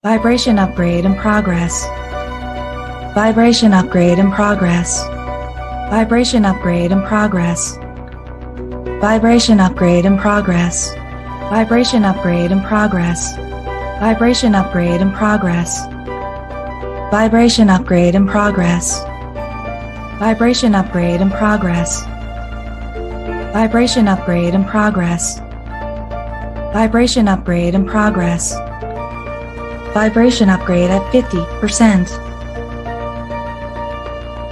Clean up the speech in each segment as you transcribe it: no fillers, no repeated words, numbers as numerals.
Vibration upgrade in progress. Vibration upgrade in progress. Vibration upgrade in progress. Vibration upgrade in progress. Vibration upgrade in progress. Vibration upgrade in progress. Vibration upgrade in progress. Vibration upgrade in progress. Vibration upgrade in progress. Vibration upgrade in progress. Vibration upgrade at 50%.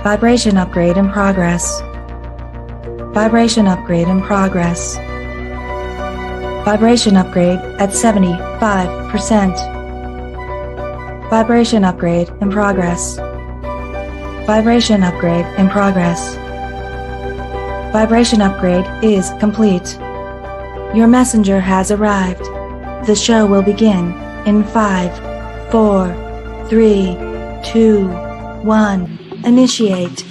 Vibration upgrade in progress. Vibration upgrade in progress. Vibration upgrade at 75%. Vibration upgrade in progress. Vibration upgrade in progress. Vibration upgrade is complete. Your messenger has arrived. The show will begin in 5, 4, 3, 2, 1. Initiate.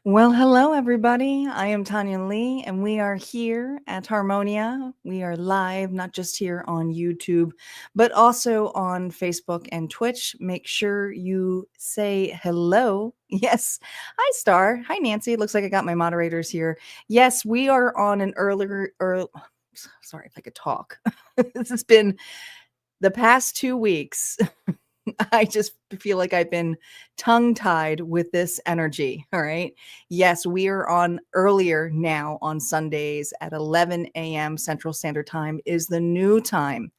Well, hello everybody. I am Tanya Lee and we are here at Harmonia. We are live, not just here on YouTube, but also on Facebook and Twitch. Make sure you say hello. Yes. Hi, Star. Hi, Nancy. It looks like I got my moderators here. Yes, we are on an sorry if I could talk. This has been the past 2 weeks. I just feel like I've been tongue-tied with this energy. All right. Yes, we are on earlier now on Sundays at 11 a.m. Central Standard Time is the new time.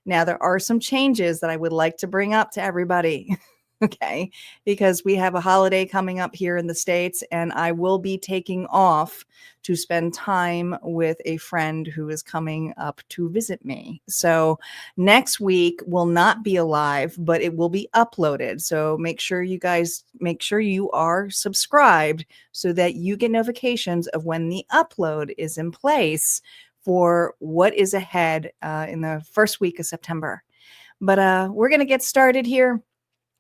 Now, there are some changes that I would like to bring up to everybody. Okay, because we have a holiday coming up here in the States, and I will be taking off to spend time with a friend who is coming up to visit me. So next week will not be live, but it will be uploaded. So make sure you are subscribed so that you get notifications of when the upload is in place for what is ahead in the first week of September. But we're going to get started here.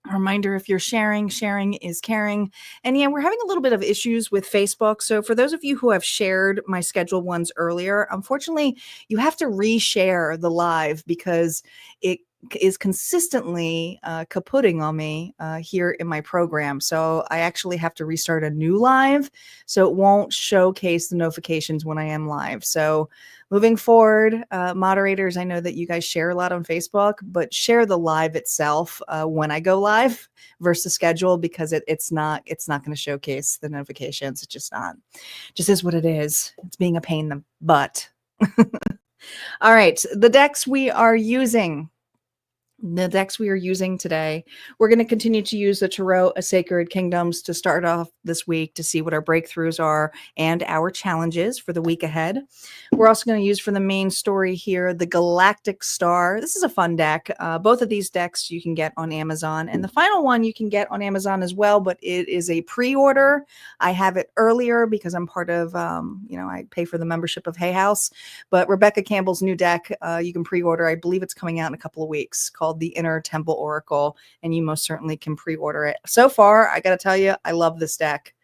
A reminder, if you're sharing is caring. And yeah, we're having a little bit of issues with Facebook. So for those of you who have shared my scheduled ones earlier, unfortunately, you have to reshare the live because it is consistently kaputting on me here in my program. So I actually have to restart a new live so it won't showcase the notifications when I am live. So moving forward, moderators, I know that you guys share a lot on Facebook, but share the live itself when I go live versus schedule because it's not going to showcase the notifications. It's just not. Just is what it is. It's being a pain in the butt. All right, the decks we are using today, we're going to continue to use the Tarot of Sacred Kingdoms to start off this week to see what our breakthroughs are and our challenges for the week ahead. We're also going to use for the main story here, the Galactic Star. This is a fun deck. Both of these decks you can get on Amazon, and the final one you can get on Amazon as well, but it is a pre-order. I have it earlier because I'm part of, I pay for the membership of Hay House, but Rebecca Campbell's new deck, you can pre-order. I believe it's coming out in a couple of weeks, called the Inner Temple Oracle, and you most certainly can pre-order it. So far, I got to tell you, I love this deck.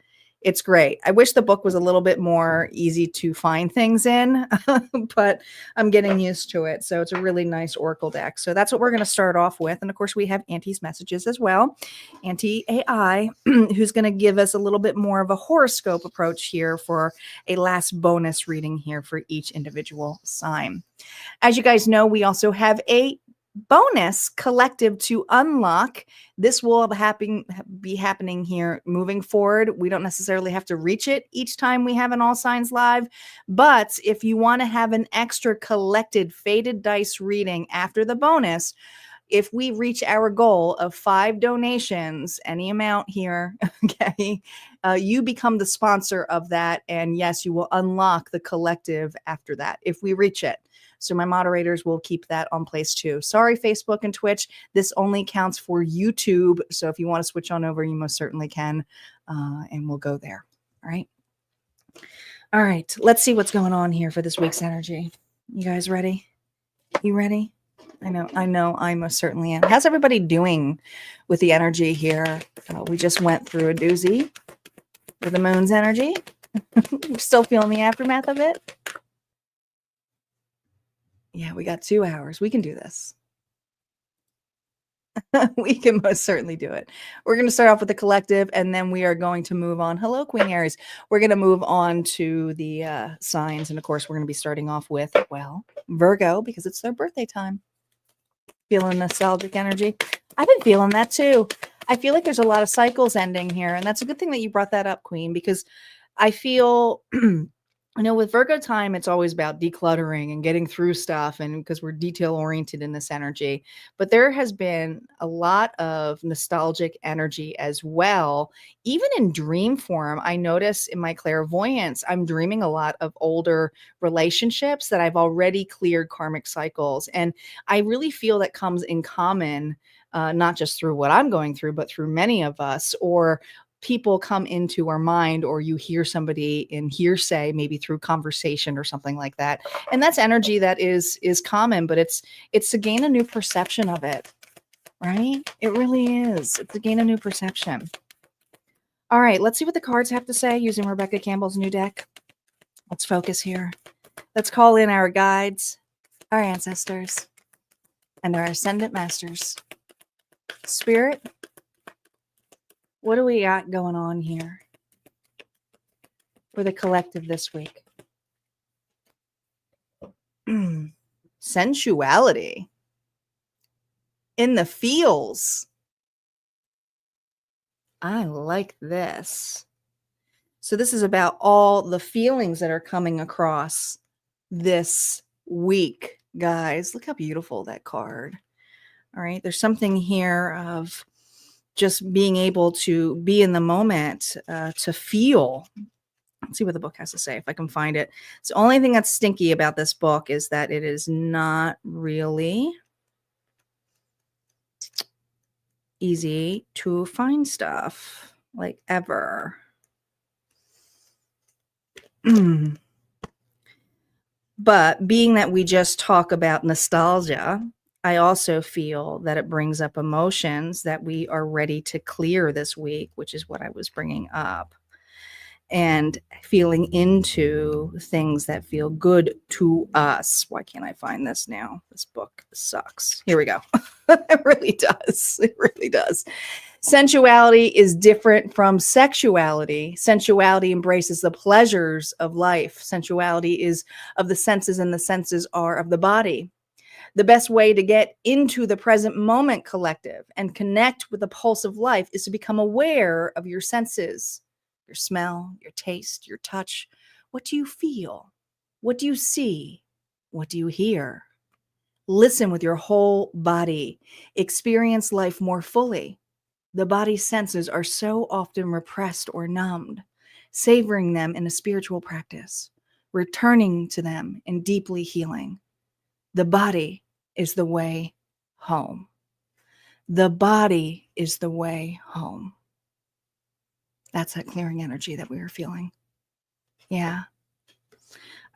It's great. I wish the book was a little bit more easy to find things in, but I'm getting used to it. So it's a really nice Oracle deck. So that's what we're going to start off with. And of course, we have Auntie's messages as well. Auntie AI, who's going to give us a little bit more of a horoscope approach here for a last bonus reading here for each individual sign. As you guys know, we also have a bonus collective to unlock. This will be happening here moving forward. We don't necessarily have to reach it each time we have an All Signs Live, but if you want to have an extra collected faded dice reading after the bonus, if we reach our goal of 5 donations, any amount here, okay, you become the sponsor of that. And yes, you will unlock the collective after that if we reach it. So my moderators will keep that on place too. Sorry, Facebook and Twitch. This only counts for YouTube. So if you want to switch on over, you most certainly can. And we'll go there. All right. All right. Let's see what's going on here for this week's energy. You guys ready? You ready? I most certainly am. How's everybody doing with the energy here? We just went through a doozy with the moon's energy. We're still feeling the aftermath of it. Yeah, we got 2 hours. We can do this. We can most certainly do it. We're going to start off with the collective, and then we are going to move on. Hello, Queen Aries. We're going to move on to the signs. And of course, we're going to be starting off with, well, Virgo, because it's their birthday time. Feeling nostalgic energy. I've been feeling that too. I feel like there's a lot of cycles ending here. And that's a good thing that you brought that up, Queen, because I feel, with Virgo time, it's always about decluttering and getting through stuff. And because we're detail oriented in this energy, but there has been a lot of nostalgic energy as well. Even in dream form, I notice in my clairvoyance, I'm dreaming a lot of older relationships that I've already cleared karmic cycles. And I really feel that comes in common, not just through what I'm going through, but through many of us, or people come into our mind, or you hear somebody in hearsay, maybe through conversation or something like that. And that's energy that is common, but it's to gain a new perception of it, right? It really is. It's to gain a new perception. All right, let's see what the cards have to say using Rebecca Campbell's new deck. Let's focus here. Let's call in our guides, our ancestors, and our ascendant masters. Spirit, what do we got going on here for the collective this week? Sensuality in the feels. I like this. So this is about all the feelings that are coming across this week, guys. Look how beautiful that card. All right. There's something here of just being able to be in the moment, to feel. Let's see what the book has to say, if I can find it. So the only thing that's stinky about this book is that it is not really easy to find stuff, like ever. But being that we just talk about nostalgia, I also feel that it brings up emotions that we are ready to clear this week, which is what I was bringing up. And feeling into things that feel good to us. Why can't I find this now? This book sucks. Here we go. It really does. It really does. Sensuality is different from sexuality. Sensuality embraces the pleasures of life. Sensuality is of the senses, and the senses are of the body. The best way to get into the present moment, collective, and connect with the pulse of life is to become aware of your senses, your smell, your taste, your touch. What do you feel? What do you see? What do you hear? Listen with your whole body. Experience life more fully. The body's senses are so often repressed or numbed. Savoring them in a spiritual practice, returning to them in deeply healing. The body is the way home. The body is the way home. That's that clearing energy that we were feeling. Yeah.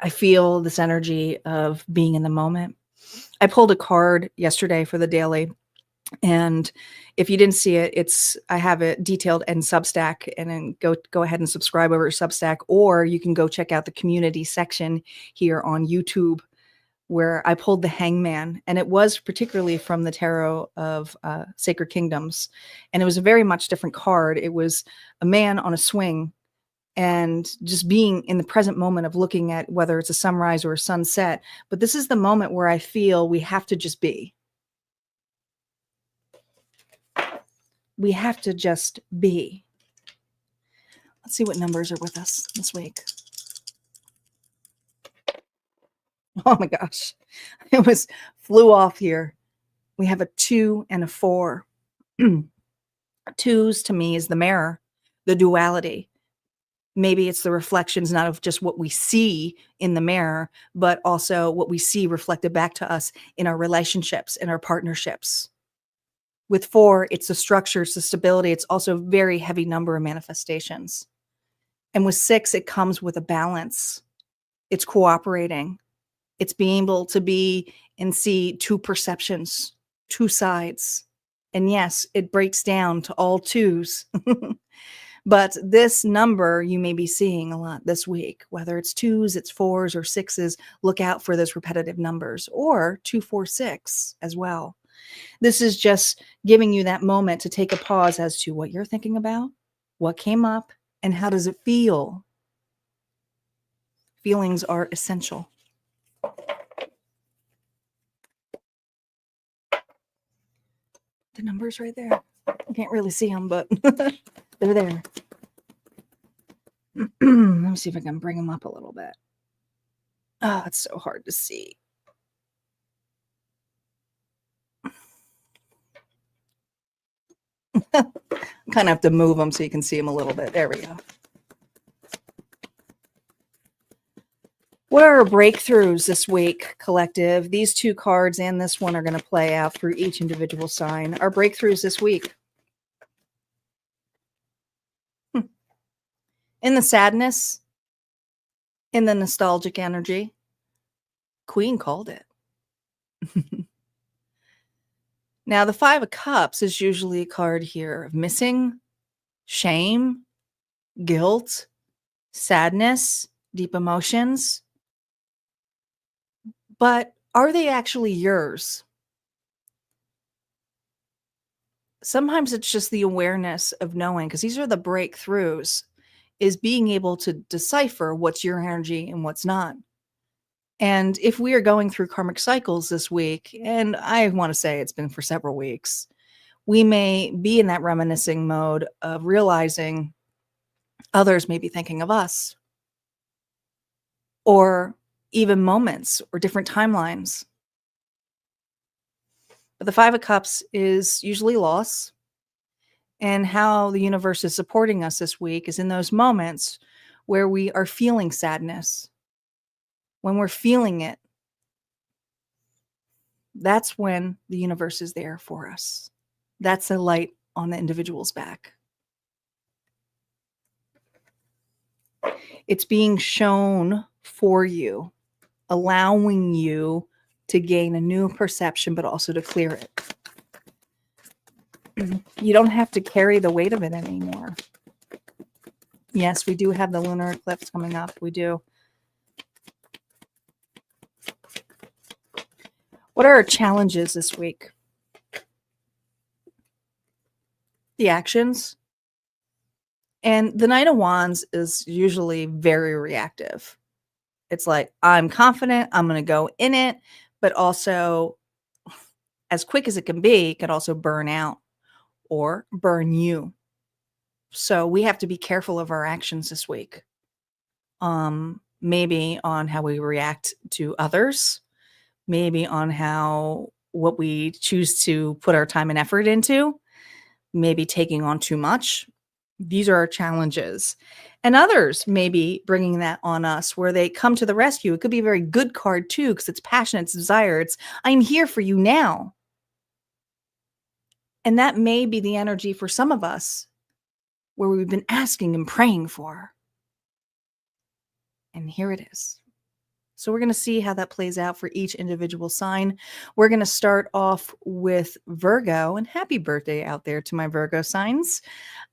I feel this energy of being in the moment. I pulled a card yesterday for the daily. And if you didn't see it, I have it detailed in Substack, and then go ahead and subscribe over to Substack, or you can go check out the community section here on YouTube, where I pulled the Hangman, and it was particularly from the Tarot of Sacred Kingdoms. And it was a very much different card. It was a man on a swing, and just being in the present moment of looking at whether it's a sunrise or a sunset. But this is the moment where I feel we have to just be. We have to just be. Let's see what numbers are with us this week. Oh my gosh. It flew off here. We have a 2 and a 4. 2s to me is the mirror, the duality. Maybe it's the reflections, not of just what we see in the mirror, but also what we see reflected back to us in our relationships, in our partnerships. With 4, it's the structure, it's the stability. It's also a very heavy number of manifestations. And with 6, it comes with a balance. It's cooperating. It's being able to be and see two perceptions, two sides. And yes, it breaks down to all twos. But this number you may be seeing a lot this week, whether it's twos, it's fours, or sixes. Look out for those repetitive numbers, or 246 as well. This is just giving you that moment to take a pause as to what you're thinking about, what came up, and how does it feel? Feelings are essential. The numbers right there. I can't really see them, but they're there. Let me see if I can bring them up a little bit. Oh, it's so hard to see. I kind of have to move them so you can see them a little bit. There we go. What are our breakthroughs this week, collective? These two cards and this one are going to play out through each individual sign. Our breakthroughs this week. In the sadness, in the nostalgic energy, Queen called it. Now, the Five of Cups is usually a card here of missing, shame, guilt, sadness, deep emotions. But are they actually yours? Sometimes it's just the awareness of knowing, because these are the breakthroughs, is being able to decipher what's your energy and what's not. And if we are going through karmic cycles this week, and I want to say it's been for several weeks, we may be in that reminiscing mode of realizing others may be thinking of us, or even moments or different timelines. But the Five of Cups is usually loss. And how the universe is supporting us this week is in those moments where we are feeling sadness. When we're feeling it, that's when the universe is there for us. That's the light on the individual's back. It's being shown for you, allowing you to gain a new perception, but also to clear it. You don't have to carry the weight of it anymore. Yes, we do have the lunar eclipse coming up. We do. What are our challenges this week? The actions. And the Knight of Wands is usually very reactive. It's like, I'm confident, I'm going to go in it, but also, as quick as it can be, it can also burn out or burn you. So we have to be careful of our actions this week. Maybe on how we react to others, maybe on what we choose to put our time and effort into, maybe taking on too much. These are our challenges. And others may be bringing that on us, where they come to the rescue. It could be a very good card too, because it's passion, it's desire. It's, I'm here for you now. And that may be the energy for some of us, where we've been asking and praying for. And here it is. So we're going to see how that plays out for each individual sign. We're going to start off with Virgo, and happy birthday out there to my Virgo signs.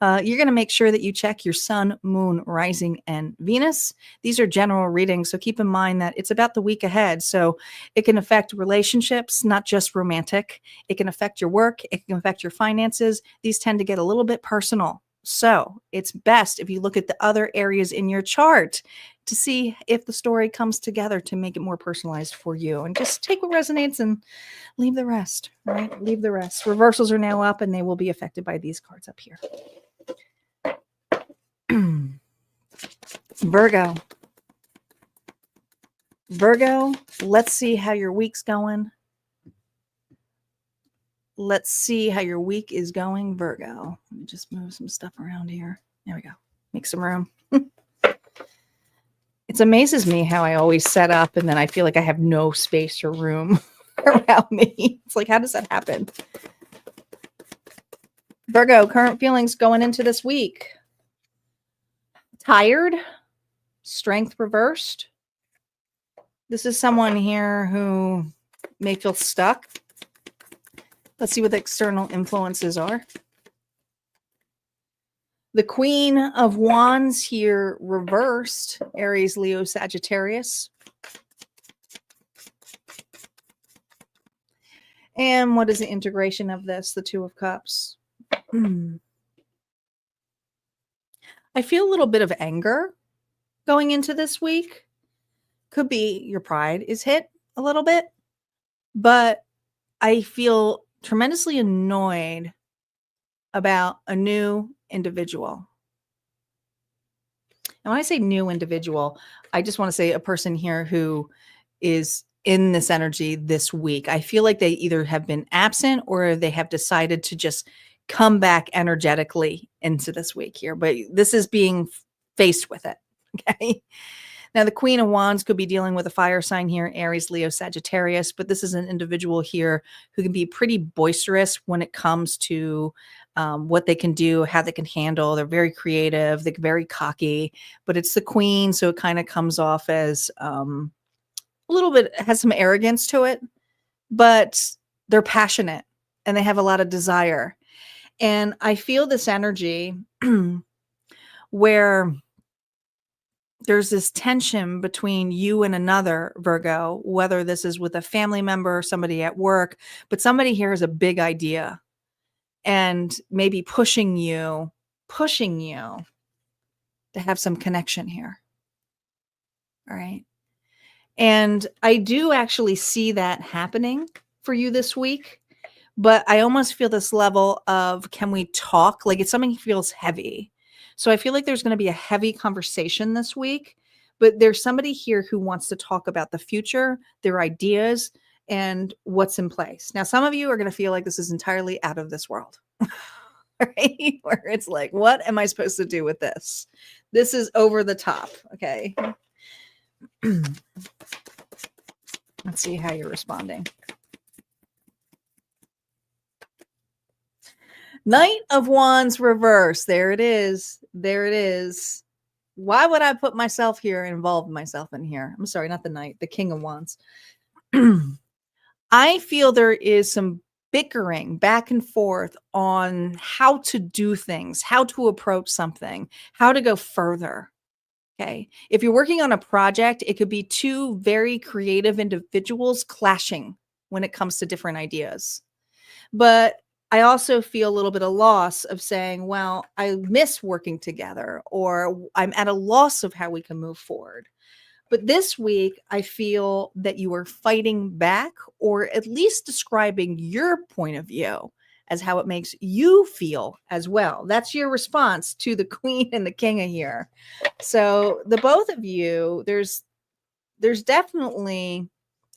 You're going to make sure that you check your sun, moon, rising, and Venus. These are general readings, so keep in mind that it's about the week ahead. So it can affect relationships, not just romantic. It can affect your work. It can affect your finances. These tend to get a little bit personal. So it's best if you look at the other areas in your chart to see if the story comes together to make it more personalized for you. And just take what resonates and leave the rest, right? Leave the rest. Reversals are now up and they will be affected by these cards up here. Virgo. Virgo, let's see how your week's going. Let's see how your week is going, Virgo. Let me just move some stuff around here. There we go. Make some room. It amazes me how I always set up and then I feel like I have no space or room around me. It's like, how does that happen? Virgo, current feelings going into this week. Tired, strength reversed. This is someone here who may feel stuck. Let's see what the external influences are. The Queen of Wands here reversed, Aries, Leo, Sagittarius. And what is the integration of this? The Two of Cups. I feel a little bit of anger going into this week. Could be your pride is hit a little bit, but I feel tremendously annoyed about a new individual. And when I say new individual, I just want to say a person here who is in this energy this week. I feel like they either have been absent or they have decided to just come back energetically into this week here. But this is being faced with it. Okay. Now, the Queen of Wands could be dealing with a fire sign here, Aries, Leo, Sagittarius, but this is an individual here who can be pretty boisterous when it comes to what they can do, how they can handle. They're very creative, they're very cocky, but it's the Queen, so it kind of comes off as a little bit, has some arrogance to it, but they're passionate and they have a lot of desire. And I feel this energy where there's this tension between you and another Virgo, whether this is with a family member or somebody at work, but somebody here has a big idea and maybe pushing you to have some connection here. All right. And I do actually see that happening for you this week, but I almost feel this level of, can we talk? Like it's something feels heavy. So I feel like there's going to be a heavy conversation this week, but there's somebody here who wants to talk about the future, their ideas, and what's in place. Now, some of you are going to feel like this is entirely out of this world, right? Where it's like, what am I supposed to do with this? This is over the top. Okay. Let's see how you're responding. Knight of Wands reverse. There it is. There it is. Why would I put myself here and involve myself in here? I'm sorry, not the Knight, the King of Wands. I feel there is some bickering back and forth on how to do things, how to approach something, how to go further. Okay. If you're working on a project, it could be two very creative individuals clashing when it comes to different ideas. But I also feel a little bit of loss of saying, well, I miss working together, or I'm at a loss of how we can move forward. But this week, I feel that you are fighting back, or at least describing your point of view as how it makes you feel as well. That's your response to the Queen and the King of here. So the both of you, there's definitely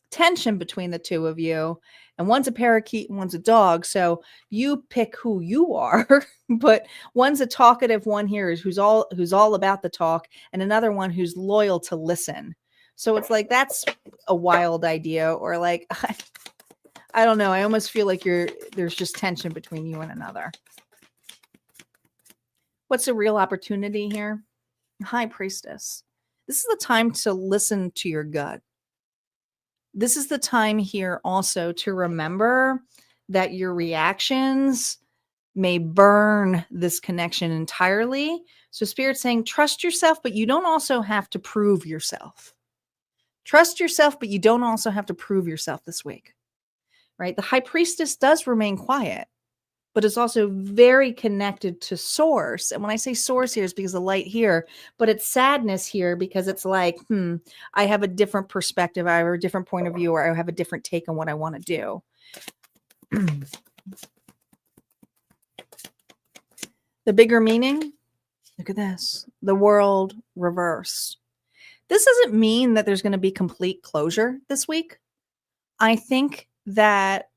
tension between the two of you, and one's a parakeet and one's a dog, so you pick who you are. But one's a talkative one here who's all about the talk, and another one who's loyal to listen. So it's like, that's a wild idea, or like I don't know, I almost feel like there's just tension between you and another. What's the real opportunity here? High Priestess. This is the time to listen to your gut. This is the time here also to remember that your reactions may burn this connection entirely. So Spirit's saying, trust yourself, but you don't also have to prove yourself. Trust yourself, but you don't also have to prove yourself this week, right? The High Priestess does remain quiet, but it's also very connected to source. And when I say source here, is because the light here, but it's sadness here because it's like, I have a different perspective. I have a different point of view, or I have a different take on what I want to do. The bigger meaning, look at this, the World reversed. This doesn't mean that there's going to be complete closure this week. I think that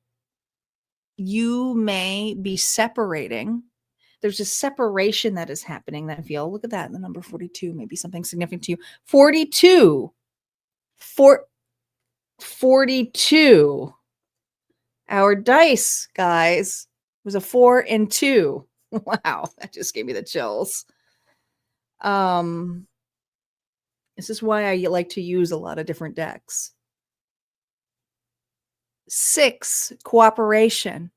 you may be separating. There's a separation that is happening that I feel. Look at that. The number 42, maybe something significant to you. 42. 42. Our dice, guys, was a 4 and 2. Wow, that just gave me the chills. This is why I like to use a lot of different decks. 6, cooperation.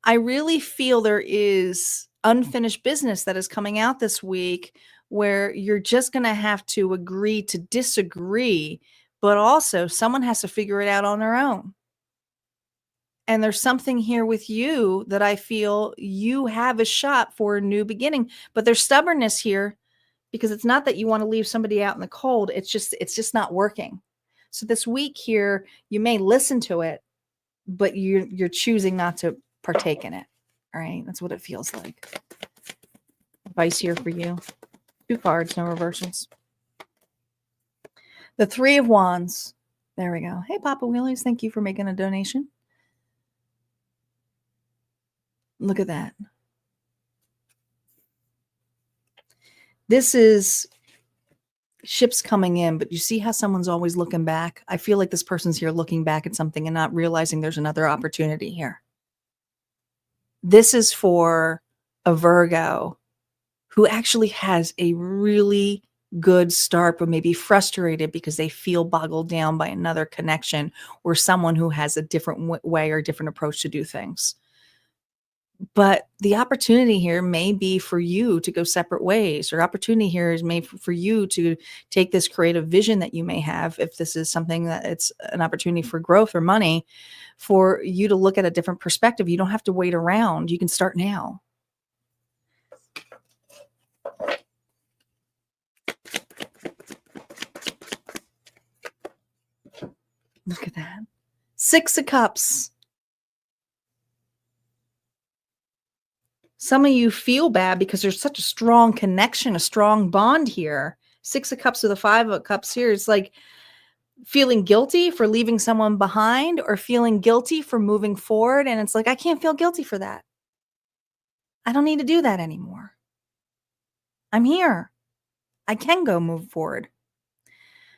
I really feel there is unfinished business that is coming out this week where you're just going to have to agree to disagree, but also someone has to figure it out on their own. And there's something here with you that I feel you have a shot for a new beginning, but there's stubbornness here because it's not that you want to leave somebody out in the cold. It's just not working. So this week here, you may listen to it, but you're choosing not to partake in it. All right. That's what it feels like. Advice here for you. 2 cards, no reversals. The 3 of Wands. There we go. Hey, Papa Wheelies. Thank you for making a donation. Look at that. This is ships coming in, but you see how someone's always looking back? I feel like this person's here looking back at something and not realizing there's another opportunity here. This is for a Virgo who actually has a really good start, but maybe frustrated because they feel boggled down by another connection or someone who has a different way or different approach to do things. But the opportunity here may be for you to go separate ways, or opportunity here is made for you to take this creative vision that you may have. If this is something that it's an opportunity for growth or money, for you to look at a different perspective. You don't have to wait around. You can start now. Look at that. 6 of Cups. Some of you feel bad because there's such a strong connection, a strong bond here. 6 of Cups with the 5 of Cups here. It's like feeling guilty for leaving someone behind or feeling guilty for moving forward. And it's like, I can't feel guilty for that. I don't need to do that anymore. I'm here. I can go move forward.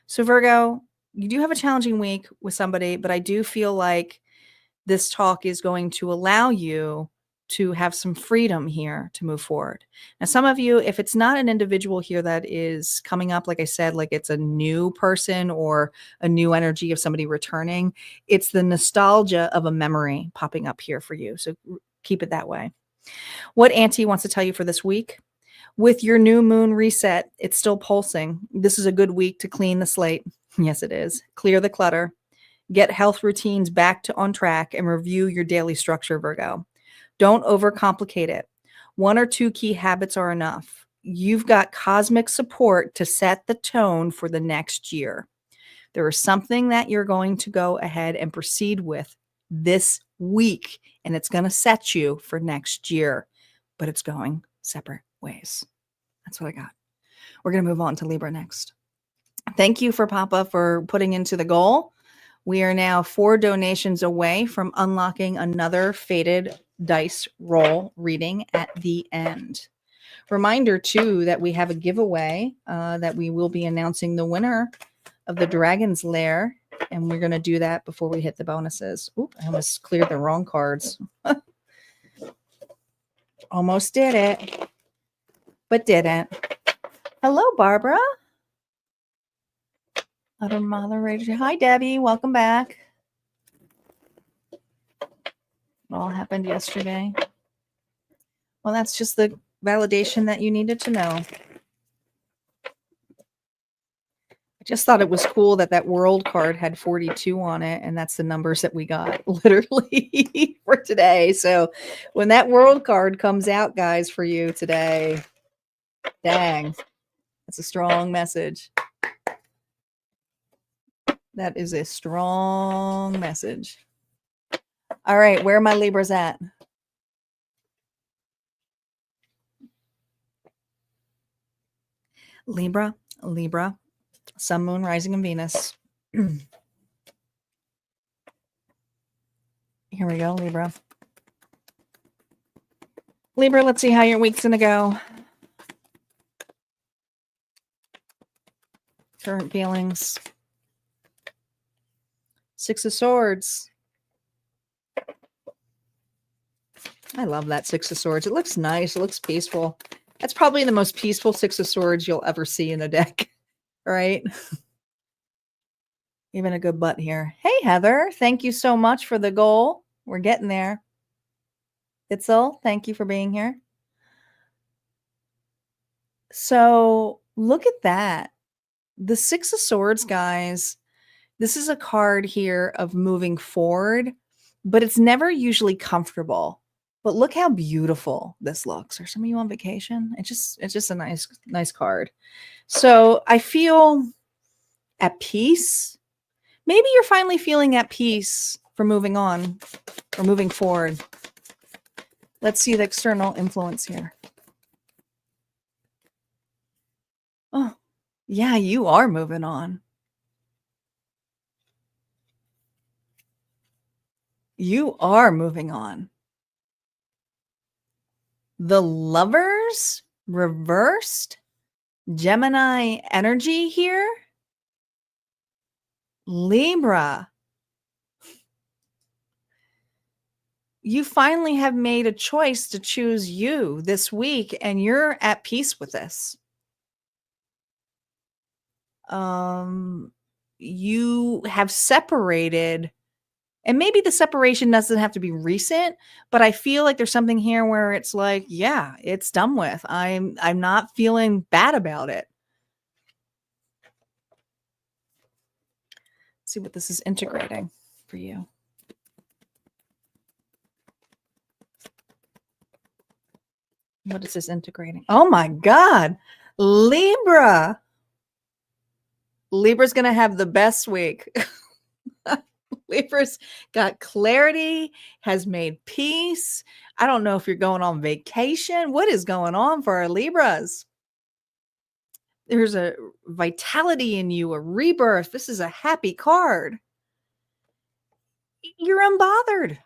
So Virgo, you do have a challenging week with somebody, but I do feel like this talk is going to allow you to have some freedom here to move forward. Now, some of you, if it's not an individual here that is coming up, like I said, like it's a new person or a new energy of somebody returning, it's the nostalgia of a memory popping up here for you. So keep it that way. What Auntie wants to tell you for this week: with your new moon reset, it's still pulsing. This is a good week to clean the slate. Yes, it is. Clear the clutter. Get health routines back on track and review your daily structure, Virgo. Don't overcomplicate it. 1 or 2 key habits are enough. You've got cosmic support to set the tone for the next year. There is something that you're going to go ahead and proceed with this week, and it's going to set you for next year, but it's going separate ways. That's what I got. We're going to move on to Libra next. Thank you for Papa for putting into the goal. We are now 4 donations away from unlocking another Fated Dice Roll reading at the end. Reminder, too, that we have a giveaway that we will be announcing the winner of the Dragon's Lair, and we're going to do that before we hit the bonuses. Oop, I almost cleared the wrong cards. Almost did it, but didn't. Hello, Barbara. Other moderator. Hi, Debbie. Welcome back. It all happened yesterday. Well, that's just the validation that you needed to know. I just thought it was cool that that world card had 42 on it, and that's the numbers that we got literally for today. So when that world card comes out, guys, for you today, dang, that's a strong message. That is a strong message. All right, where are my Libras at? Libra, Sun, Moon, Rising, and Venus. Here we go, Libra. Libra, let's see how your week's going to go. Current feelings. 6 of Swords. I love that 6 of Swords. It looks nice. It looks peaceful. That's probably the most peaceful 6 of Swords you'll ever see in a deck, right? Even a good butt here. Hey, Heather. Thank you so much for the goal. We're getting there. Itzel, thank you for being here. So look at that. The Six of Swords, guys. This is a card here of moving forward, but it's never usually comfortable. But look how beautiful this looks. Are some of you on vacation? It's just a nice card. So I feel at peace. Maybe you're finally feeling at peace for moving on or moving forward. Let's see the external influence here. Oh, yeah, you are moving on. You are moving on. The Lovers reversed. Gemini energy here. Libra. You finally have made a choice to choose you this week, and you're at peace with this. You have separated, and maybe the separation doesn't have to be recent, but I feel like there's something here where it's like, yeah, it's done with. I'm not feeling bad about it. Let's see what this is integrating for you. What is this integrating? Oh my God, Libra. Libra's going to have the best week. Libra's got clarity, has made peace. I don't know if you're going on vacation. What is going on for our Libras? There's a vitality in you, a rebirth. This is a happy card. You're unbothered.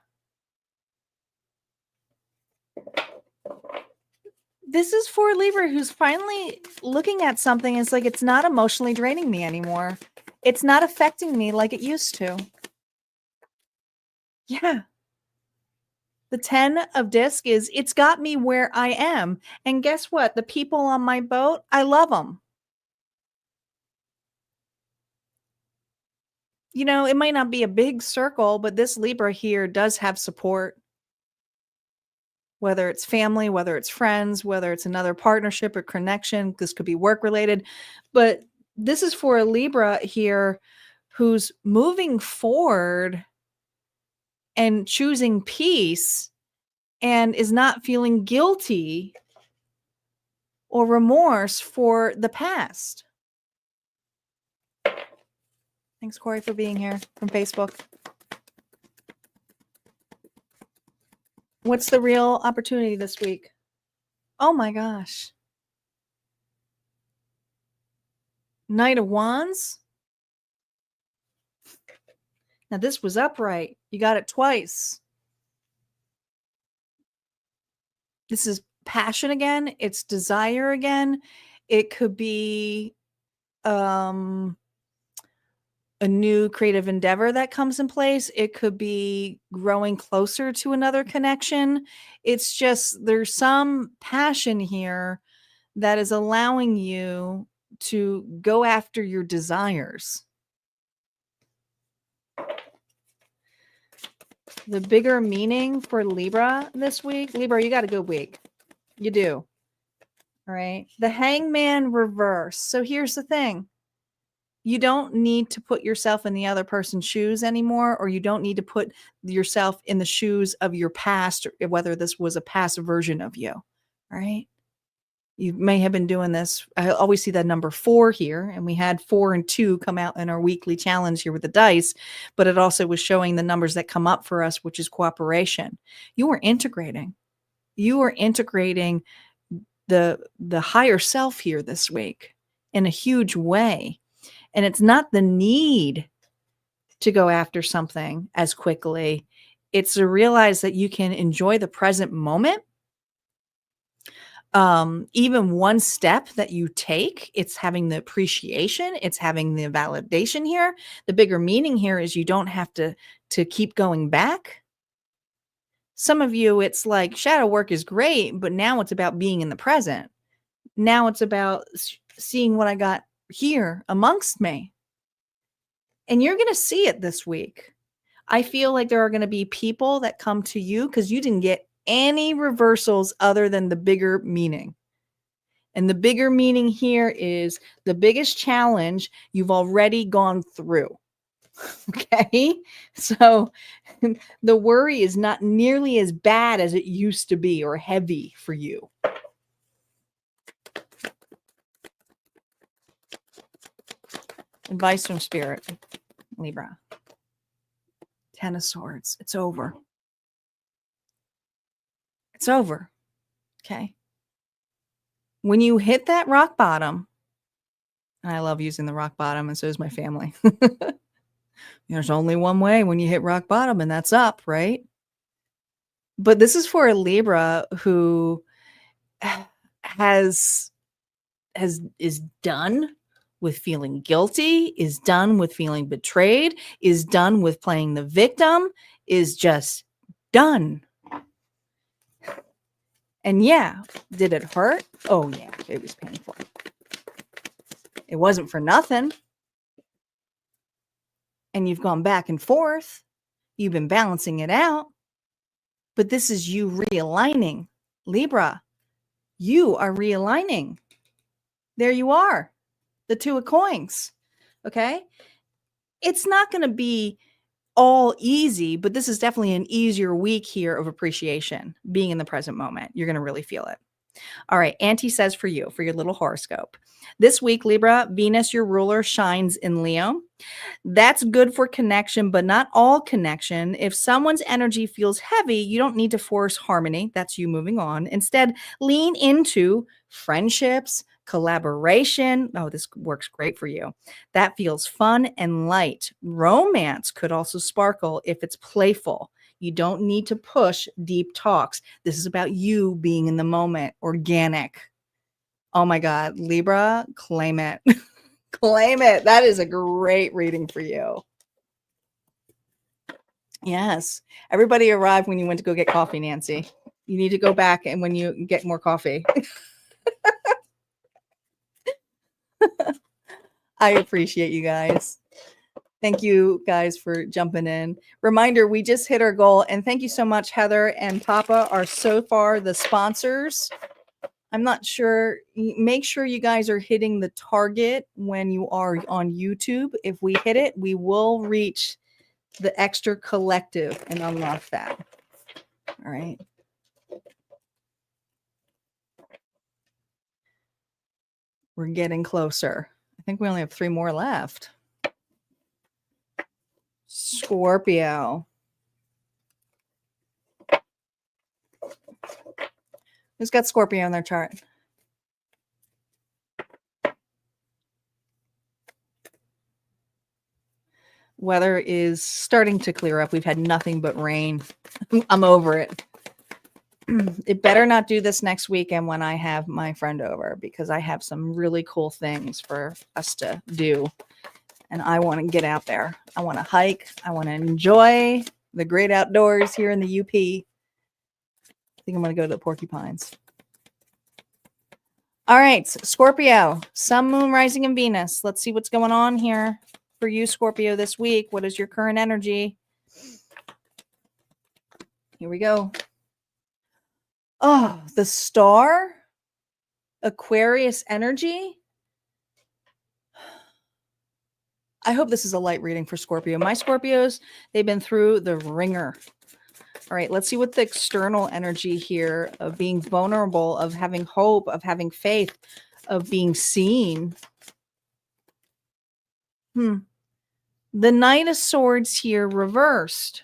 This is for Libra who's finally looking at something. It's like, it's not emotionally draining me anymore. It's not affecting me like it used to. Yeah. The 10 of disc is, it's got me where I am. And guess what? The people on my boat, I love them. You know, it might not be a big circle, but this Libra here does have support. Whether it's family, whether it's friends, whether it's another partnership or connection, this could be work related. But this is for a Libra here who's moving forward and choosing peace and is not feeling guilty or remorse for the past. Thanks, Corey, for being here from Facebook. What's the real opportunity this week? Oh my gosh. Knight of Wands. Now this was upright. You got it twice. This is passion again. It's desire again. It could be a new creative endeavor that comes in place. It could be growing closer to another connection. It's just, there's some passion here that is allowing you to go after your desires. The bigger meaning for Libra this week. Libra, you got a good week. You do. All right. The Hangman reverse. So here's the thing. You don't need to put yourself in the other person's shoes anymore, or you don't need to put yourself in the shoes of your past, whether this was a past version of you. All right. You may have been doing this. I always see that number 4 here, and we had 4 and 2 come out in our weekly challenge here with the dice, but it also was showing the numbers that come up for us, which is cooperation. You are integrating. You are integrating the higher self here this week in a huge way. And it's not the need to go after something as quickly. It's to realize that you can enjoy the present moment. Even one step that you take, it's having the appreciation, it's having the validation here. The bigger meaning here is you don't have to keep going back. Some of you, it's like shadow work is great, but now it's about being in the present. Now it's about seeing what I got here amongst me. And you're going to see it this week. I feel like there are going to be people that come to you because you didn't get any reversals other than the bigger meaning. And the bigger meaning here is the biggest challenge you've already gone through. Okay. So the worry is not nearly as bad as it used to be or heavy for you. Advice from Spirit, Libra. 10 of Swords. It's over. It's over. Okay. When you hit that rock bottom, and I love using the rock bottom, and so does my family. There's only one way when you hit rock bottom, and that's up, right? But this is for a Libra who is done with feeling guilty, is done with feeling betrayed, is done with playing the victim, is just done. And yeah, did it hurt? Oh yeah, it was painful. It wasn't for nothing. And you've gone back and forth. You've been balancing it out. But this is you realigning. Libra, you are realigning. There you are. The 2 of coins. Okay? It's not going to be all easy, but this is definitely an easier week here of appreciation, being in the present moment. You're going to really feel it. All right, Auntie says for you, for your little horoscope. This week, Libra, Venus, your ruler, shines in Leo. That's good for connection, but not all connection. If someone's energy feels heavy, you don't need to force harmony. That's you moving on. Instead, lean into friendships, collaboration. Oh, this works great for you. That feels fun and light. Romance could also sparkle if it's playful. You don't need to push deep talks. This is about you being in the moment, organic. Oh my God, Libra, claim it. Claim it. That is a great reading for you. Yes. Everybody arrived when you went to go get coffee, Nancy. You need to go back and when you get more coffee. I appreciate you guys. Thank you guys for jumping in. Reminder, we just hit our goal. And thank you so much. Heather and Papa are so far the sponsors. I'm not sure. Make sure you guys are hitting the target when you are on YouTube. If we hit it, we will reach the extra collective and unlock that. All right. We're getting closer. I think we only have 3 more left. Scorpio. Who's got Scorpio on their chart? Weather is starting to clear up. We've had nothing but rain. I'm over it. It better not do this next weekend when I have my friend over, because I have some really cool things for us to do. And I want to get out there. I want to hike. I want to enjoy the great outdoors here in the UP. I think I'm going to go to the Porcupines. All right, Scorpio, Sun, Moon, Rising, and Venus. Let's see what's going on here for you, Scorpio, this week. What is your current energy? Here we go. Oh, the star, Aquarius energy. I hope this is a light reading for Scorpio. My Scorpios, they've been through the ringer. All right, let's see what the external energy here of being vulnerable, of having hope, of having faith, of being seen. The Knight of Swords here reversed.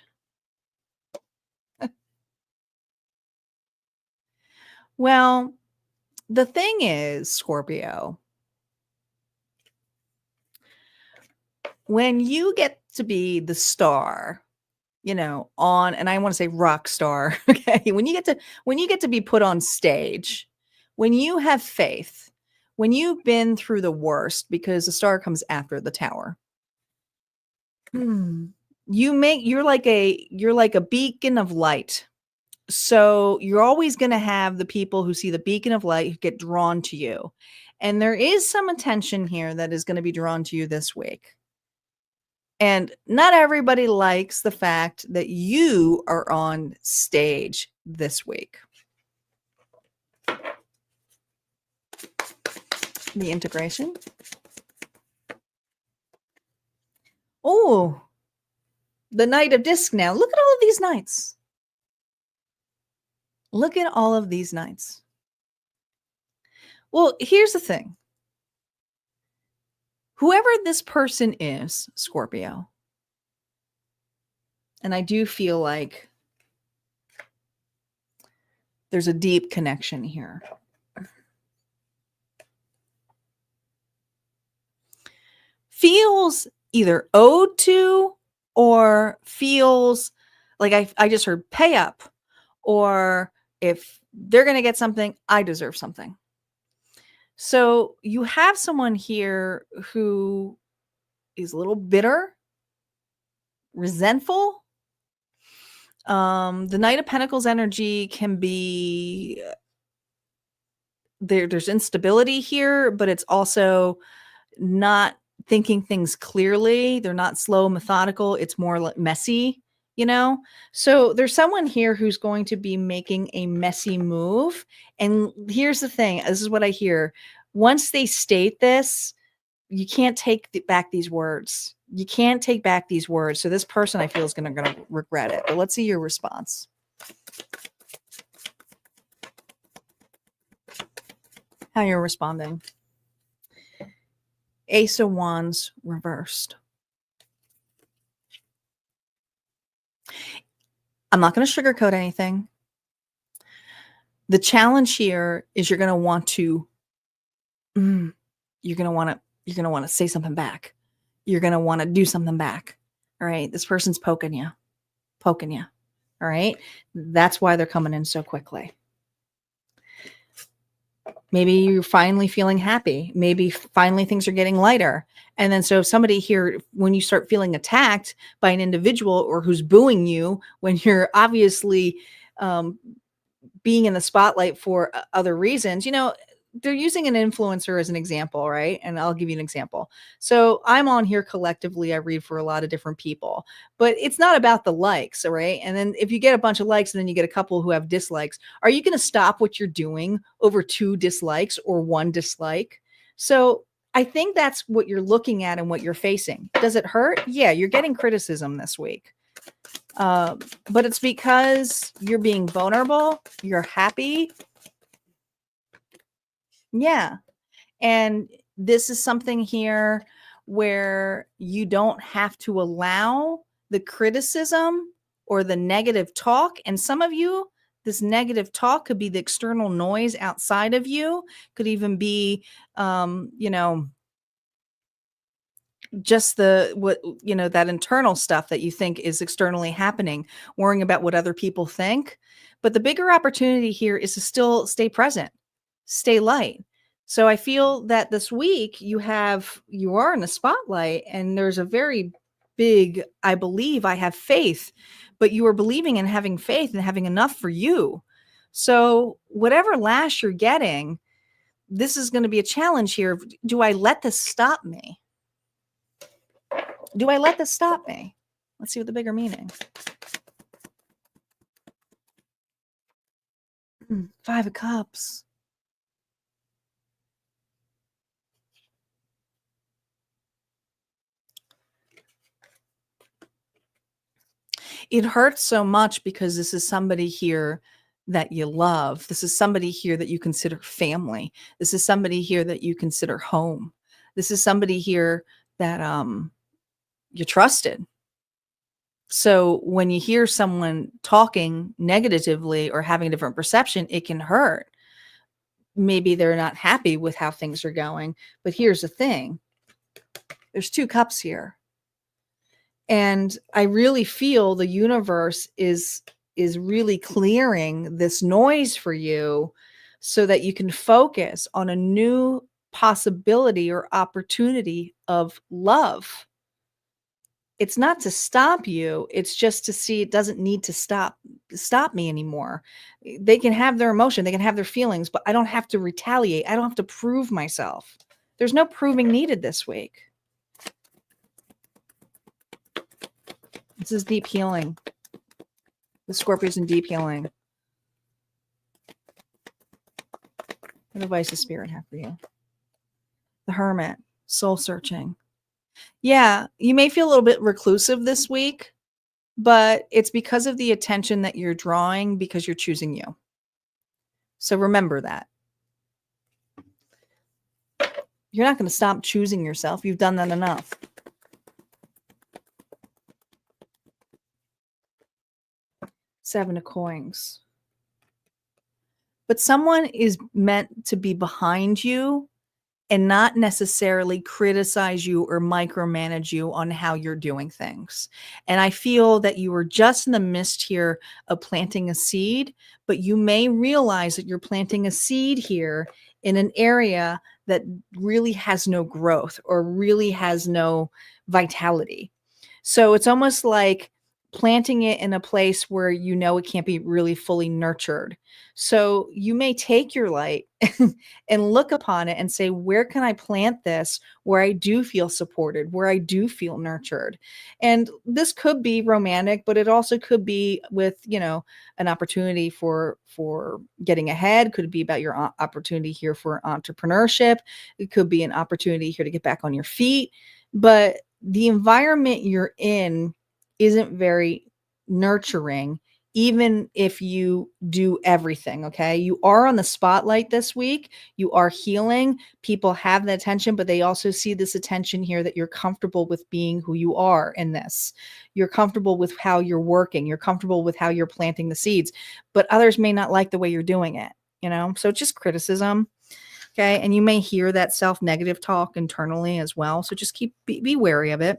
Well, the thing is, Scorpio, when you get to be the star, you know, on, and I want to say rock star, okay? When you get to be put on stage, when you have faith, when you've been through the worst, because the star comes after the tower, you're like a beacon of light. So you're always going to have the people who see the beacon of light who get drawn to you. And there is some attention here that is going to be drawn to you this week. And not everybody likes the fact that you are on stage this week. The integration. Oh, the Knight of Disc now. Look at all of these knights. Look at all of these knights. Well, here's the thing. Whoever this person is, Scorpio, and I do feel like there's a deep connection here. Feels either owed to or feels like I just heard pay up, or if they're going to get something, I deserve something. So you have someone here who is a little bitter, resentful. The Knight of Pentacles energy can be there's instability here, but it's also not thinking things clearly. They're not slow, methodical. It's more like messy, you know? So there's someone here who's going to be making a messy move. And here's the thing. This is what I hear. Once they state this, you can't take back these words. You can't take back these words. So this person, I feel, is going to regret it. But let's see your response. How you're responding. Ace of Wands reversed. I'm not going to sugarcoat anything. The challenge here is you're going to want to say something back. You're going to want to do something back. All right. This person's poking you. All right. That's why they're coming in so quickly. Maybe you're finally feeling happy. Maybe finally things are getting lighter. And then so if somebody here, when you start feeling attacked by an individual or who's booing you, when you're obviously being in the spotlight for other reasons, you know, they're using an influencer as an example, right? And I'll give you an example. So I'm on here collectively. I read for a lot of different people, but it's not about the likes, all right? And then if you get a bunch of likes and then you get a couple who have dislikes, are you going to stop what you're doing over 2 dislikes or 1 dislike? So I think that's what you're looking at and what you're facing. Does it hurt? Yeah, you're getting criticism this week. But it's because you're being vulnerable. You're happy. Yeah. And this is something here where you don't have to allow the criticism or the negative talk. And some of you, this negative talk could be the external noise outside of you, could even be, just that internal stuff that you think is externally happening, worrying about what other people think. But the bigger opportunity here is to still stay present, stay light. So I feel that this week you are in the spotlight, and there's a very big, I believe, I have faith, but you are believing and having faith and having enough for you. So whatever lash you're getting, this is going to be a challenge here. Do I let this stop me? Do I let this stop me? Let's see what the bigger meaning. 5 of Cups. It hurts so much because this is somebody here that you love. This is somebody here that you consider family. This is somebody here that you consider home. This is somebody here that you trusted. So when you hear someone talking negatively or having a different perception, it can hurt. Maybe they're not happy with how things are going. But here's the thing. There's 2 cups here. And I really feel the universe is really clearing this noise for you so that you can focus on a new possibility or opportunity of love. It's not to stop you. It's just to see it doesn't need to stop me anymore. They can have their emotion. They can have their feelings, but I don't have to retaliate. I don't have to prove myself. There's no proving needed this week. This is deep healing. The Scorpio's in deep healing. What advice does Spirit have for you? The Hermit, soul searching. Yeah, you may feel a little bit reclusive this week, but it's because of the attention that you're drawing because you're choosing you. So remember that. You're not going to stop choosing yourself. You've done that enough. Seven of Coins. But someone is meant to be behind you and not necessarily criticize you or micromanage you on how you're doing things. And I feel that you were just in the midst here of planting a seed, but you may realize that you're planting a seed here in an area that really has no growth or really has no vitality. So it's almost like planting it in a place where you know it can't be really fully nurtured. So you may take your light and look upon it and say, where can I plant this where I do feel supported, where I do feel nurtured? And this could be romantic, but it also could be with, you know, an opportunity for getting ahead. Could be about your opportunity here for entrepreneurship. It could be an opportunity here to get back on your feet. But the environment you're in isn't very nurturing, even if you do everything. Okay. You are on the spotlight this week. You are healing. People have the attention, but they also see this attention here that you're comfortable with being who you are in this. You're comfortable with how you're working. You're comfortable with how you're planting the seeds, but others may not like the way you're doing it, you know? So it's just criticism. Okay. And you may hear that self-negative talk internally as well. So just be wary of it.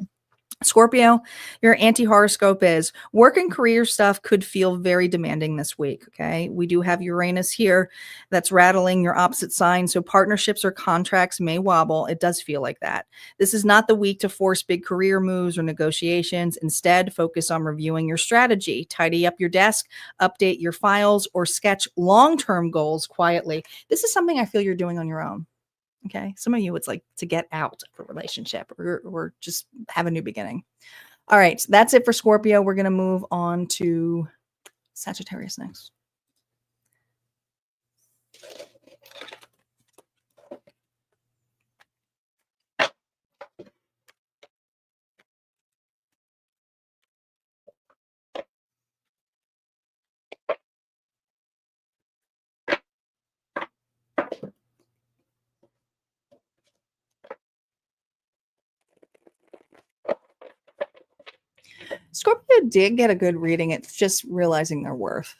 Scorpio, your anti-horoscope is work and career stuff could feel very demanding this week. Okay. We do have Uranus here that's rattling your opposite sign. So partnerships or contracts may wobble. It does feel like that. This is not the week to force big career moves or negotiations. Instead, focus on reviewing your strategy, tidy up your desk, update your files, or sketch long-term goals quietly. This is something I feel you're doing on your own. Okay. Some of you, it's like to get out of a relationship or just have a new beginning. All right. So that's it for Scorpio. We're going to move on to Sagittarius next. Scorpio did get a good reading. It's just realizing their worth.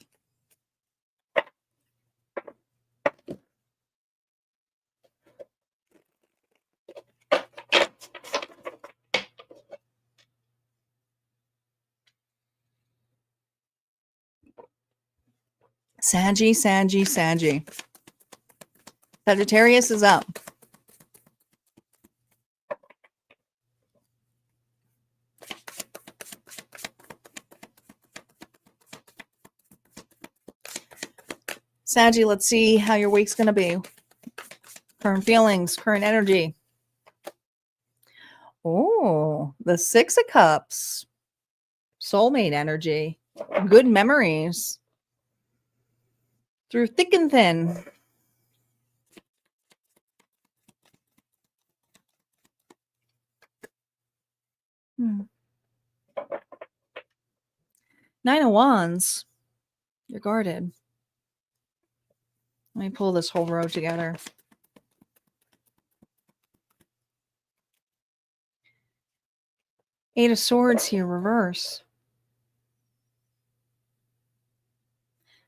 Saggy. Sagittarius is up. Saggy, let's see how your week's going to be. Current feelings, current energy. Oh, the Six of Cups. Soulmate energy. Good memories. Through thick and thin. Nine of Wands. You're guarded. Let me pull this whole row together. Eight of Swords here, reverse.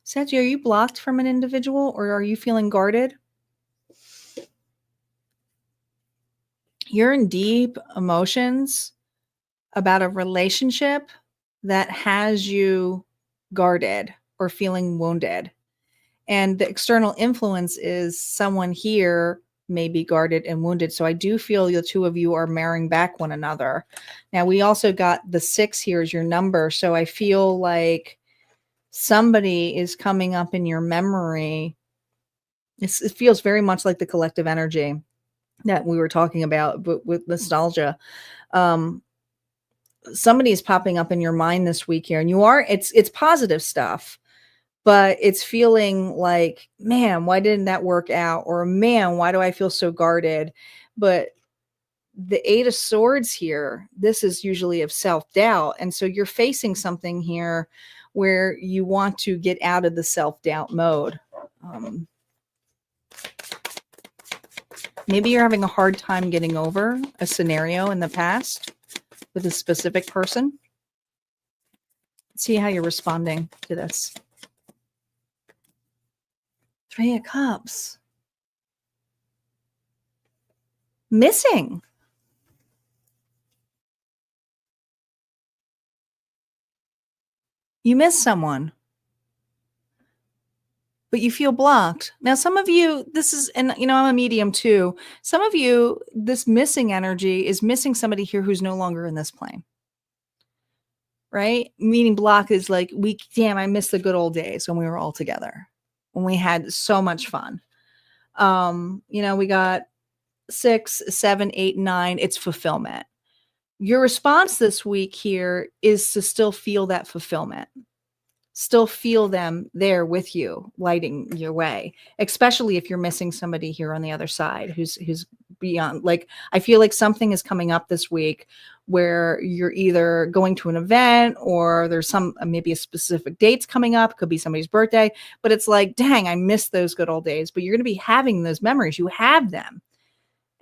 Saggy, are you blocked from an individual or are you feeling guarded? You're in deep emotions about a relationship that has you guarded or feeling wounded. And the external influence is someone here may be guarded and wounded. So I do feel the two of you are marrying back one another. Now, we also got the 6 here as your number. So I feel like somebody is coming up in your memory. It feels very much like the collective energy that we were talking about, but with nostalgia. somebody is popping up in your mind this week here, and it's positive stuff, but it's feeling like, man, why didn't that work out? Or man, why do I feel so guarded? But the Eight of Swords here, this is usually of self-doubt. And so you're facing something here where you want to get out of the self-doubt mode. Maybe you're having a hard time getting over a scenario in the past with a specific person. See how you're responding to this. Three of Cups. Missing. You miss someone, but you feel blocked. Now, some of you, this is, and I'm a medium too. Some of you, this missing energy is missing somebody here who's no longer in this plane, right? Meaning block is like, I miss the good old days when we were all together, when we had so much fun. We got 6, 7, 8, 9. It's fulfillment. Your response this week here is to still feel that fulfillment. Still feel them there with you, lighting your way, especially if you're missing somebody here on the other side who's beyond. Like, I feel like something is coming up this week where you're either going to an event or there's maybe a specific date's coming up. It could be somebody's birthday, but it's like, dang, I miss those good old days. But you're going to be having those memories. You have them.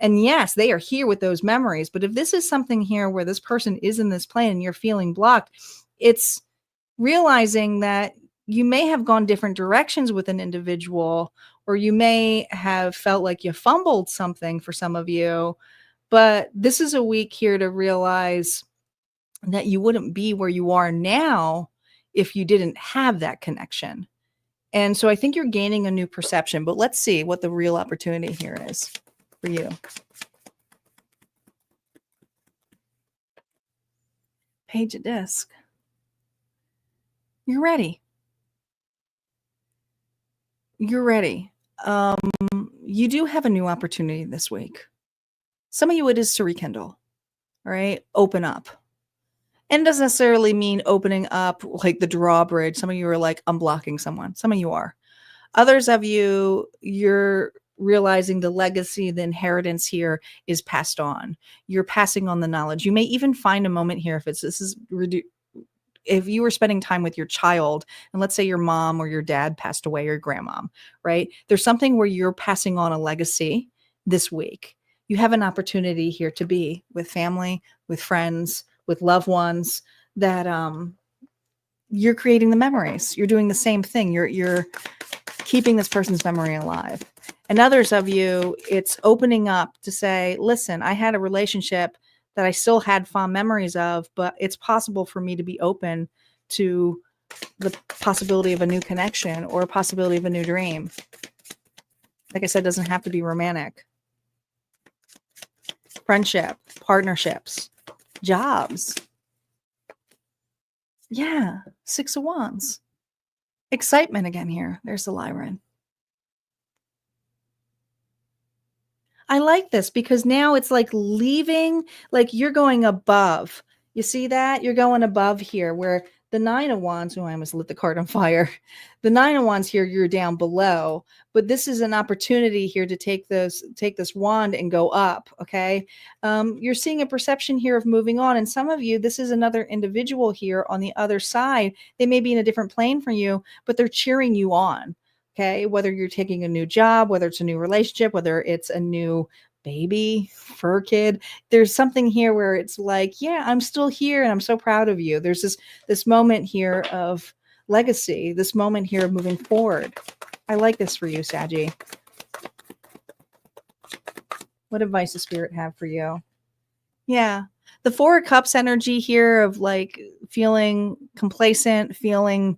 And yes, they are here with those memories. But if this is something here where this person is in this plane and you're feeling blocked, it's realizing that you may have gone different directions with an individual, or you may have felt like you fumbled something for some of you. But this is a week here to realize that you wouldn't be where you are now if you didn't have that connection. And so I think you're gaining a new perception, but let's see what the real opportunity here is for you. Page of Disc. You're ready. You're ready. You do have a new opportunity this week. Some of you, it is to rekindle, all right? Open up. And it doesn't necessarily mean opening up like the drawbridge. Some of you are like unblocking someone. Some of you are. Others of you, you're realizing the legacy, the inheritance here is passed on. You're passing on the knowledge. You may even find a moment here if you were spending time with your child, and let's say your mom or your dad passed away, or your grandmom, right? There's something where you're passing on a legacy this week. You have an opportunity here to be with family, with friends, with loved ones that you're creating the memories. You're doing the same thing. You're keeping this person's memory alive. And others of you, it's opening up to say, listen, I had a relationship that I still had fond memories of, but it's possible for me to be open to the possibility of a new connection or a possibility of a new dream. Like I said, it doesn't have to be romantic. Friendship, partnerships, jobs. Yeah, 6 of Wands. Excitement again here. There's the Lyran. I like this because now it's like leaving, like you're going above. You see that? You're going above here where the 9 of Wands, I almost lit the card on fire. The 9 of Wands here, you're down below, but this is an opportunity here to take this wand and go up. Okay. You're seeing a perception here of moving on. And some of you, this is another individual here on the other side. They may be in a different plane from you, but they're cheering you on. Okay, whether you're taking a new job, whether it's a new relationship, whether it's a new baby, fur kid, there's something here where it's like, yeah, I'm still here and I'm so proud of you. There's this moment here of legacy, this moment here of moving forward. I like this for you, Saggy. What advice does Spirit have for you? Yeah. The 4 of Cups energy here of like feeling complacent, feeling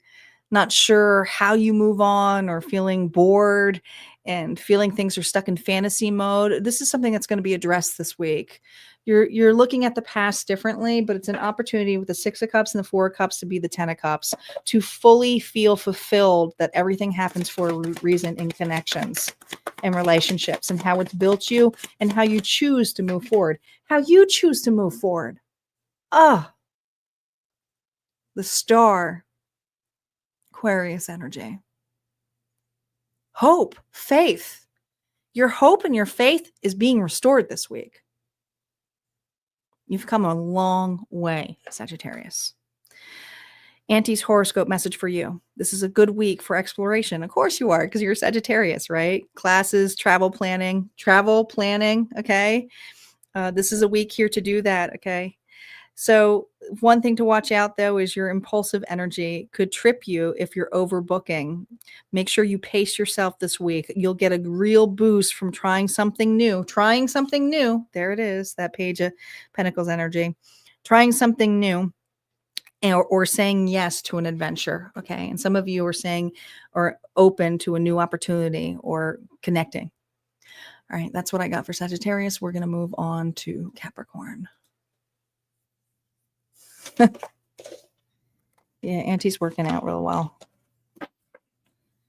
not sure how you move on, or feeling bored and feeling things are stuck in fantasy mode. This is something that's going to be addressed this week. You're looking at the past differently, but it's an opportunity with the 6 of Cups and the 4 of Cups to be the 10 of Cups, to fully feel fulfilled that everything happens for a reason in connections and relationships, and how it's built you and how you choose to move forward. How you choose to move forward. Ah, the star, Aquarius energy. Hope, faith. Your hope and your faith is being restored this week. You've come a long way, Sagittarius. Auntie's horoscope message for you. This is a good week for exploration. Of course you are, because you're Sagittarius, right? Classes, travel planning, okay? This is a week here to do that, okay? So one thing to watch out, though, is your impulsive energy could trip you if you're overbooking. Make sure you pace yourself this week. You'll get a real boost from trying something new. Trying something new. There it is, that Page of Pentacles energy. Trying something new. Or saying yes to an adventure, okay? And some of you are saying or open to a new opportunity or connecting. All right, that's what I got for Sagittarius. We're going to move on to Capricorn. Yeah, Auntie's working out real well.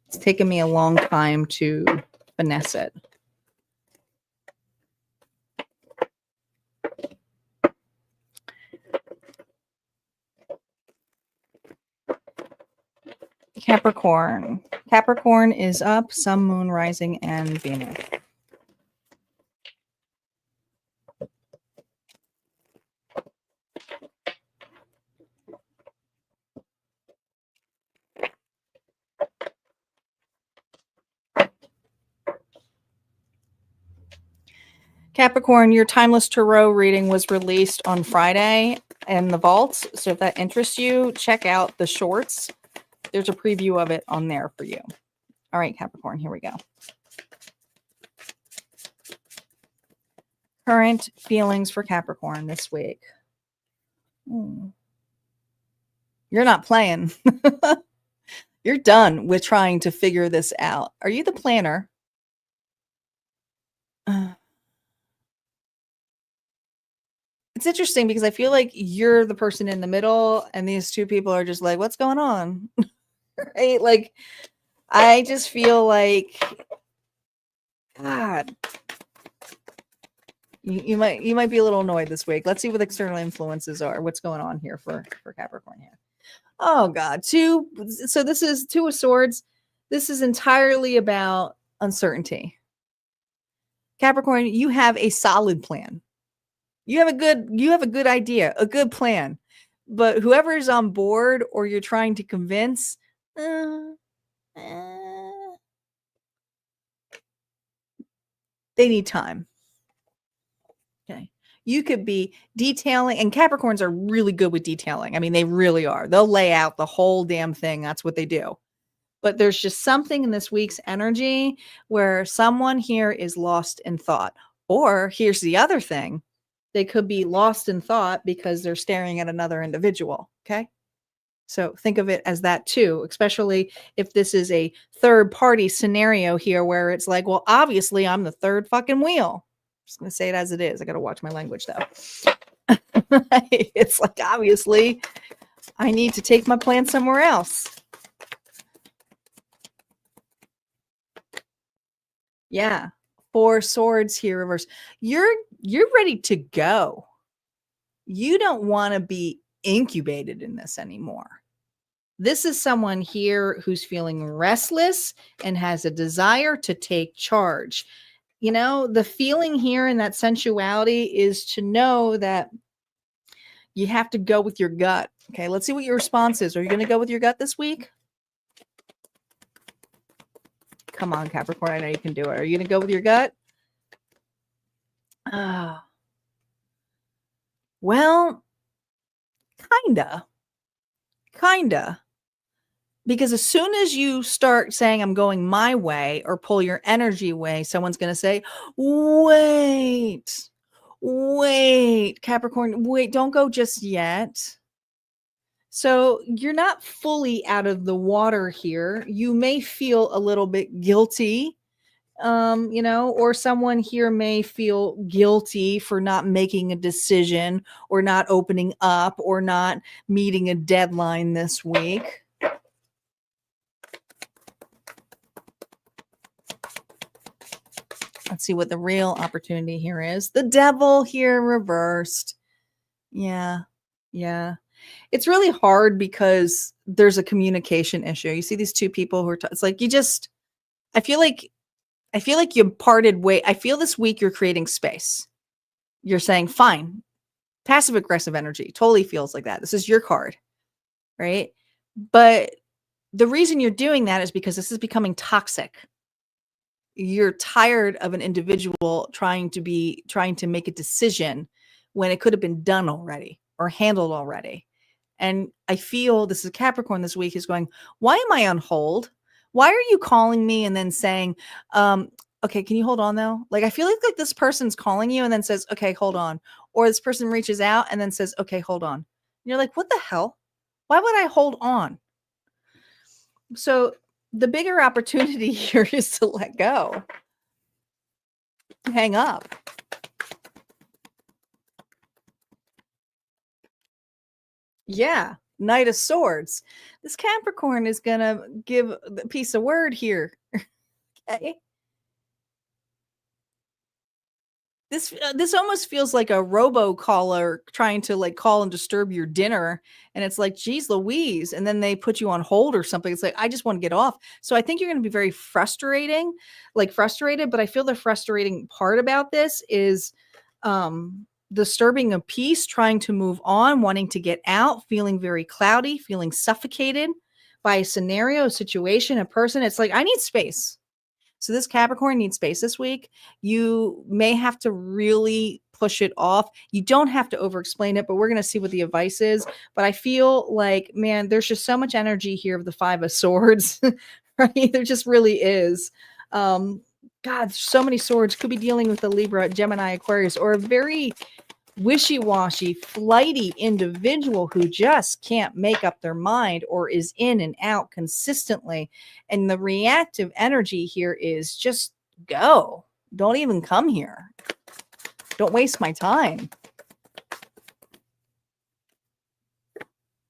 It's taken me a long time to finesse it. Capricorn. Capricorn is up, Sun, Moon, Rising, and Venus. Capricorn, your Timeless Tarot reading was released on Friday in the vaults. So if that interests you, check out the shorts. There's a preview of it on there for you. All right, Capricorn, here we go. Current feelings for Capricorn this week. You're not playing. You're done with trying to figure this out. Are you the planner? It's interesting because I feel like you're the person in the middle and these two people are just like, what's going on? Right? Like, I just feel like, God, you might be a little annoyed this week. Let's see what external influences are. What's going on here for Capricorn here? Oh God, so this is Two of Swords. This is entirely about uncertainty. Capricorn, you have a solid plan. You have a good idea, a good plan. But whoever is on board or you're trying to convince, they need time. Okay. You could be detailing, and Capricorns are really good with detailing. I mean, they really are. They'll lay out the whole damn thing. That's what they do. But there's just something in this week's energy where someone here is lost in thought. Or here's the other thing. They could be lost in thought because they're staring at another individual. Okay. So think of it as that too, especially if this is a third party scenario here where it's like, well, obviously I'm the third fucking wheel. I'm just going to say it as it is. I got to watch my language though. It's like, obviously I need to take my plan somewhere else. Yeah. Four Swords here reverse. You're ready to go. You don't want to be incubated in this anymore. This is someone here who's feeling restless and has a desire to take charge. You know, the feeling here in that sensuality is to know that you have to go with your gut. Okay, let's see what your response is. Are you going to go with your gut this week? Come on, Capricorn. I know you can do it. Are you going to go with your gut? Well, kinda. Because as soon as you start saying, I'm going my way, or pull your energy away, someone's going to say, wait, Capricorn, wait, don't go just yet. So you're not fully out of the water here. You may feel a little bit guilty, you know, or someone here may feel guilty for not making a decision or not opening up or not meeting a deadline this week. Let's see what the real opportunity here is. The Devil here reversed. Yeah. It's really hard because there's a communication issue. You see these two people who are, it's like, I feel like, you parted way. I feel this week you're creating space. You're saying, fine, passive aggressive energy totally feels like that. This is your card, right? But the reason you're doing that is because this is becoming toxic. You're tired of an individual trying to make a decision when it could have been done already or handled already. And I feel this is Capricorn this week is going, why am I on hold? Why are you calling me and then saying, okay, can you hold on though? Like, I feel like this person's calling you and then says, okay, hold on. Or this person reaches out and then says, okay, hold on. And you're like, what the hell? Why would I hold on? So the bigger opportunity here is to let go. Hang up. Yeah. Knight of Swords. This Capricorn is going to give a piece of word here. Okay. This almost feels like a robocaller trying to like call and disturb your dinner. And it's like, geez, Louise. And then they put you on hold or something. It's like, I just want to get off. So I think you're going to be very frustrated, but I feel the frustrating part about this is disturbing a peace, trying to move on, wanting to get out, feeling very cloudy, feeling suffocated by a scenario, a situation, a person. It's like, I need space. So this Capricorn needs space this week. You may have to really push it off. You don't have to over-explain it, but we're going to see what the advice is. But I feel like, man, there's just so much energy here of the Five of Swords, right? There just really is. God, so many swords. Could be dealing with a Libra, Gemini, Aquarius, or a very wishy-washy, flighty individual who just can't make up their mind or is in and out consistently. And the reactive energy here is just go. Don't even come here. Don't waste my time.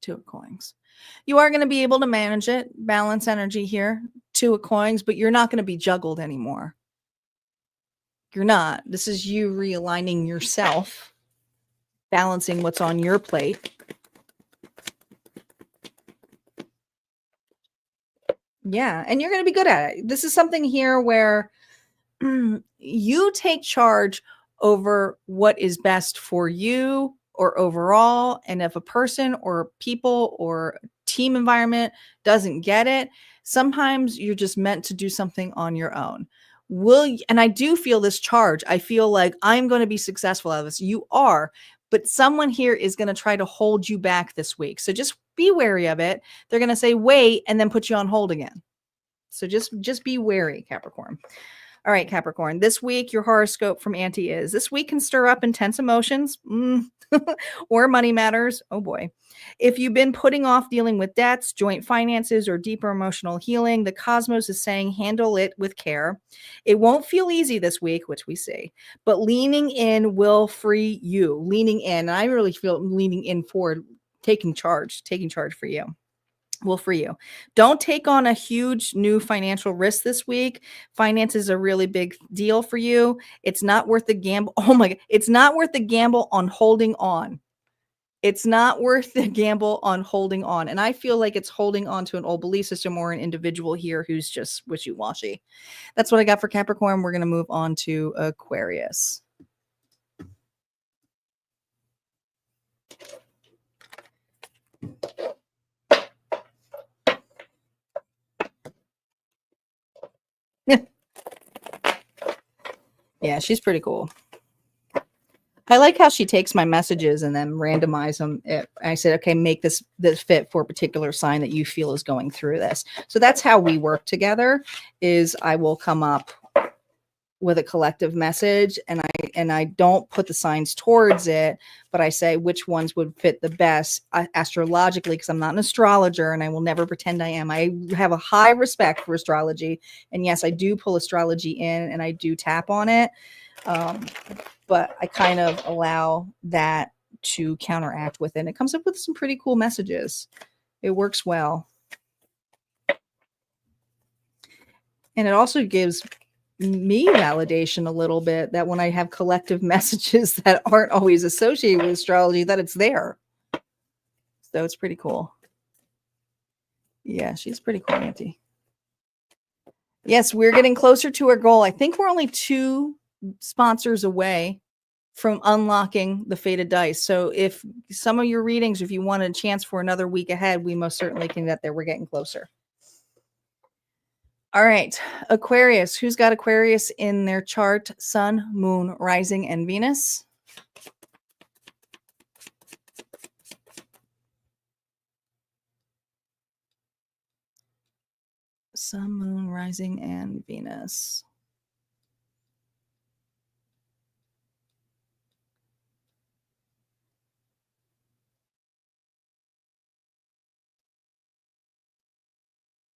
Two of Coins. You are going to be able to manage it, balance energy here. Two of Coins, but you're not going to be juggled anymore. You're not. This is you realigning yourself, balancing what's on your plate. Yeah, and you're going to be good at it. This is something here where you take charge over what is best for you or overall. And if a person or people or team environment doesn't get it, sometimes you're just meant to do something on your own. And I do feel this charge. I feel like I'm going to be successful at this. You are, but someone here is going to try to hold you back this week. So just be wary of it. They're going to say, wait, and then put you on hold again. So just be wary, Capricorn. All right, Capricorn, this week, your horoscope from Auntie is, this week can stir up intense emotions or money matters. Oh boy. If you've been putting off dealing with debts, joint finances, or deeper emotional healing, the cosmos is saying handle it with care. It won't feel easy this week, which we see, but leaning in will free you. Leaning in, and I really feel leaning in forward, taking charge for you. Will free you. Don't take on a huge new financial risk this week. Finance is a really big deal for you. It's not worth the gamble. Oh my God. It's not worth the gamble on holding on. It's not worth the gamble on holding on. And I feel like it's holding on to an old belief system or an individual here who's just wishy-washy. That's what I got for Capricorn. We're going to move on to Aquarius. Yeah, she's pretty cool. I like how she takes my messages and then randomize them. I said, okay, make this fit for a particular sign that you feel is going through this. So that's how we work together, is I will come up with a collective message and I don't put the signs towards it, but I say which ones would fit the best astrologically, because I'm not an astrologer and I will never pretend I am. I have a high respect for astrology. And yes, I do pull astrology in and I do tap on it. But I kind of allow that to counteract with it. And it comes up with some pretty cool messages. It works well. And it also gives me validation a little bit that when I have collective messages that aren't always associated with astrology, that it's there. though. It's pretty cool. Yeah, she's pretty cool, Auntie. Yes, we're getting closer to our goal. I think we're only 2 sponsors away from unlocking the Fated Dice. So if some of your readings, if you want a chance for another week ahead, we most certainly can get there. We're getting closer. All right, Aquarius. Who's got Aquarius in their chart? Sun, Moon, Rising, and Venus. Sun, Moon, Rising, and Venus.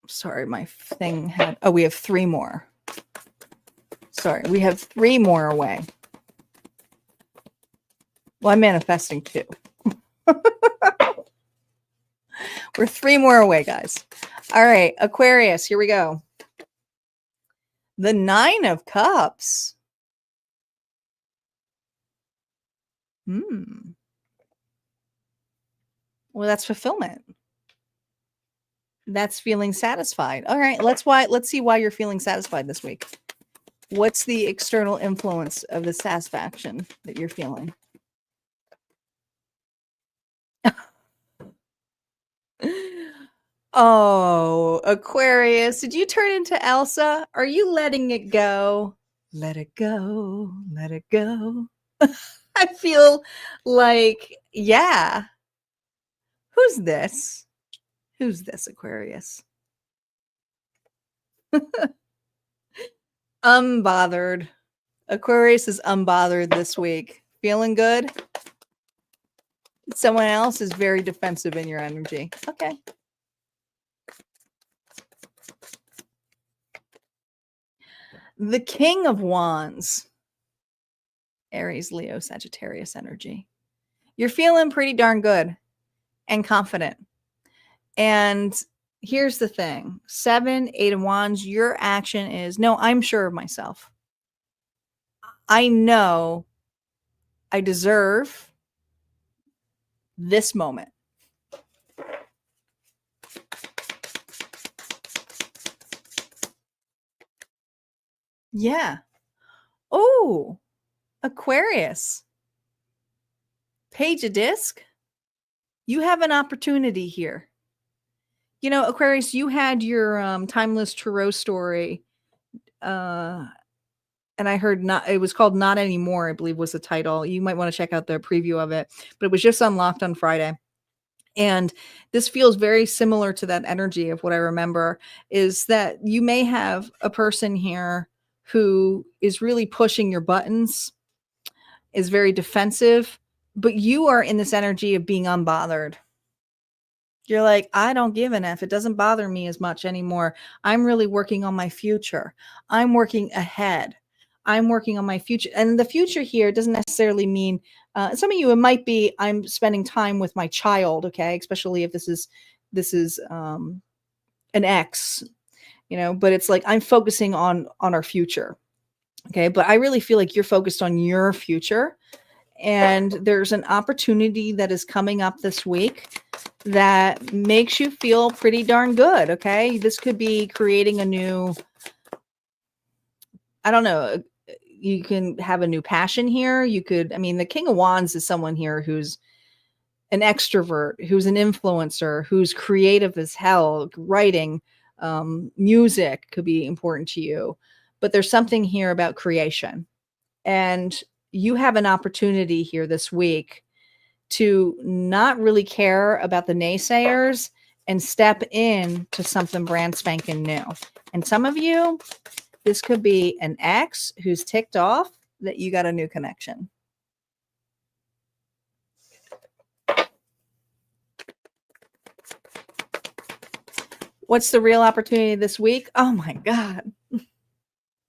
Sorry, my thing had... Oh, we have 3 more. Sorry, we have 3 more away. Well, I'm manifesting 2. We're 3 more away, guys. All right, Aquarius, here we go. The 9 of Cups. Well, that's fulfillment. That's feeling satisfied. All right, let's see why you're feeling satisfied this week. What's the external influence of the satisfaction that you're feeling? Oh, Aquarius, did you turn into Elsa? Are you letting it go? Let it go. Let it go. I feel like, yeah. Who's this? Who's this, Aquarius? Unbothered. Aquarius is unbothered this week. Feeling good? Someone else is very defensive in your energy. Okay. The King of Wands. Aries, Leo, Sagittarius energy. You're feeling pretty darn good and confident. And here's the thing. 7, 8 of Wands, your action is, no, I'm sure of myself. I know I deserve this moment. Yeah. Oh, Aquarius. Page of Disc. You have an opportunity here. You know, Aquarius, you had your timeless tarot story. And I heard it was called Not Anymore, I believe was the title. You might want to check out the preview of it, but it was just unlocked on Friday. And this feels very similar to that energy of what I remember is that you may have a person here who is really pushing your buttons, is very defensive, but you are in this energy of being unbothered. You're like, I don't give an F. It doesn't bother me as much anymore. I'm really working on my future. I'm working ahead. I'm working on my future. And the future here doesn't necessarily mean, some of you, it might be I'm spending time with my child, okay? Especially if this is an ex, you know, but it's like I'm focusing on our future, okay? But I really feel like you're focused on your future. And there's an opportunity that is coming up this week that makes you feel pretty darn good, okay? This could be creating a new, I don't know, you can have a new passion here. You could, I mean, the King of Wands is someone here who's an extrovert, who's an influencer, who's creative as hell, writing, music could be important to you. But there's something here about creation. And you have an opportunity here this week to not really care about the naysayers and step in to something brand spanking new. And some of you, this could be an ex who's ticked off that you got a new connection. What's the real opportunity this week? Oh my God.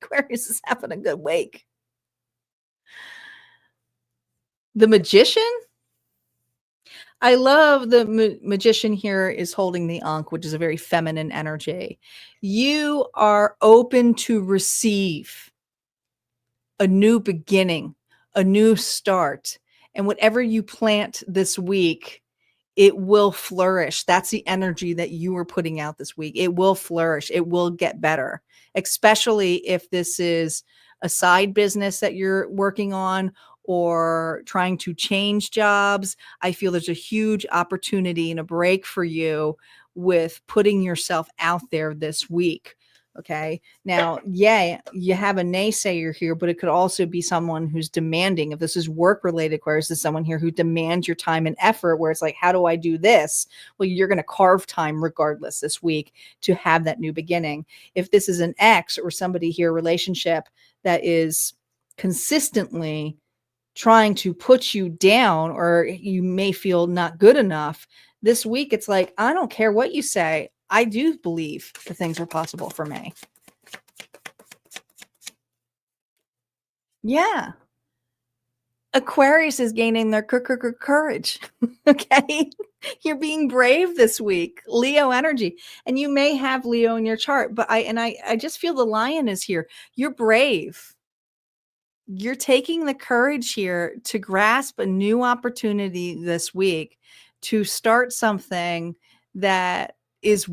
Aquarius is having a good week. The Magician? I love the Magician here is holding the Ankh, which is a very feminine energy. You are open to receive a new beginning, a new start. And whatever you plant this week it will flourish. That's the energy that you were putting out this week. It will flourish. It will get better, especially if this is a side business that you're working on or trying to change jobs. I feel there's a huge opportunity and a break for you with putting yourself out there this week. Okay. Now, yeah, you have a naysayer here, but it could also be someone who's demanding. If this is work related, Aquarius, is someone here who demands your time and effort, where it's like, how do I do this? Well, you're going to carve time regardless this week to have that new beginning. If this is an ex or somebody here, relationship that is consistently trying to put you down, or you may feel not good enough, this week it's like, I don't care what you say. I do believe that things are possible for me. Yeah. Aquarius is gaining their courage. Okay. You're being brave this week. Leo energy. And you may have Leo in your chart, but I just feel the lion is here. You're brave. You're taking the courage here to grasp a new opportunity this week to start something that is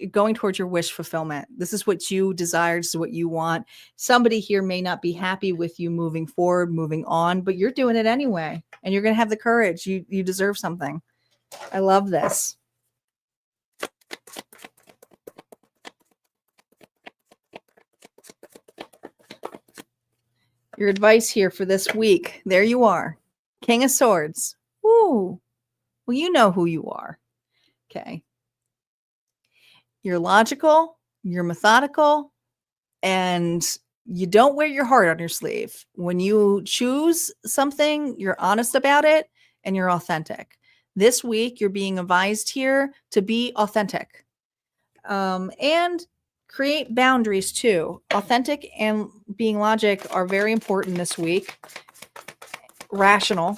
going towards your wish fulfillment. This is what you desire. This is what you want. Somebody here may not be happy with you moving forward, moving on, but you're doing it anyway, and you're going to have the courage. You deserve something. I love this. Your advice here for this week. There you are. King of Swords. Ooh. Well, you know who you are. Okay. You're logical, you're methodical, and you don't wear your heart on your sleeve. When you choose something, you're honest about it and you're authentic. This week, you're being advised here to be authentic. And create boundaries too. Authentic and being logic are very important this week. Rational.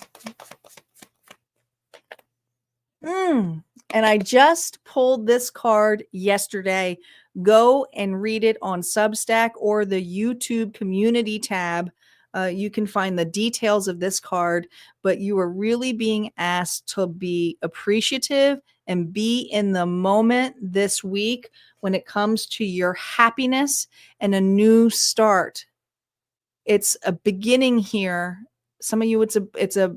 And I just pulled this card yesterday. Go and read it on Substack or the YouTube community tab. You can find the details of this card, but you are really being asked to be appreciative and be in the moment this week when it comes to your happiness and a new start. It's a beginning here. Some of you, it's a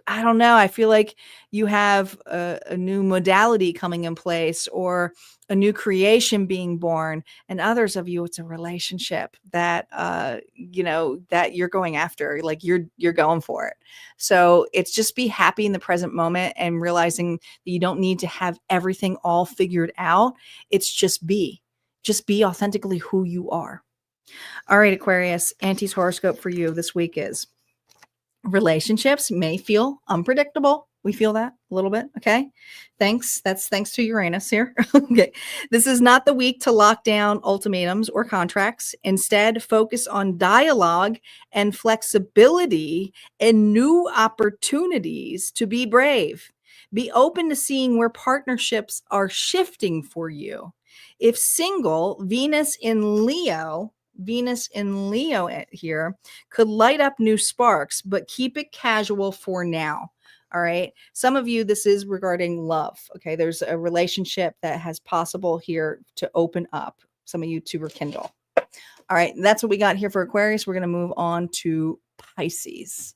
I don't know. I feel like you have a new modality coming in place or a new creation being born. And others of you, it's a relationship that, that you're going after, like you're going for it. So it's just be happy in the present moment and realizing that you don't need to have everything all figured out. It's just be authentically who you are. All right, Aquarius, Auntie's horoscope for you this week is: relationships may feel unpredictable. We feel that a little bit. Okay. Thanks. That's thanks to Uranus here. Okay. This is not the week to lock down ultimatums or contracts. Instead, focus on dialogue and flexibility and new opportunities to be brave. Be open to seeing where partnerships are shifting for you. If single, Venus in Leo here could light up new sparks, but keep it casual for now. All right. Some of you, this is regarding love. Okay. There's a relationship that has possible here to open up. Some of you to rekindle. All right. That's what we got here for Aquarius. We're going to move on to Pisces.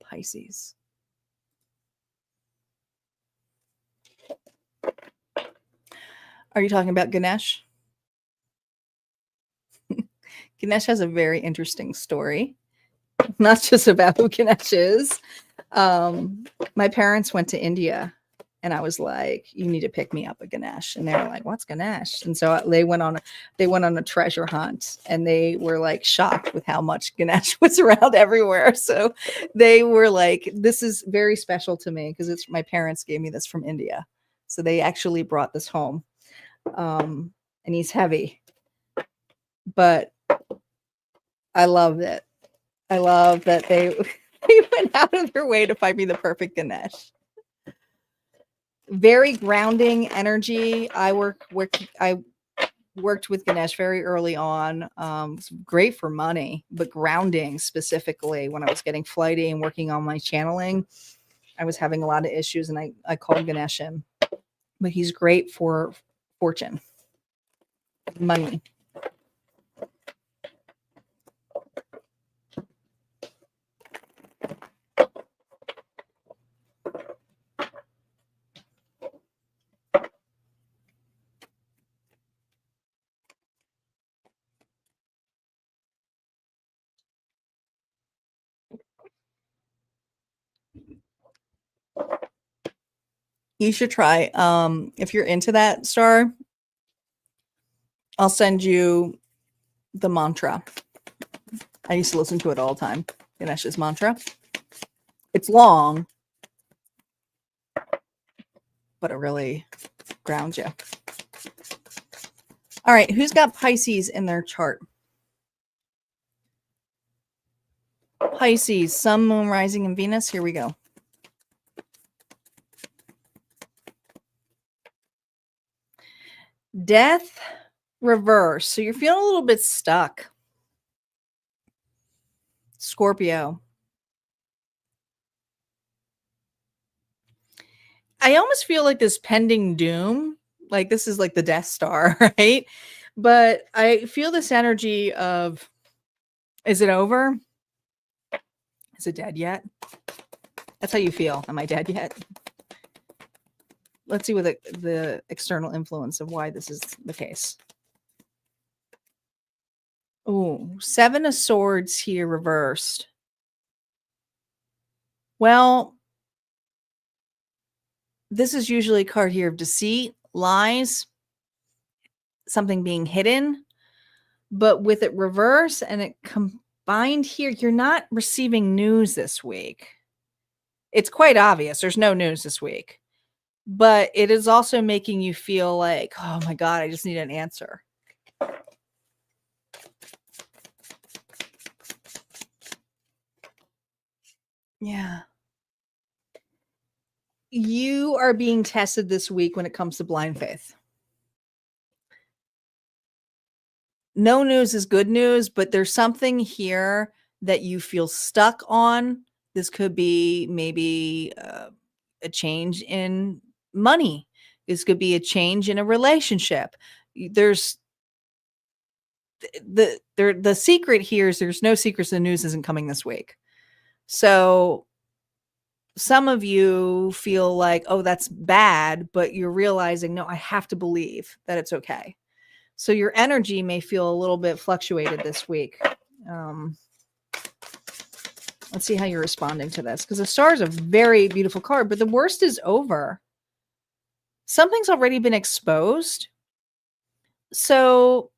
Pisces. Are you talking about Ganesh? Ganesh has a very interesting story, not just about who Ganesh is. My parents went to India and I was like, you need to pick me up a Ganesh. And they were like, what's Ganesh? And so they went on a treasure hunt and they were like shocked with how much Ganesh was around everywhere. So they were like, this is very special to me because my parents gave me this from India. So they actually brought this home. And he's heavy, but I love it. I love that they went out of their way to find me the perfect Ganesh. Very grounding energy. I worked with Ganesh very early on. It's great for money, but grounding specifically when I was getting flighty and working on my channeling. I was having a lot of issues, and I called Ganesh in. But he's great for fortune, money. You should try. If you're into that, Star, I'll send you the mantra. I used to listen to it all the time. Ganesh's mantra. It's long, but it really grounds you. All right, who's got Pisces in their chart? Pisces, Sun, Moon, Rising, and Venus. Here we go. Death reverse. So you're feeling a little bit stuck. Scorpio. I almost feel like this pending doom. Like this is like the Death Star, right? But I feel this energy of, is it over? Is it dead yet? That's how you feel. Am I dead yet? Let's see what the external influence of why this is the case. Oh, 7 of Swords here reversed. Well, this is usually a card here of deceit, lies, something being hidden. But with it reverse and it combined here, you're not receiving news this week. It's quite obvious. There's no news this week. But it is also making you feel like, oh my God, I just need an answer. Yeah. You are being tested this week when it comes to blind faith. No news is good news, but there's something here that you feel stuck on. This could be maybe a change in money. This could be a change in a relationship. There's the secret here is there's no secrets. The news isn't coming this week. So some of you feel like, oh, that's bad, but you're realizing, no, I have to believe that it's okay. So your energy may feel a little bit fluctuated this week. Let's see how you're responding to this, because the Star is a very beautiful card, but the worst is over. Something's already been exposed. So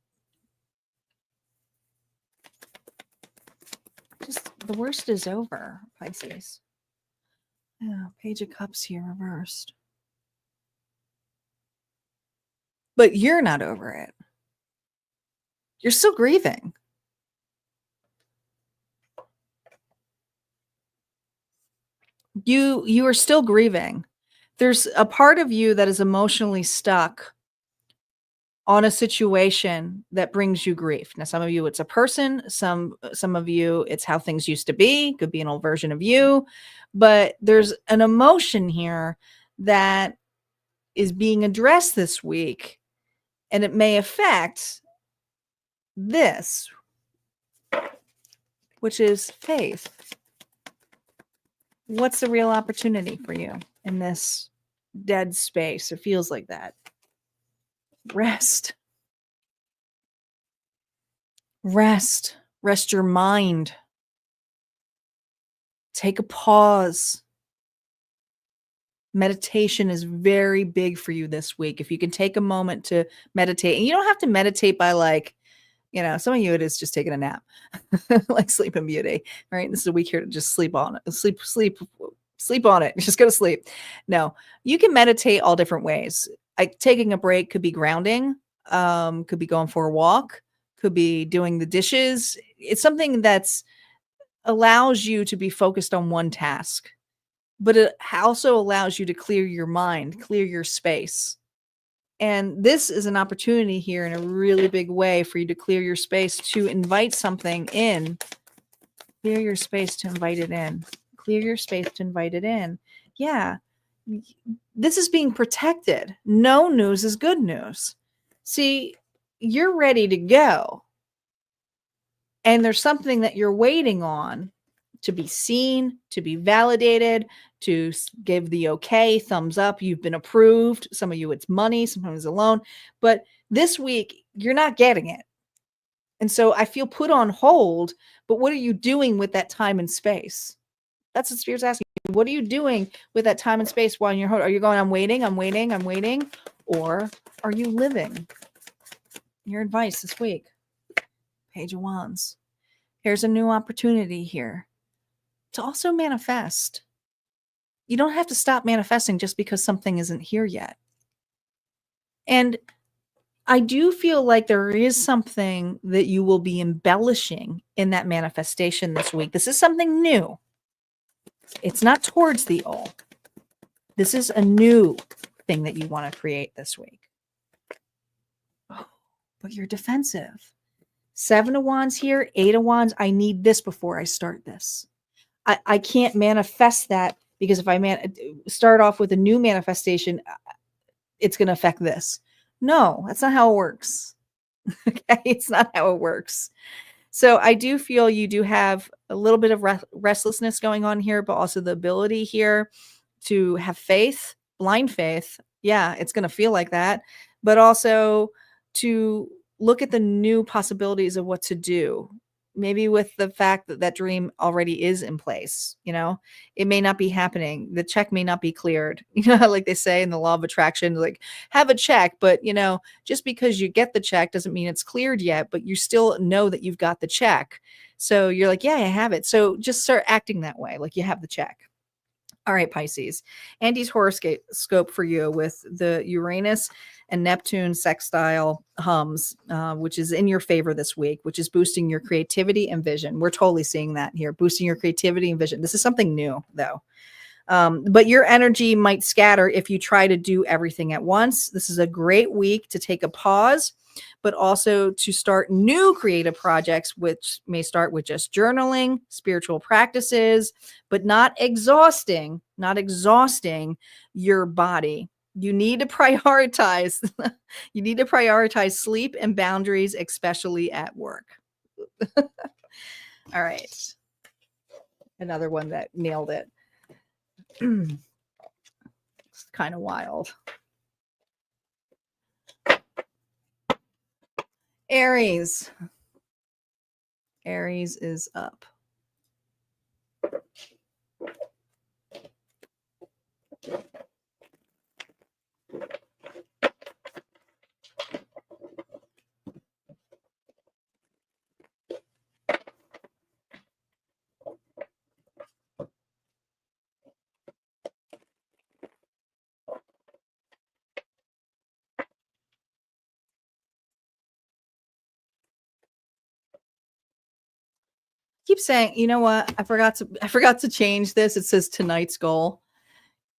just the worst is over, Pisces. Yeah, Page of Cups here reversed. But you're not over it. You're still grieving. You are still grieving. There's a part of you that is emotionally stuck on a situation that brings you grief. Now, some of you, it's a person. Some of you, it's how things used to be. Could be an old version of you. But there's an emotion here that is being addressed this week, and it may affect this, which is faith. What's the real opportunity for you in this dead space? It feels like that. Rest. Rest. Rest your mind. Take a pause. Meditation is very big for you this week. If you can take a moment to meditate, and you don't have to meditate by like, you know, some of you, it is just taking a nap, like Sleeping Beauty, right? This is a week here to just sleep on it. Sleep on it. Just go to sleep. No, you can meditate all different ways. Like taking a break could be grounding, could be going for a walk, could be doing the dishes. It's something that's allows you to be focused on one task, but it also allows you to clear your mind, clear your space. And this is an opportunity here in a really big way for you to clear your space to invite something in. Clear your space to invite it in. Clear your space to invite it in. Yeah, this is being protected. No news is good news. See, you're ready to go. And there's something that you're waiting on to be seen, to be validated, to give the okay, thumbs up. You've been approved. Some of you, it's money, sometimes it's a loan. But this week, you're not getting it. And so I feel put on hold. But what are you doing with that time and space? That's what Spirit's asking you. What are you doing with that time and space while you're hold? Are you going, I'm waiting, I'm waiting, I'm waiting? Or are you living? Your advice this week. Page of Wands. Here's a new opportunity here to also manifest. You don't have to stop manifesting just because something isn't here yet. And I do feel like there is something that you will be embellishing in that manifestation this week. This is something new. It's not towards the old. This is a new thing that you want to create this week. Oh, but you're defensive. 7 of Wands here, 8 of Wands. I need this before I start this. I can't manifest that because if I start off with a new manifestation, it's going to affect this. No, that's not how it works. Okay, it's not how it works. So I do feel you do have a little bit of restlessness going on here, but also the ability here to have faith, blind faith. Yeah, it's going to feel like that, but also to look at the new possibilities of what to do. Maybe with the fact that that dream already is in place, it may not be happening. The check may not be cleared. Like they say in the law of attraction, like have a check, but just because you get the check doesn't mean it's cleared yet, but you still know that you've got the check. So you're like, yeah, I have it. So just start acting that way. Like you have the check. All right, Pisces. Andy's horoscope for you with the Uranus and Neptune sextile hums, which is in your favor this week, which is boosting your creativity and vision. We're totally seeing that here, boosting your creativity and vision. This is something new, though. But your energy might scatter if you try to do everything at once. This is a great week to take a pause, but also to start new creative projects, which may start with just journaling, spiritual practices, but not exhausting your body. You need to prioritize. You need to prioritize sleep and boundaries, especially at work. All right. Another one that nailed it. It's kind of wild. Aries. Aries is up. Keep saying, you know what? I forgot to change this. It says tonight's goal.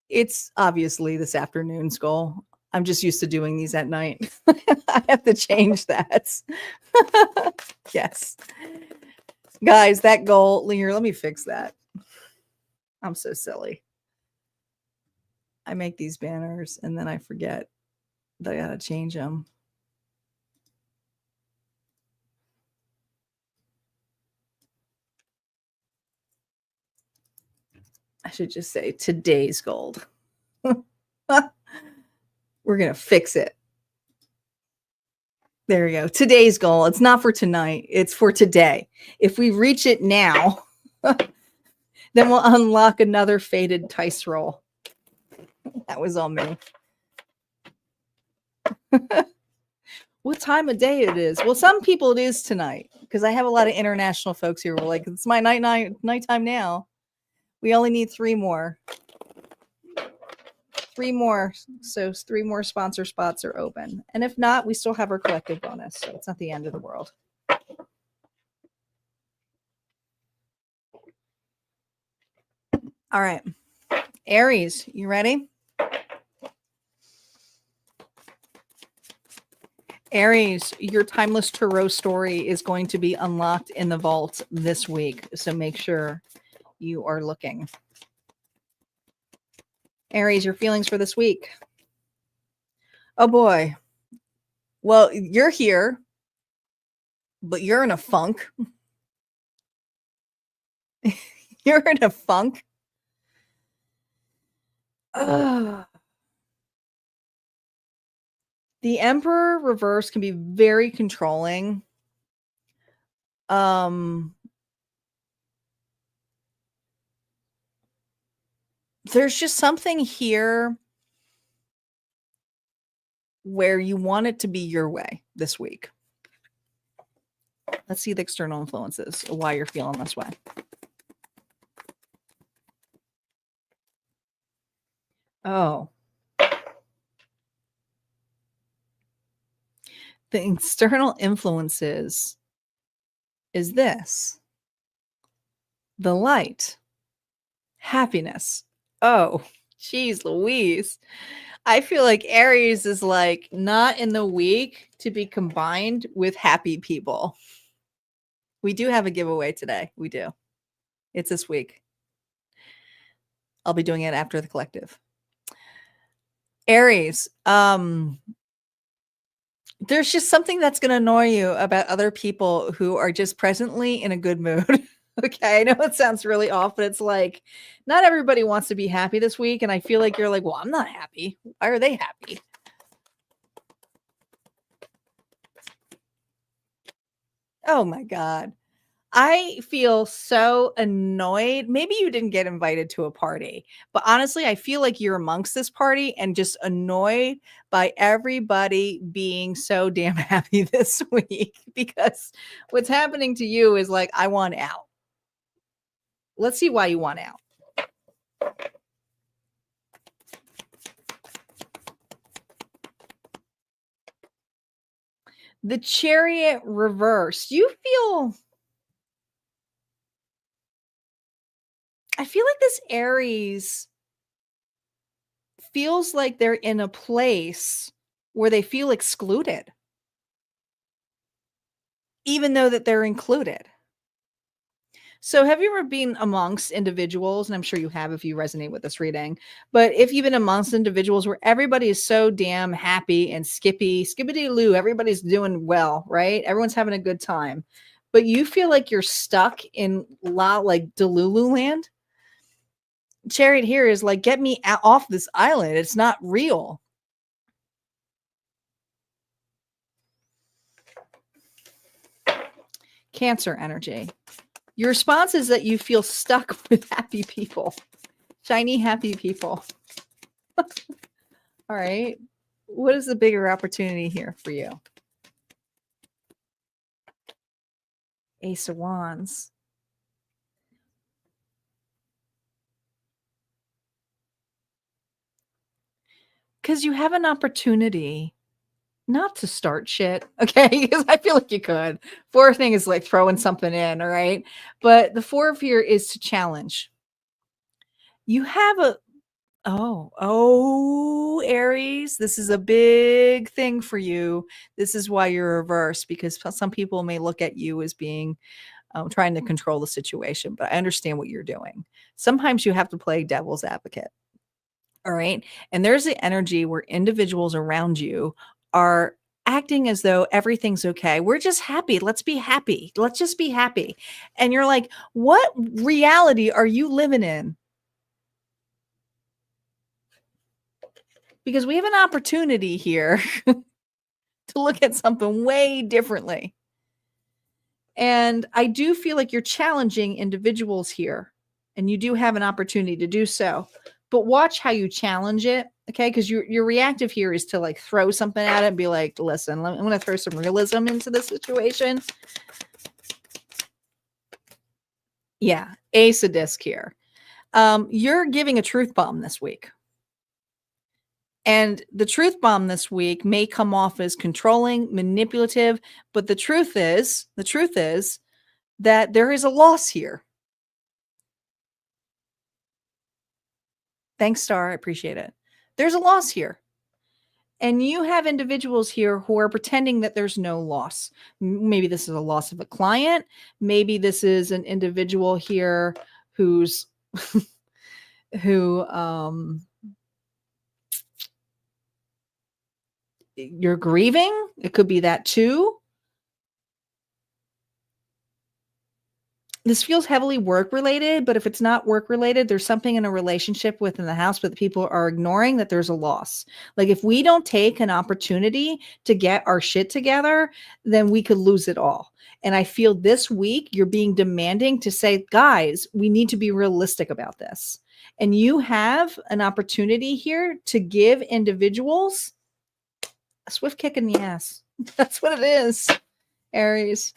It's obviously this afternoon's goal. I'm just used to doing these at night. I have to change that. Yes. Guys, that goal, here, let me fix that. I'm so silly. I make these banners and then I forget that I got to change them. I should just say today's gold. We're going to fix it. There we go. Today's goal. It's not for tonight. It's for today. If we reach it now, then we'll unlock another faded dice roll. That was all me. What time of day it is? Well, some people it is tonight because I have a lot of international folks here. We're like, it's my nighttime now. We only need 3 more. 3 more. So 3 more sponsor spots are open. And if not, we still have our collective bonus. So it's not the end of the world. All right. Aries, you ready? Aries, your timeless tarot story is going to be unlocked in the vault this week. So make sure you are looking. Aries, your feelings for this week. Oh boy. Well, you're here, but you're in a funk. You're in a funk. Ugh. The Emperor reverse can be very controlling. There's just something here where you want it to be your way this week. Let's see the external influences, why you're feeling this way. Oh. The external influences is this. The light. Happiness. Oh, geez, Louise. I feel like Aries is like not in the week to be combined with happy people. We do have a giveaway today. We do. It's this week. I'll be doing it after the collective. Aries, there's just something that's going to annoy you about other people who are just presently in a good mood. Okay, I know it sounds really off, but it's like not everybody wants to be happy this week. And I feel like you're like, well, I'm not happy. Why are they happy? Oh my God. I feel so annoyed. Maybe you didn't get invited to a party, but honestly, I feel like you're amongst this party and just annoyed by everybody being so damn happy this week because what's happening to you is like, I want out. Let's see why you want out. The Chariot reversed. I feel like this Aries feels like they're in a place where they feel excluded, even though that they're included. So have you ever been amongst individuals, and I'm sure you have if you resonate with this reading, but if you've been amongst individuals where everybody is so damn happy and skippity-loo, everybody's doing well, right? Everyone's having a good time, but you feel like you're stuck in like Delulu land? Chariot here is like, get me off this island. It's not real. Cancer energy. Your response is that you feel stuck with happy people, shiny, happy people. All right. What is the bigger opportunity here for you? Ace of Wands. Because you have an opportunity not to start shit, okay? Because I feel like you could. Fourth thing is like throwing something in, all right? But the fourth here is to challenge. You have a Aries, this is a big thing for you. This is why you're reversed, because some people may look at you as being trying to control the situation, but I understand what you're doing. Sometimes you have to play devil's advocate. All right. And there's the energy where individuals around you are acting as though everything's okay. We're just happy. Let's be happy. Let's just be happy. And you're like, what reality are you living in? Because we have an opportunity here to look at something way differently. And I do feel like you're challenging individuals here, and you do have an opportunity to do so. But watch how you challenge it, okay? Because your reactive here is to like throw something at it and be like, listen, I'm going to throw some realism into this situation. Yeah, ace of disc here. You're giving a truth bomb this week. And the truth bomb this week may come off as controlling, manipulative, but the truth is that there is a loss here. Thanks, Star. I appreciate it. There's a loss here. And you have individuals here who are pretending that there's no loss. Maybe this is a loss of a client. Maybe this is an individual here who you're grieving. It could be that too. This feels heavily work related, but if it's not work related, there's something in a relationship within the house, but people are ignoring that there's a loss. Like if we don't take an opportunity to get our shit together, then we could lose it all. And I feel this week you're being demanding to say, guys, we need to be realistic about this. And you have an opportunity here to give individuals a swift kick in the ass. That's what it is, Aries.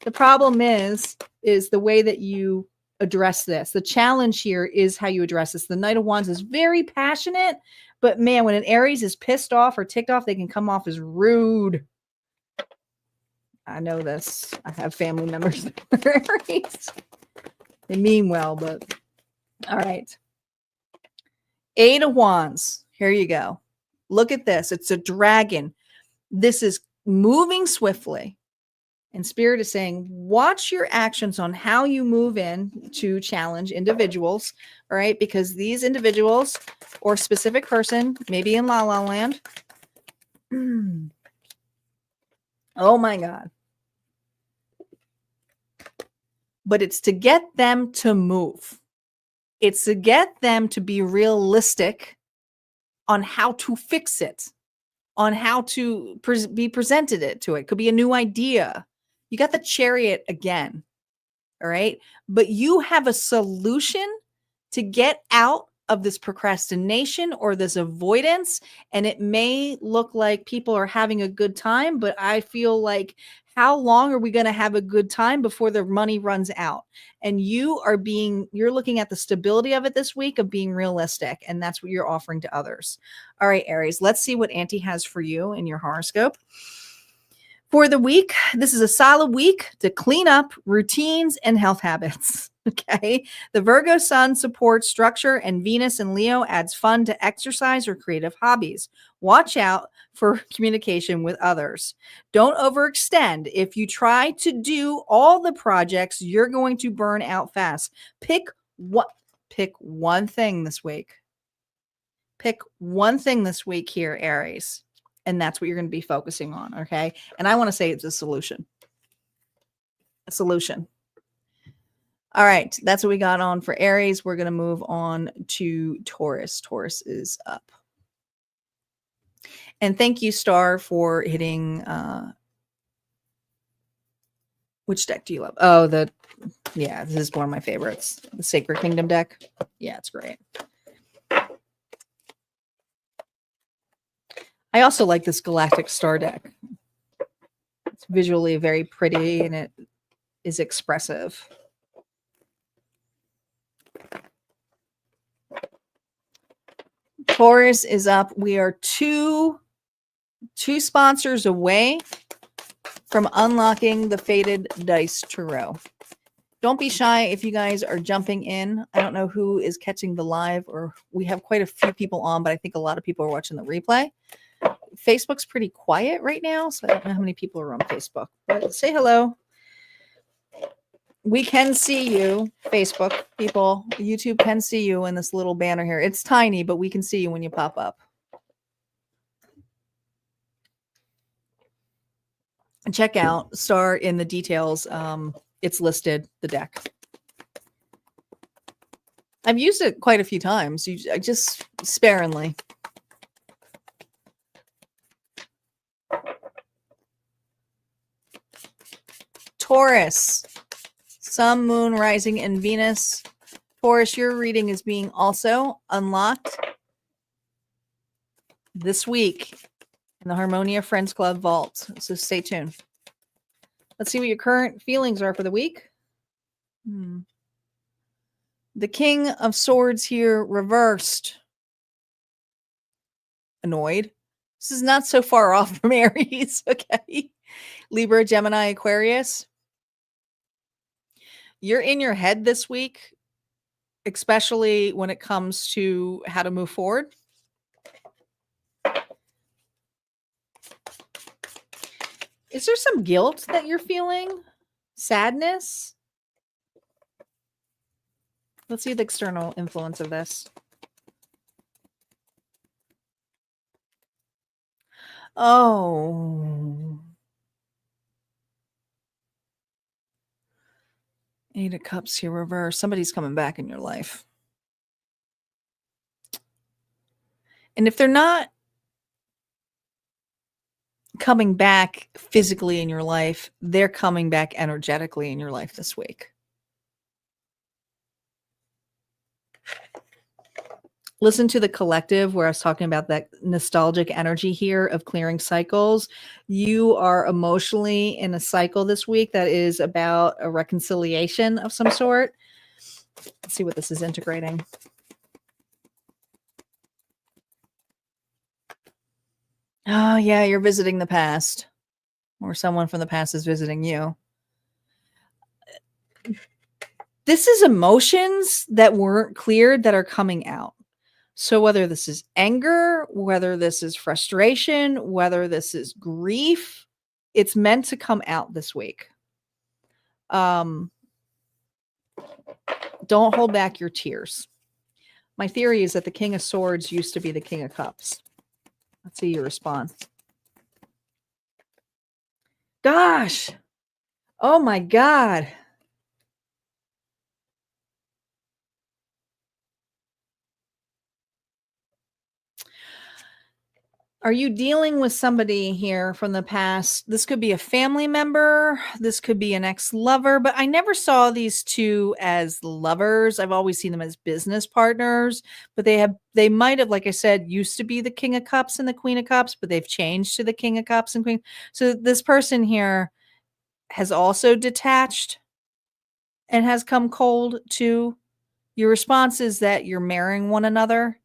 The problem is the way that you address this. The challenge here is how you address this. The Knight of Wands is very passionate, but man, when an Aries is pissed off or ticked off, they can come off as rude. I know this. I have family members that are Aries. They mean well, but all right. Eight of Wands. Here you go. Look at this. It's a dragon. This is moving swiftly. And Spirit is saying, watch your actions on how you move in to challenge individuals, all right? Because these individuals or specific person, maybe in La La Land. Oh my God. But it's to get them to move. It's to get them to be realistic on how to fix it, on how to be presented it to it. Could be a new idea. You got the Chariot again. All right. But you have a solution to get out of this procrastination or this avoidance. And it may look like people are having a good time, but I feel like how long are we going to have a good time before the money runs out? And you're looking at the stability of it this week of being realistic. And that's what you're offering to others. All right, Aries, let's see what Auntie has for you in your horoscope. For the week, this is a solid week to clean up routines and health habits. Okay. The Virgo sun supports structure, and Venus in Leo adds fun to exercise or creative hobbies. Watch out for communication with others. Don't overextend. If you try to do all the projects, you're going to burn out fast. Pick one thing this week. Pick one thing this week here, Aries. And that's what you're going to be focusing on. Okay. And I want to say it's a solution. A solution. All right. That's what we got on for Aries. We're going to move on to Taurus. Taurus is up. And thank you, Star, for hitting. Which deck do you love? Oh, this is one of my favorites. The Sacred Kingdom deck. Yeah, it's great. I also like this Galactic Star deck. It's visually very pretty and it is expressive. Taurus is up. We are two sponsors away from unlocking the Faded Dice Tarot. Don't be shy if you guys are jumping in. I don't know who is catching the live, or we have quite a few people on, but I think a lot of people are watching the replay. Facebook's pretty quiet right now, so I don't know how many people are on Facebook. But say hello. We can see you, Facebook people. YouTube can see you in this little banner here. It's tiny, but we can see you when you pop up. Check out Star in the details. It's listed, the deck. I've used it quite a few times. Just sparingly. Taurus, Sun, Moon, Rising, and Venus. Taurus, your reading is being also unlocked this week in the Harmonia Friends Club vault. So stay tuned. Let's see what your current feelings are for the week. The King of Swords here reversed. Annoyed. This is not so far off from Aries. Okay. Libra, Gemini, Aquarius. You're in your head this week, especially when it comes to how to move forward. Is there some guilt that you're feeling? Sadness? Let's see the external influence of this. Oh. Eight of Cups here, reverse. Somebody's coming back in your life. And if they're not coming back physically in your life, they're coming back energetically in your life this week. Listen to the collective where I was talking about that nostalgic energy here of clearing cycles. You are emotionally in a cycle this week that is about a reconciliation of some sort. Let's see what this is integrating. Oh, yeah, you're visiting the past, or someone from the past is visiting you. This is emotions that weren't cleared that are coming out. So whether this is anger, whether this is frustration, whether this is grief, it's meant to come out this week. Don't hold back your tears. My theory is that the King of Swords used to be the King of Cups. Let's see your response. Gosh. Oh my God. Are you dealing with somebody here from the past? This could be a family member. This could be an ex-lover, but I never saw these two as lovers. I've always seen them as business partners, but they might have, like I said, used to be the King of Cups and the Queen of Cups, but they've changed to the King of Cups and Queen. So this person here has also detached and has come cold to. Your response is that you're marrying one another.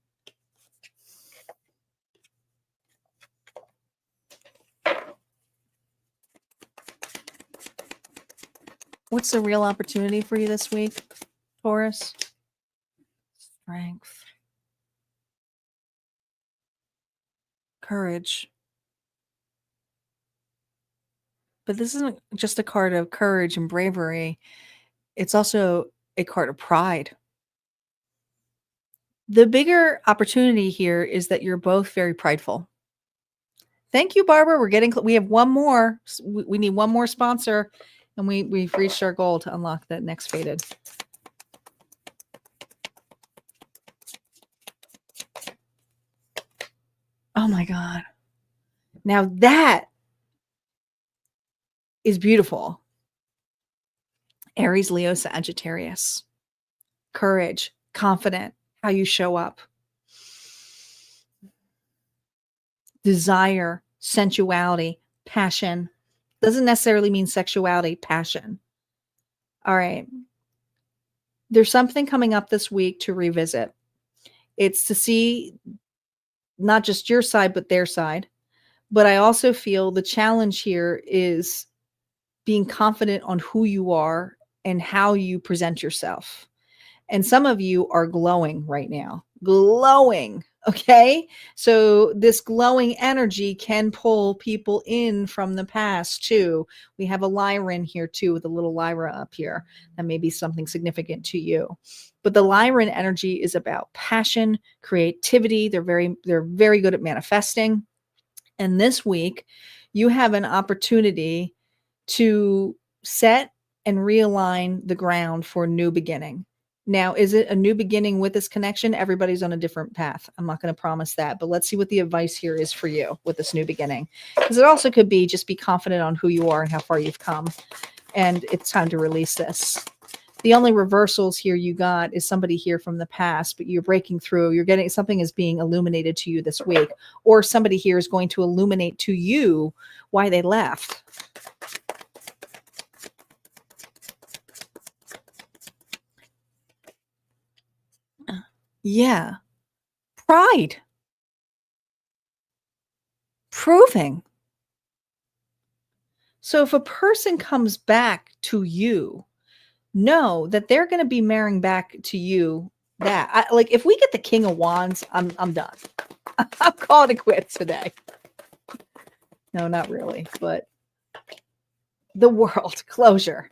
What's the real opportunity for you this week, Taurus? Strength. Courage. But this isn't just a card of courage and bravery. It's also a card of pride. The bigger opportunity here is that you're both very prideful. Thank you, Barbara. We have one more. We need one more sponsor, and we've reached our goal to unlock that next faded. Oh my God. Now that is beautiful. Aries, Leo, Sagittarius. Courage, confident, how you show up. Desire, sensuality, passion. Doesn't necessarily mean sexuality, passion. All right. There's something coming up this week to revisit. It's to see not just your side, but their side. But I also feel the challenge here is being confident on who you are and how you present yourself. And some of you are glowing right now. Glowing. Okay. So this glowing energy can pull people in from the past too. We have a Lyran here too, with a little Lyra up here. That may be something significant to you. But the Lyran energy is about passion, creativity. They're very good at manifesting. And this week, you have an opportunity to set and realign the ground for a new beginning. Now, is it a new beginning with this connection? Everybody's on a different path. I'm not going to promise that, but let's see what the advice here is for you with this new beginning. Because it also could be just be confident on who you are and how far you've come. And it's time to release this. The only reversals here you got is somebody here from the past, but you're breaking through. You're getting something is being illuminated to you this week, or somebody here is going to illuminate to you why they left. Yeah. Pride. Proving. So if a person comes back to you, know that they're going to be marrying back to you. Like if we get the King of Wands, I'm done. I'm calling it quits today. No, not really, but the world closure.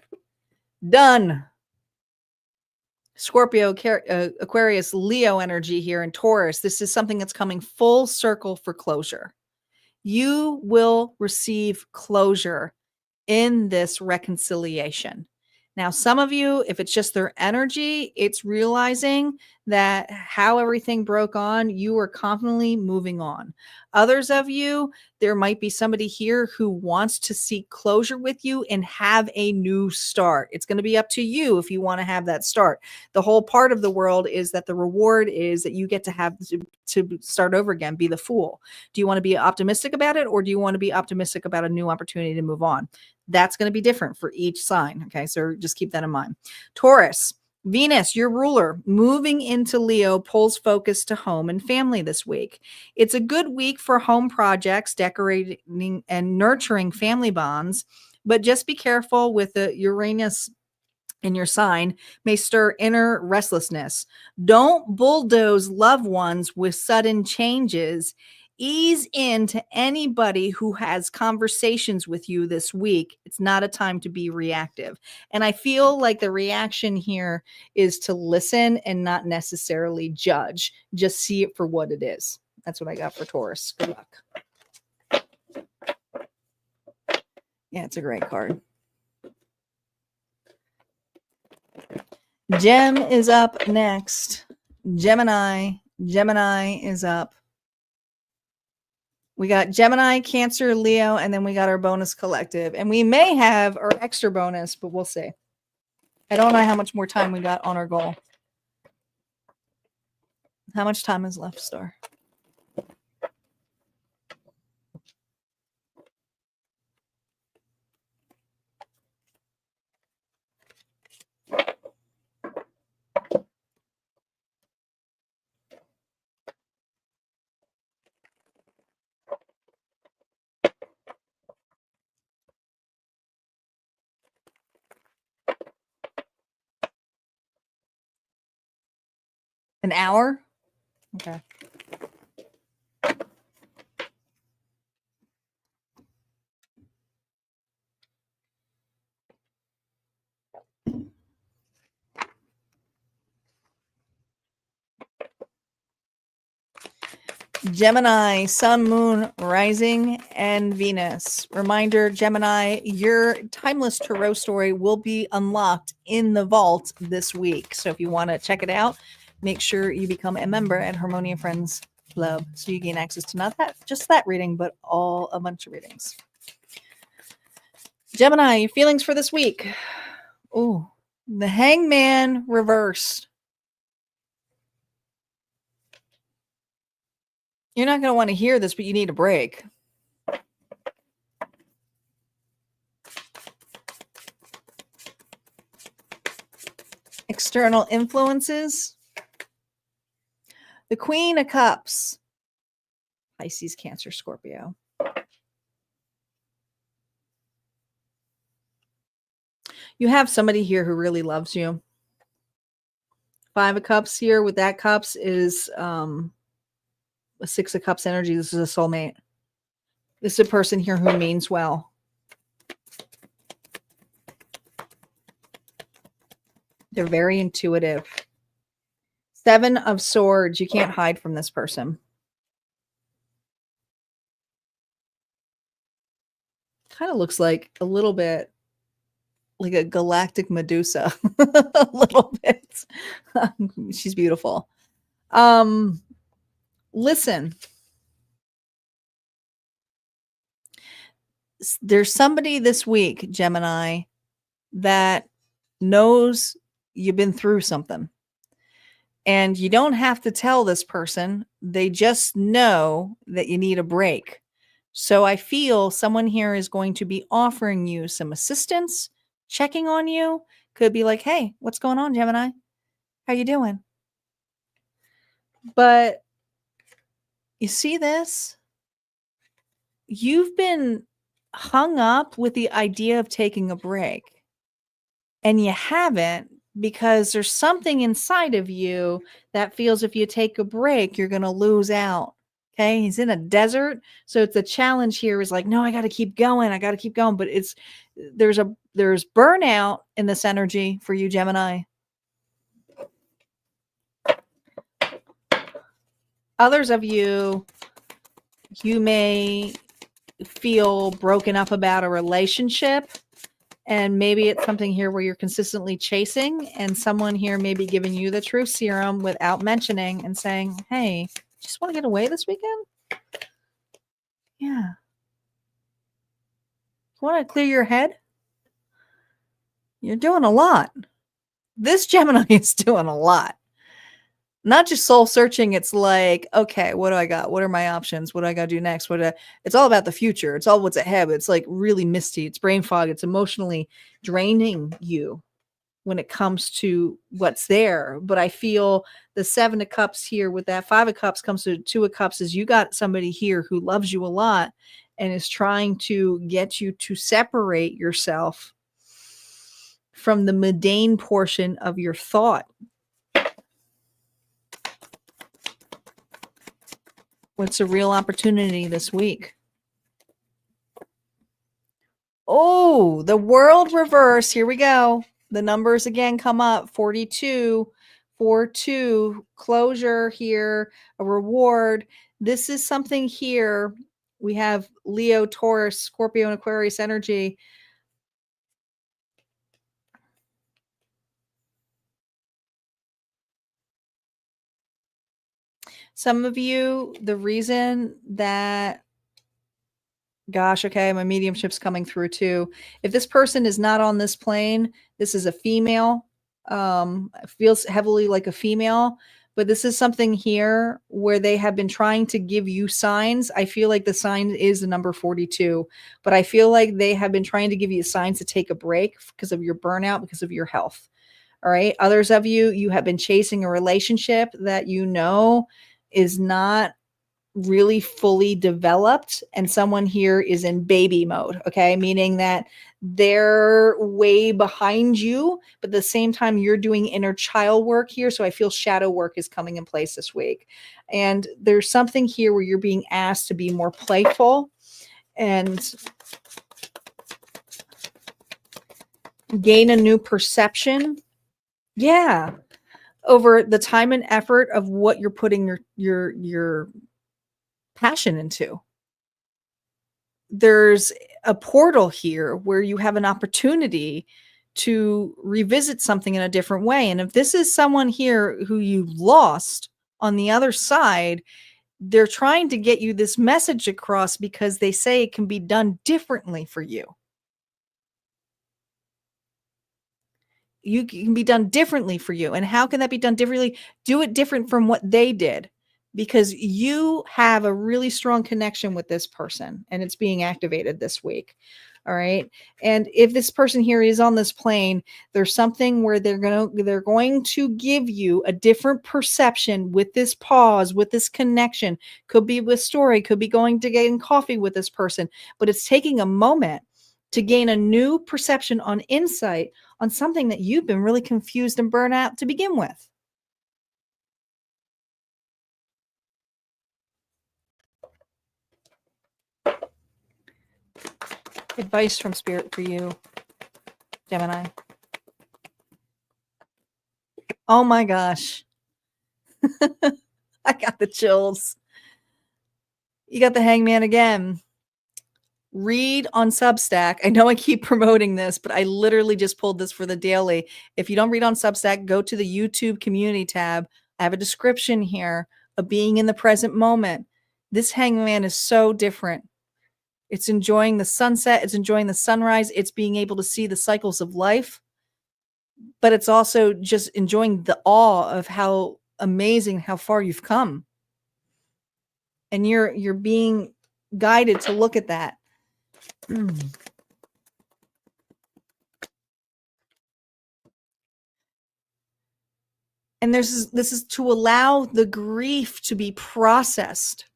Done. Scorpio, Aquarius, Leo energy here in Taurus. This is something that's coming full circle for closure. You will receive closure in this reconciliation. Now, some of you, if it's just their energy, it's realizing that how everything broke on, you are confidently moving on. Others of you, there might be somebody here who wants to seek closure with you and have a new start. It's going to be up to you if you want to have that start. The whole part of the world is that the reward is that you get to have to start over again, be the fool. Do you want to be optimistic about it, or do you want to be optimistic about a new opportunity to move on? That's going to be different for each sign. Okay. So just keep that in mind. Taurus, Venus, your ruler, moving into Leo, pulls focus to home and family this week. It's a good week for home projects, decorating and nurturing family bonds, but just be careful with the Uranus in your sign may stir inner restlessness. Don't bulldoze loved ones with sudden changes. Ease into anybody who has conversations with you this week. It's not a time to be reactive. And I feel like the reaction here is to listen and not necessarily judge. Just see it for what it is. That's what I got for Taurus. Good luck. Yeah, it's a great card. Gem is up next. Gemini is up. We got Gemini, Cancer, Leo, and then we got our bonus collective. And we may have our extra bonus, but we'll see. I don't know how much more time we got on our goal. How much time is left, Star? An hour? Okay. Gemini, Sun, Moon, Rising, and Venus. Reminder, Gemini, your timeless tarot story will be unlocked in the vault this week. So if you want to check it out, make sure you become a member at Harmonia Friends Club so you gain access to not that just that reading, but a bunch of readings. Gemini, your feelings for this week. Oh, the Hangman reversed. You're not going to want to hear this, but you need a break. External influences. The Queen of Cups. Pisces, Cancer, Scorpio. You have somebody here who really loves you. Five of Cups here with that Cups is a Six of Cups energy. This is a soulmate. This is a person here who means well. They're very intuitive. Seven of Swords. You can't hide from this person. Kind of looks like a little bit like a galactic Medusa. A little bit. She's beautiful. Listen. There's somebody this week, Gemini, that knows you've been through something. And you don't have to tell this person. They just know that you need a break. So I feel someone here is going to be offering you some assistance, checking on you. Could be like, hey, what's going on, Gemini? How you doing? But you see this? You've been hung up with the idea of taking a break. And you haven't, because there's something inside of you that feels if you take a break, you're going to lose out. Okay. He's in a desert. So it's a challenge here is like, no, I got to keep going. I got to keep going. But there's burnout in this energy for you, Gemini. Others of you, you may feel broken up about a relationship. And maybe it's something here where you're consistently chasing, and someone here may be giving you the truth serum without mentioning and saying, hey, just want to get away this weekend? Yeah. Want to clear your head? You're doing a lot. This Gemini is doing a lot. Not just soul searching. It's like, okay, what do I got? What are my options? What do I got to do next? It's all about the future. It's all what's ahead. It's like really misty. It's brain fog. It's emotionally draining you when it comes to what's there. But I feel the 7 of Cups here with that 5 of Cups comes to 2 of Cups is you got somebody here who loves you a lot and is trying to get you to separate yourself from the mundane portion of your thought. What's a real opportunity this week? Oh, the world reverse. Here we go. The numbers again come up. 42, 4-2, closure here, a reward. This is something here. We have Leo, Taurus, Scorpio, and Aquarius energy. Some of you, the reason that, gosh, okay, my mediumship's coming through too. If this person is not on this plane, this is a female. Feels heavily like a female, but this is something here where they have been trying to give you signs. I feel like the sign is the number 42, but I feel like they have been trying to give you signs to take a break because of your burnout, because of your health. All right. Others of you, you have been chasing a relationship that you know is not really fully developed, and someone here is in baby mode, okay? Meaning that they're way behind you, but at the same time you're doing inner child work here. So I feel shadow work is coming in place this week. And there's something here where you're being asked to be more playful and gain a new perception. Yeah. Over the time and effort of what you're putting your passion into. There's a portal here where you have an opportunity to revisit something in a different way. And if this is someone here who you lost on the other side, they're trying to get you this message across because they say it can be done differently for you. You can be done differently for you. And how can that be done differently? Do it different from what they did, because you have a really strong connection with this person and it's being activated this week. All right. And if this person here is on this plane, there's something where they're going to give you a different perception with this pause, with this connection. Could be with story, could be going to getting coffee with this person, but it's taking a moment to gain a new perception on insight on something that you've been really confused and burnt out to begin with. Advice from Spirit for you, Gemini. Oh my gosh. I got the chills. You got the Hangman again. Read on Substack. I know I keep promoting this, but I literally just pulled this for the daily. If you don't read on Substack, go to the YouTube community tab. I have a description here of being in the present moment. This Hangman is so different. It's enjoying the sunset. It's enjoying the sunrise. It's being able to see the cycles of life, but it's also just enjoying the awe of how amazing, how far you've come. And you're being guided to look at that. And this is to allow the grief to be processed.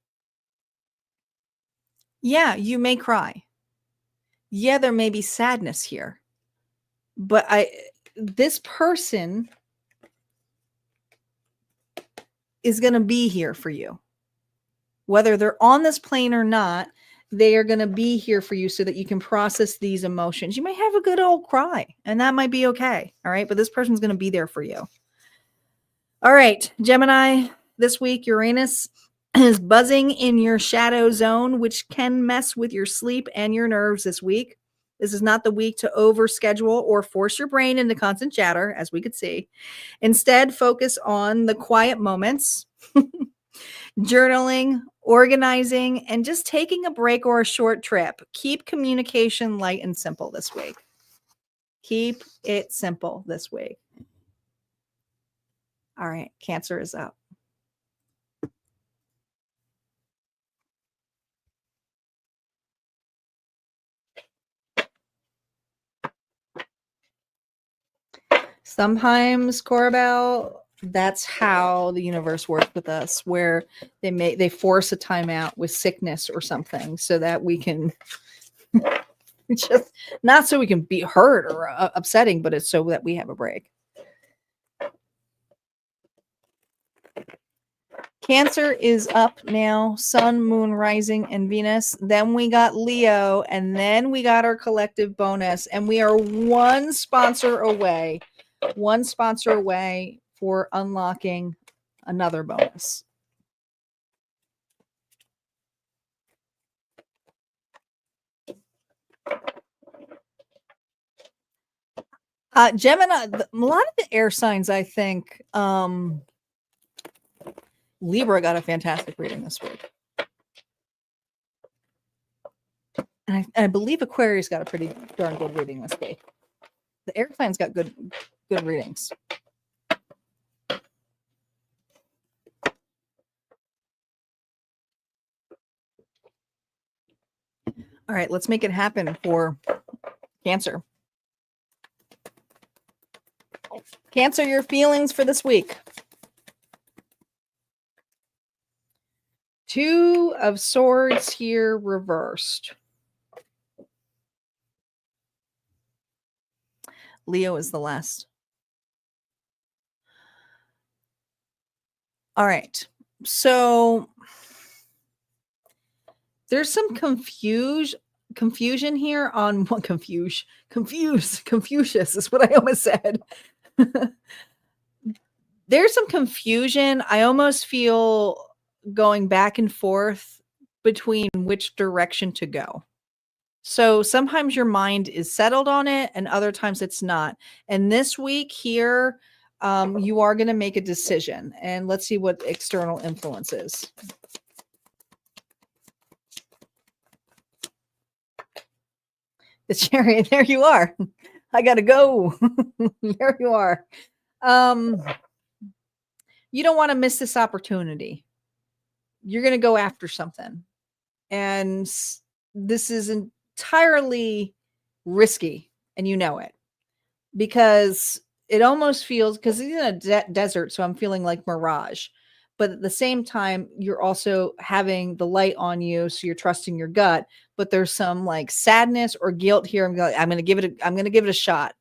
Yeah, you may cry. Yeah, there may be sadness here. But this person is going to be here for you. Whether they're on this plane or not, they are going to be here for you so that you can process these emotions. You may have a good old cry, and that might be okay. All right. But this person's going to be there for you. All right, Gemini, this week, Uranus is buzzing in your shadow zone, which can mess with your sleep and your nerves this week. This is not the week to overschedule or force your brain into constant chatter, as we could see. Instead, focus on the quiet moments, journaling, organizing, and just taking a break or a short trip. Keep communication light and simple this week. Keep it simple this week. All right, Cancer is up. Sometimes, Corbell, that's how the universe works with us, where they force a timeout with sickness or something so that we can just, not so we can be hurt or upsetting, but it's so that we have a break. Cancer is up now. Sun, Moon, Rising, and Venus. Then we got Leo, and then we got our collective bonus, and we are one sponsor away for unlocking another bonus. Gemini, a lot of the air signs, I think, Libra got a fantastic reading this week. And I believe Aquarius got a pretty darn good reading this week. The air signs got good readings. All right, let's make it happen for Cancer. Cancer, your feelings for this week. Two of Swords here reversed. Leo is the last. All right. So there's some confusion here on what Confucius is what I almost said. There's some confusion. I almost feel going back and forth between which direction to go. So sometimes your mind is settled on it and other times it's not. And this week here, you are going to make a decision. And let's see what external influence is. The Chariot, there you are. I got to go. There you are. You don't want to miss this opportunity. You're going to go after something. And this is entirely risky, and you know it. Because it almost feels, because it's in a desert, so I'm feeling like mirage. But at the same time, you're also having the light on you, so you're trusting your gut. But there's some like sadness or guilt here. I'm going to give it a shot.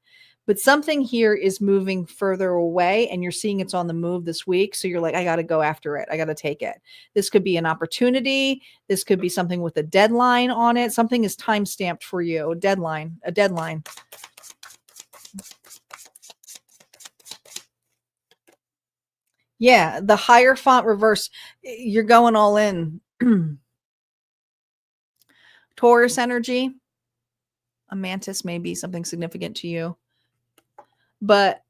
But something here is moving further away, and you're seeing it's on the move this week. So you're like, I got to go after it. I got to take it. This could be an opportunity. This could be something with a deadline on it. Something is time stamped for you. A deadline. Yeah, the higher font reverse. You're going all in. Taurus energy. A mantis may be something significant to you. But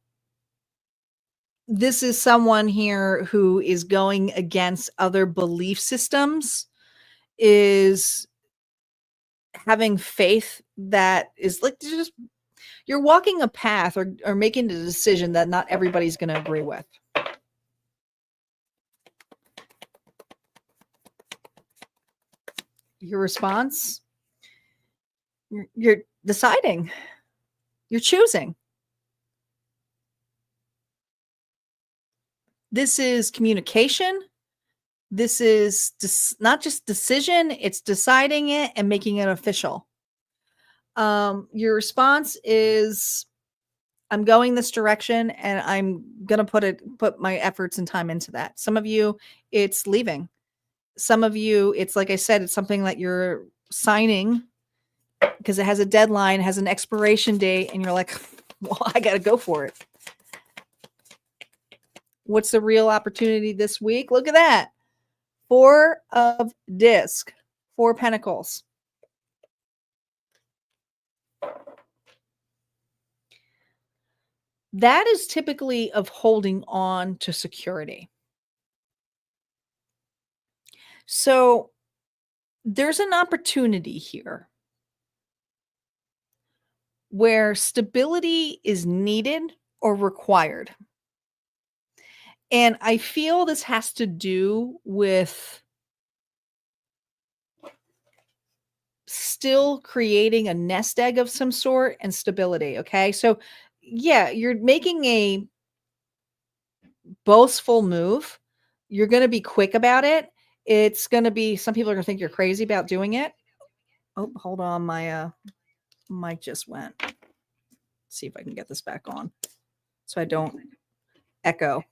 this is someone here who is going against other belief systems, is having faith that is like just you're walking a path or making a decision that not everybody's going to agree with. Your response? You're deciding. You're choosing. This is communication. This is not just decision, it's deciding it and making it official. Your response is, I'm going this direction and I'm going to put my efforts and time into that. Some of you, it's leaving. Some of you, it's like I said, it's something that you're signing because it has a deadline, has an expiration date, and you're like, well, I got to go for it. What's the real opportunity this week? Look at that. Four of disc, four pentacles. That is typically of holding on to security. So there's an opportunity here where stability is needed or required. And I feel this has to do with still creating a nest egg of some sort and stability. Okay. So, yeah, you're making a boastful move. You're going to be quick about it. It's going to be, some people are going to think you're crazy about doing it. Oh, hold on. My mic just went. Let's see if I can get this back on so I don't echo.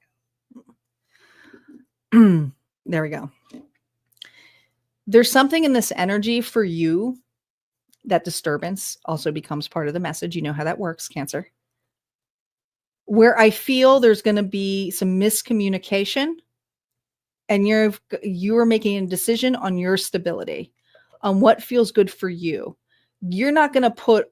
There we go. There's something in this energy for you. That disturbance also becomes part of the message. You know how that works, Cancer. Where I feel there's going to be some miscommunication and you are making a decision on your stability, on what feels good for you. You're not going to put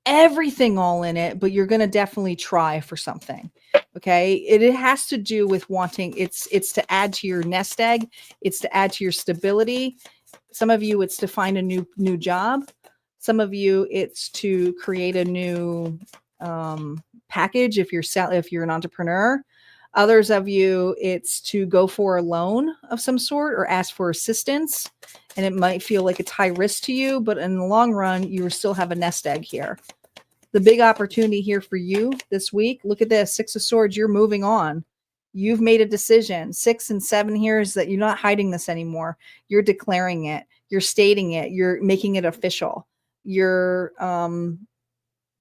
everything all in it, but you're going to definitely try for something. Okay. It has to do with wanting, it's to add to your nest egg. It's to add to your stability. Some of you, it's to find a new job. Some of you, it's to create a new package if you're an entrepreneur. Others of you, it's to go for a loan of some sort or ask for assistance. And it might feel like it's high risk to you, but in the long run, you will still have a nest egg here. The big opportunity here for you this week, look at this, Six of Swords, you're moving on. You've made a decision. 6 and 7 here is that you're not hiding this anymore. You're declaring it. You're stating it. You're making it official. You're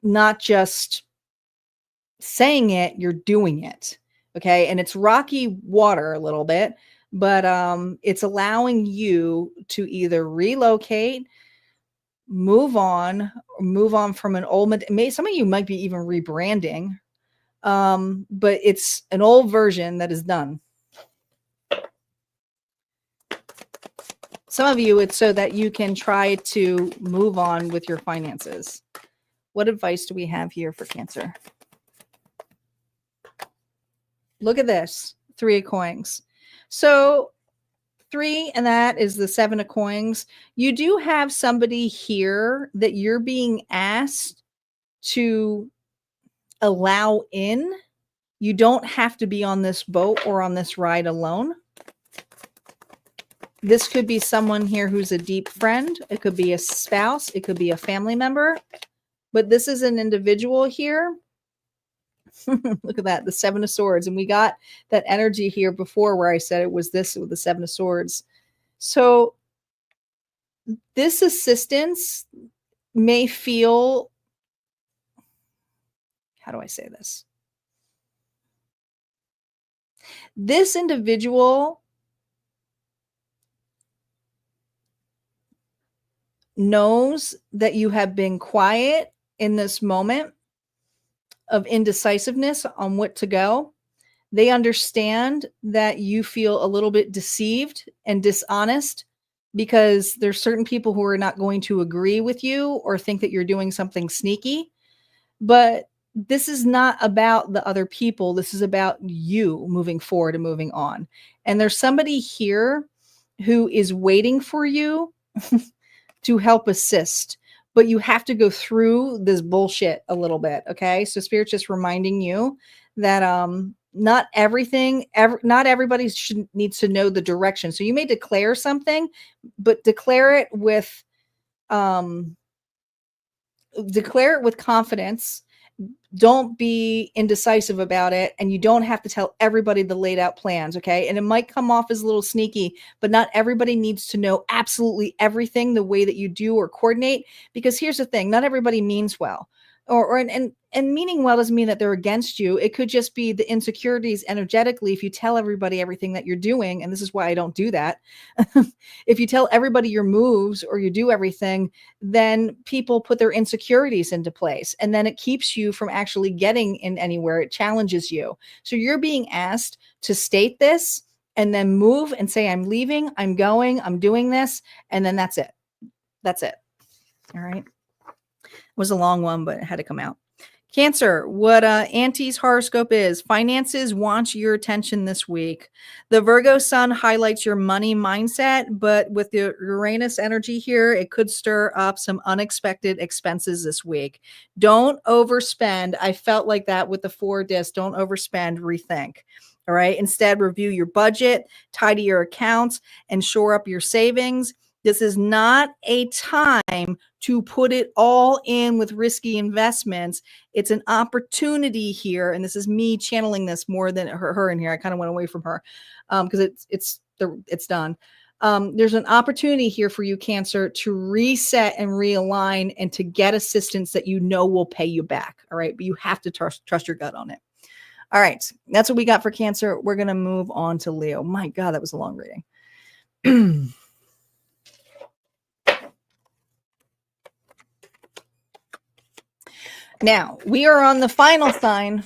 not just saying it, you're doing it. Okay. And it's rocky water a little bit, but it's allowing you to either relocate, move on from an old, some of you might be even rebranding, but it's an old version that is done. Some of you, it's so that you can try to move on with your finances. What advice do we have here for Cancer? Look at this, 3 of coins. So 3, and that is the 7 of coins. You do have somebody here that you're being asked to allow in. You don't have to be on this boat or on this ride alone. This could be someone here who's a deep friend. It could be a spouse. It could be a family member. But this is an individual here. Look at that, the 7 of Swords. And we got that energy here before where I said it was this with the 7 of Swords. So this assistance may feel, how do I say this? This individual knows that you have been quiet in this moment of indecisiveness on what to go. They understand that you feel a little bit deceived and dishonest because there's certain people who are not going to agree with you or think that you're doing something sneaky. But this is not about the other people. This is about you moving forward and moving on. And there's somebody here who is waiting for you to help assist, but you have to go through this bullshit a little bit. Okay. So Spirit's just reminding you that, not everybody needs to know the direction. So you may declare something, but declare it with confidence. Don't be indecisive about it. And you don't have to tell everybody the laid out plans. Okay. And it might come off as a little sneaky, but not everybody needs to know absolutely everything the way that you do or coordinate. Because here's the thing, not everybody means well. And meaning well doesn't mean that they're against you. It could just be the insecurities energetically. If you tell everybody everything that you're doing, and this is why I don't do that. If you tell everybody your moves or you do everything, then people put their insecurities into place. And then it keeps you from actually getting in anywhere. It challenges you. So you're being asked to state this and then move and say, I'm leaving, I'm going, I'm doing this. And then that's it. That's it. All right. It was a long one, but it had to come out. Cancer, what Auntie's horoscope is, finances want your attention this week. The Virgo sun highlights your money mindset, but with the Uranus energy here, it could stir up some unexpected expenses this week. Don't overspend. I felt like that with the 4 discs. Don't overspend, rethink. All right. Instead, review your budget, tidy your accounts, and shore up your savings. This is not a time to put it all in with risky investments. It's an opportunity here, and this is me channeling this more than her in here. I kind of went away from her because it's done. There's an opportunity here for you, Cancer, to reset and realign and to get assistance that you know will pay you back. All right, but you have to trust your gut on it. All right, that's what we got for Cancer. We're gonna move on to Leo. My God, that was a long reading. Now, we are on the final sign,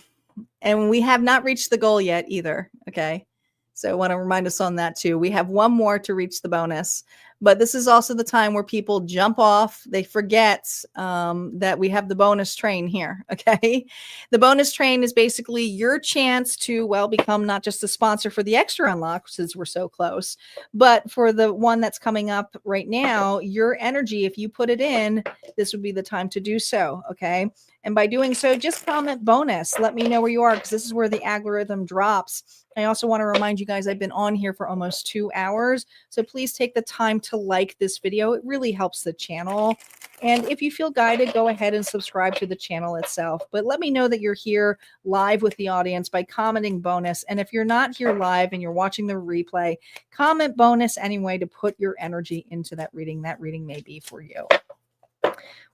and we have not reached the goal yet either, okay? So I want to remind us on that too. We have one more to reach the bonus, but this is also the time where people jump off. They forget that we have the bonus train here, okay? The bonus train is basically your chance to, well, become not just a sponsor for the extra unlock, since we're so close, but for the one that's coming up right now, your energy, if you put it in, this would be the time to do so, okay? And by doing so, just comment bonus. Let me know where you are, because this is where the algorithm drops. I also want to remind you guys, I've been on here for almost 2 hours. So please take the time to like this video. It really helps the channel. And if you feel guided, go ahead and subscribe to the channel itself. But let me know that you're here live with the audience by commenting bonus. And if you're not here live and you're watching the replay, comment bonus anyway to put your energy into that reading. That reading may be for you.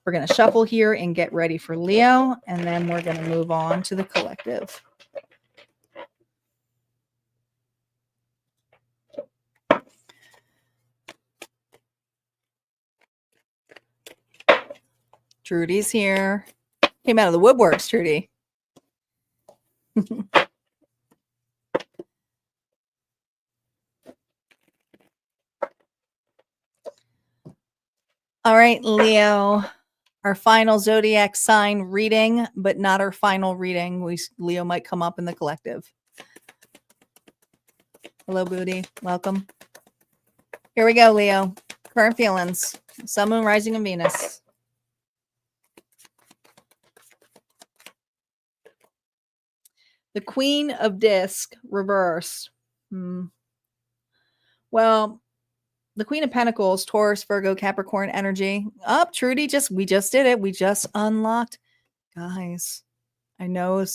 We're going to shuffle here and get ready for Leo, and then we're going to move on to the collective. Trudy's here. Came out of the woodworks, Trudy. All right, Leo. Our final zodiac sign reading, but not our final reading. Leo might come up in the collective. Hello, Booty. Welcome. Here we go, Leo. Current feelings. Sun, Moon, Rising, and Venus. The Queen of Disc, reverse. Well, the Queen of Pentacles, Taurus, Virgo, Capricorn energy. Up, Trudy, we just did it. We just unlocked. Guys, I know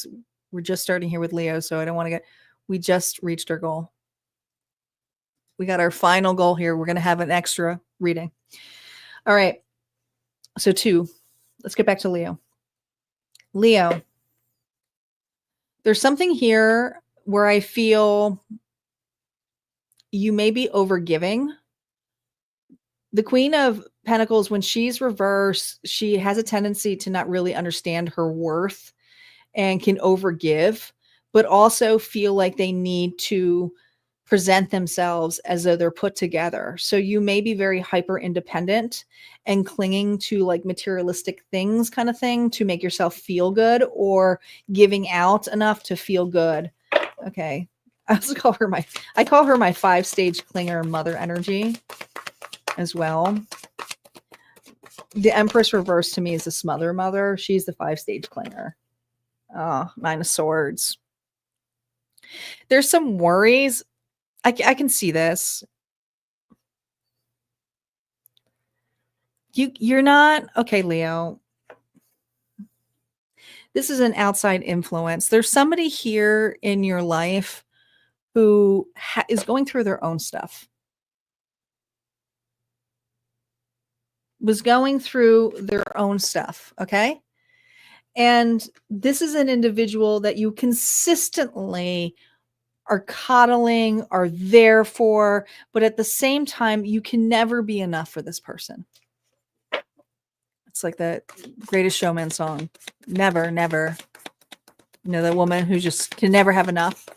we're just starting here with Leo, so I don't want to we just reached our goal. We got our final goal here. We're going to have an extra reading. All right. So 2. Let's get back to Leo. Leo. There's something here where I feel you may be overgiving. The Queen of Pentacles, when she's reversed, she has a tendency to not really understand her worth and can overgive, but also feel like they need to present themselves as though they're put together. So you may be very hyper independent and clinging to like materialistic things kind of thing to make yourself feel good, or giving out enough to feel good. Okay. I call her my 5-stage clinger mother energy as well. The Empress reverse to me is the smother mother. She's the 5-stage clinger. Oh, 9 of Swords. There's some worries. I can see this. You're not okay, Leo. This is an outside influence. There's somebody here in your life who is going through their own stuff. Was going through their own stuff, okay? And this is an individual that you consistently are coddling, are there for, but at the same time, you can never be enough for this person. It's like the Greatest Showman song. Never, never. You know, that woman who just can never have enough.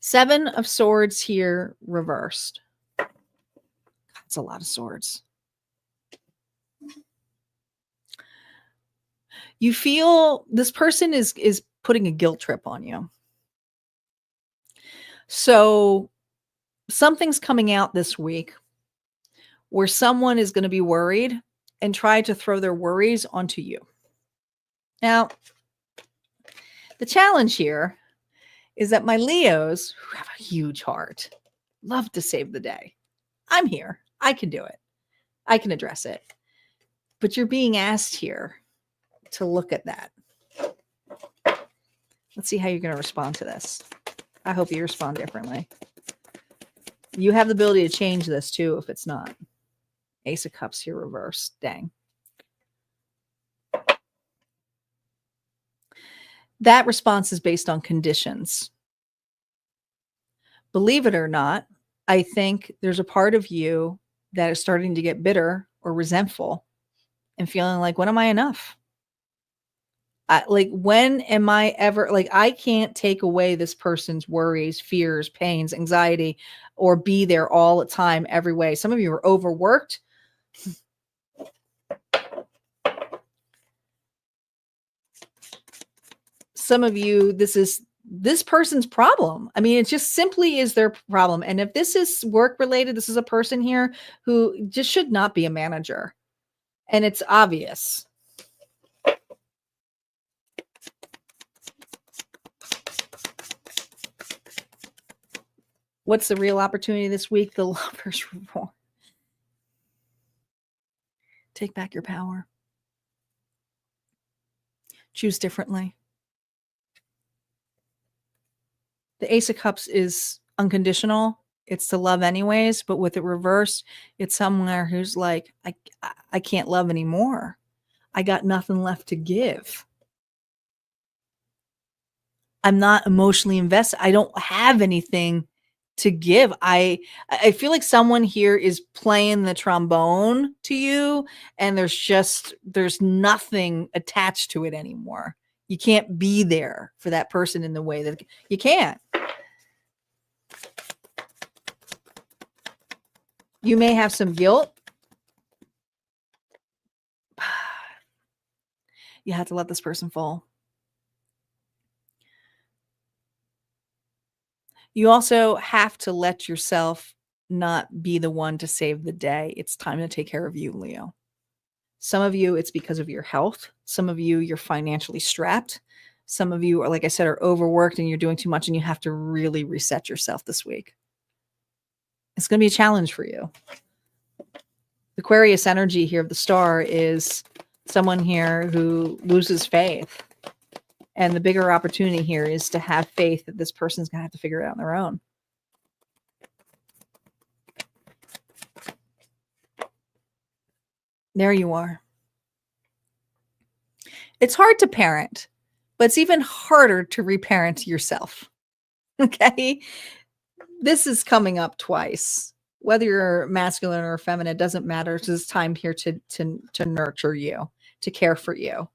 Seven of Swords here reversed. That's a lot of swords. You feel this person is putting a guilt trip on you. So something's coming out this week where someone is going to be worried and try to throw their worries onto you. Now, the challenge here is that my Leos, who have a huge heart, love to save the day. I'm here. I can do it. I can address it. But you're being asked here to look at that. Let's see how you're going to respond to this. I hope you respond differently. You have the ability to change this too if it's not. Ace of Cups here reversed. Dang. That response is based on conditions. Believe it or not, I think there's a part of you that is starting to get bitter or resentful and feeling like, when am I enough? Like, when am I ever, like, I can't take away this person's worries, fears, pains, anxiety, or be there all the time, every way. Some of you are overworked. Some of you, this is this person's problem. I mean, it just simply is their problem. And if this is work related, this is a person here who just should not be a manager. And it's obvious. What's the real opportunity this week? The Lover's Reward. Take back your power. Choose differently. The Ace of Cups is unconditional. It's to love anyways, but with it reversed, it's somewhere who's like, I can't love anymore. I got nothing left to give. I'm not emotionally invested. I don't have anything to give. I feel like someone here is playing the trombone to you, and there's nothing attached to it anymore. You can't be there for that person in the way that you can't. You may have some guilt. You have to let this person fall. You also have to let yourself not be the one to save the day. It's time to take care of you, Leo. Some of you, it's because of your health. Some of you, you're financially strapped. Some of you are, like I said, are overworked and you're doing too much and you have to really reset yourself this week. It's going to be a challenge for you. Aquarius energy here of the star is someone here who loses faith. And the bigger opportunity here is to have faith that this person's going to have to figure it out on their own. There you are. It's hard to parent, but it's even harder to reparent yourself. Okay? This is coming up twice. Whether you're masculine or feminine, it doesn't matter. It's time here to nurture you, to care for you.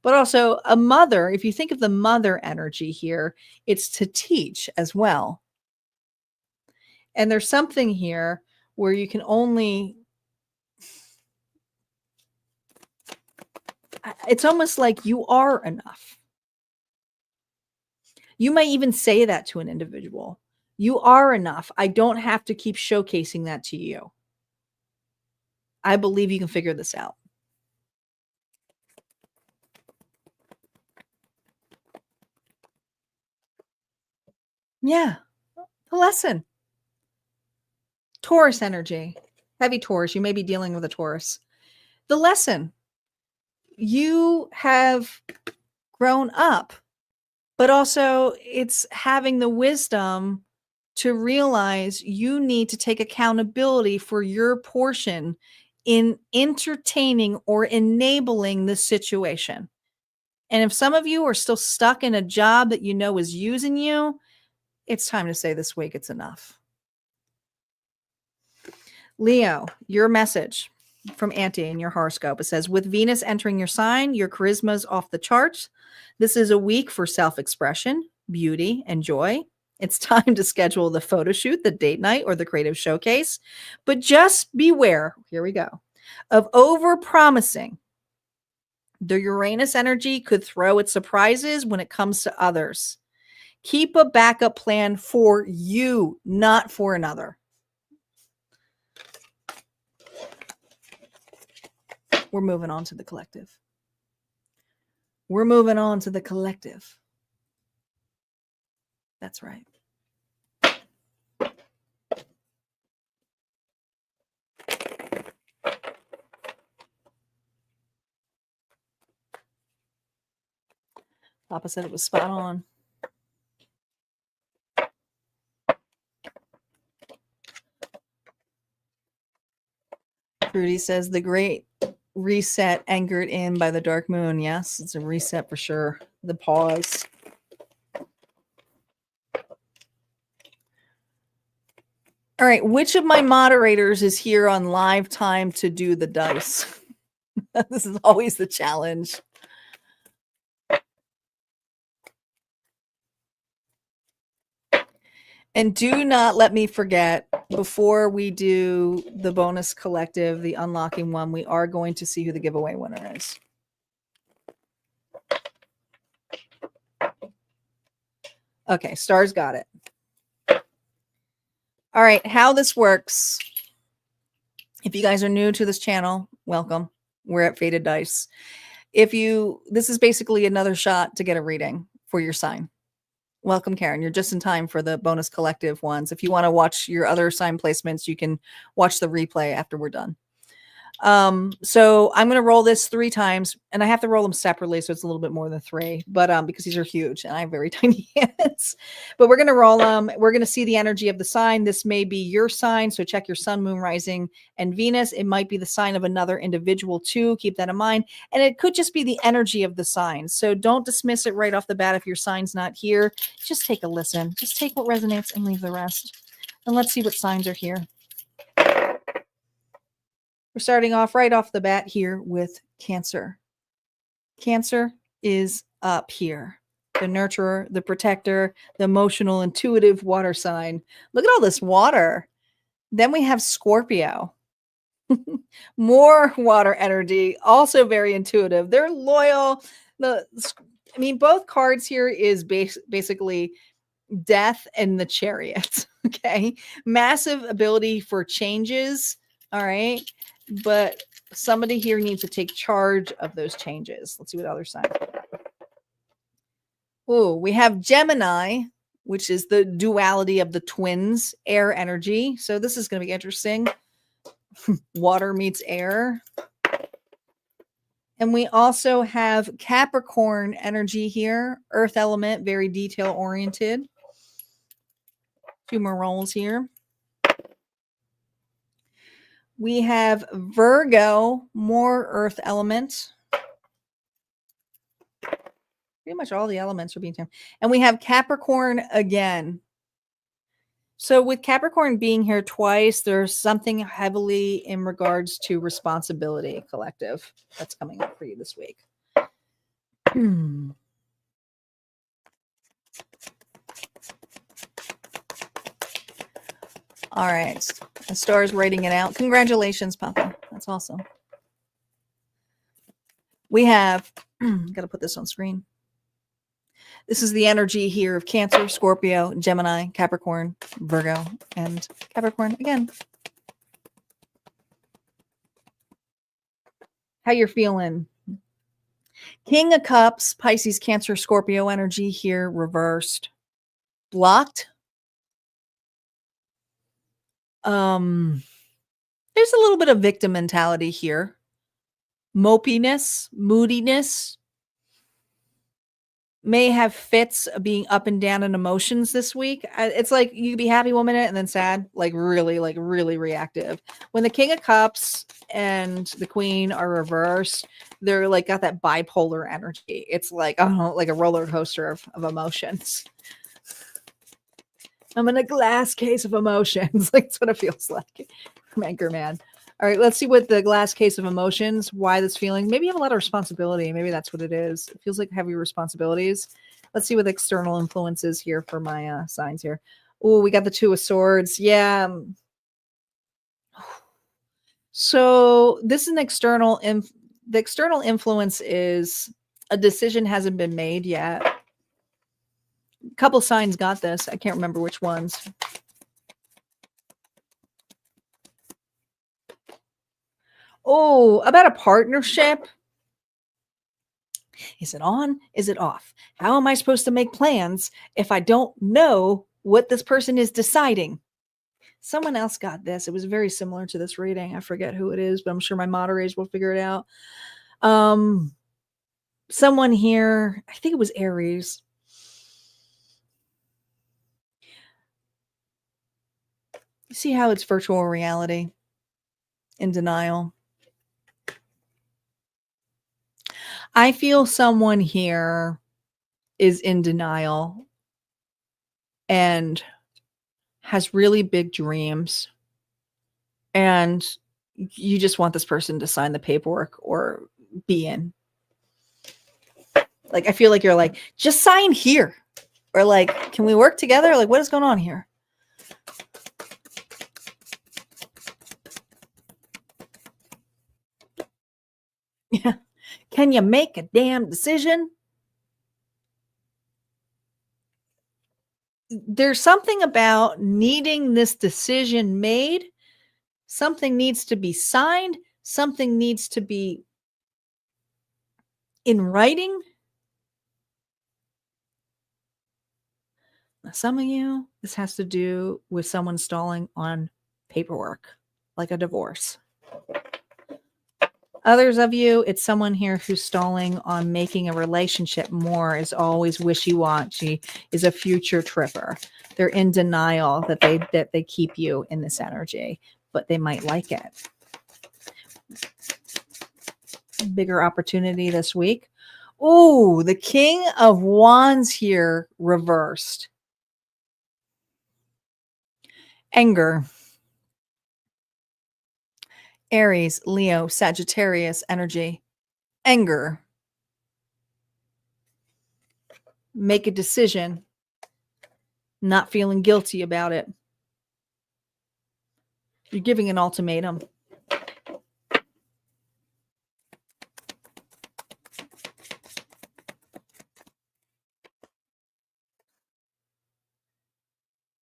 But also a mother, if you think of the mother energy here, it's to teach as well. And there's something here where you can only, it's almost like you are enough. You might even say that to an individual. You are enough. I don't have to keep showcasing that to you. I believe you can figure this out. Yeah, the lesson. Taurus energy, heavy Taurus. You may be dealing with a Taurus. The lesson. You have grown up, but also it's having the wisdom to realize you need to take accountability for your portion in entertaining or enabling the situation. And if some of you are still stuck in a job that you know is using you, it's time to say this week it's enough. Leo, your message from Auntie in your horoscope. It says, with Venus entering your sign, your charisma's off the charts. This is a week for self-expression, beauty, and joy. It's time to schedule the photo shoot, the date night, or the creative showcase. But just beware, here we go, of over promising. The Uranus energy could throw its surprises when it comes to others. Keep a backup plan for you, not for another. We're moving on to the collective. We're moving on to the collective. That's right. Papa said it was spot on. Rudy says the great reset anchored in by the dark moon. Yes, it's a reset for sure. The pause. All right, which of my moderators is here on live time to do the dice? This is always the challenge. And do not let me forget, before we do the bonus collective, the unlocking one, we are going to see who the giveaway winner is. Okay, stars got it. All right, how this works. If you guys are new to this channel, welcome. We're at Faded Dice. This is basically another shot to get a reading for your sign. Welcome, Karen. You're just in time for the bonus collective ones. If you want to watch your other sign placements, you can watch the replay after we're done. So I'm going to roll this 3 times, and I have to roll them separately, so it's a little bit more than 3, but because these are huge and I have very tiny hands. But we're going to roll them. We're going to see the energy of the sign. This may be your sign, so check your sun, moon, rising, and Venus. It might be the sign of another individual too. Keep that in mind. And it could just be the energy of the sign. So don't dismiss it right off the bat if your sign's not here. Just take a listen. Just take what resonates and leave the rest. And let's see what signs are here. We're starting off right off the bat here with Cancer. Cancer is up here. The nurturer, the protector, the emotional, intuitive water sign. Look at all this water. Then we have Scorpio. More water energy, also very intuitive. They're loyal. Both cards here is basically death and the Chariot. Okay. Massive ability for changes. All right. But somebody here needs to take charge of those changes. Let's see what other sign. Oh, we have Gemini, which is the duality of the twins, air energy. So this is going to be interesting. Water meets air. And we also have Capricorn energy here, earth element, very detail oriented. 2 more rolls here. We have Virgo, more earth element. Pretty much all the elements are being taken. And we have Capricorn again. So with Capricorn being here twice, there's something heavily in regards to responsibility collective that's coming up for you this week. All right. The star's writing it out. Congratulations, Papa. That's awesome. We have, got to put this on screen. This is the energy here of Cancer, Scorpio, Gemini, Capricorn, Virgo, and Capricorn again. How you're feeling? King of Cups, Pisces, Cancer, Scorpio energy here, reversed. Blocked. There's a little bit of victim mentality here. Mopiness, moodiness. May have fits of being up and down in emotions this week. It's like you could be happy 1 minute and then sad, like really reactive. When the King of Cups and the Queen are reversed, they're like got that bipolar energy. It's like, I don't know, like a roller coaster of emotions. I'm in a glass case of emotions. Like, that's what it feels like from Anchorman. All right, let's see what the glass case of emotions, why this feeling. Maybe you have a lot of responsibility. Maybe that's what it is. It feels like heavy responsibilities. Let's see what the external influence is here for my signs here. Oh, we got the Two of Swords. Yeah. So this is an external the external influence is a decision hasn't been made yet. A couple signs got this. I can't remember which ones. Oh, about a partnership. Is it on? Is it off? How am I supposed to make plans if I don't know what this person is deciding? Someone else got this. It was very similar to this reading. I forget who it is, but I'm sure my moderators will figure it out. Someone here, I think it was Aries. You see how it's virtual reality? In denial. I feel someone here is in denial and has really big dreams, and you just want this person to sign the paperwork or be in. Like, I feel like you're like, just sign here. Or like, can we work together? Like, what is going on here? Yeah. Can you make a damn decision? There's something about needing this decision made. Something needs to be signed. Something needs to be in writing. Now, some of you, this has to do with someone stalling on paperwork, like a divorce. Others of you, it's someone here who's stalling on making a relationship more, is always wishy-washy, is a future tripper. They're in denial that they keep you in this energy, but they might like it. Bigger opportunity this week. Ooh, the King of Wands here reversed. Anger. Aries, Leo, Sagittarius energy. Anger. Make a decision. Not feeling guilty about it. You're giving an ultimatum.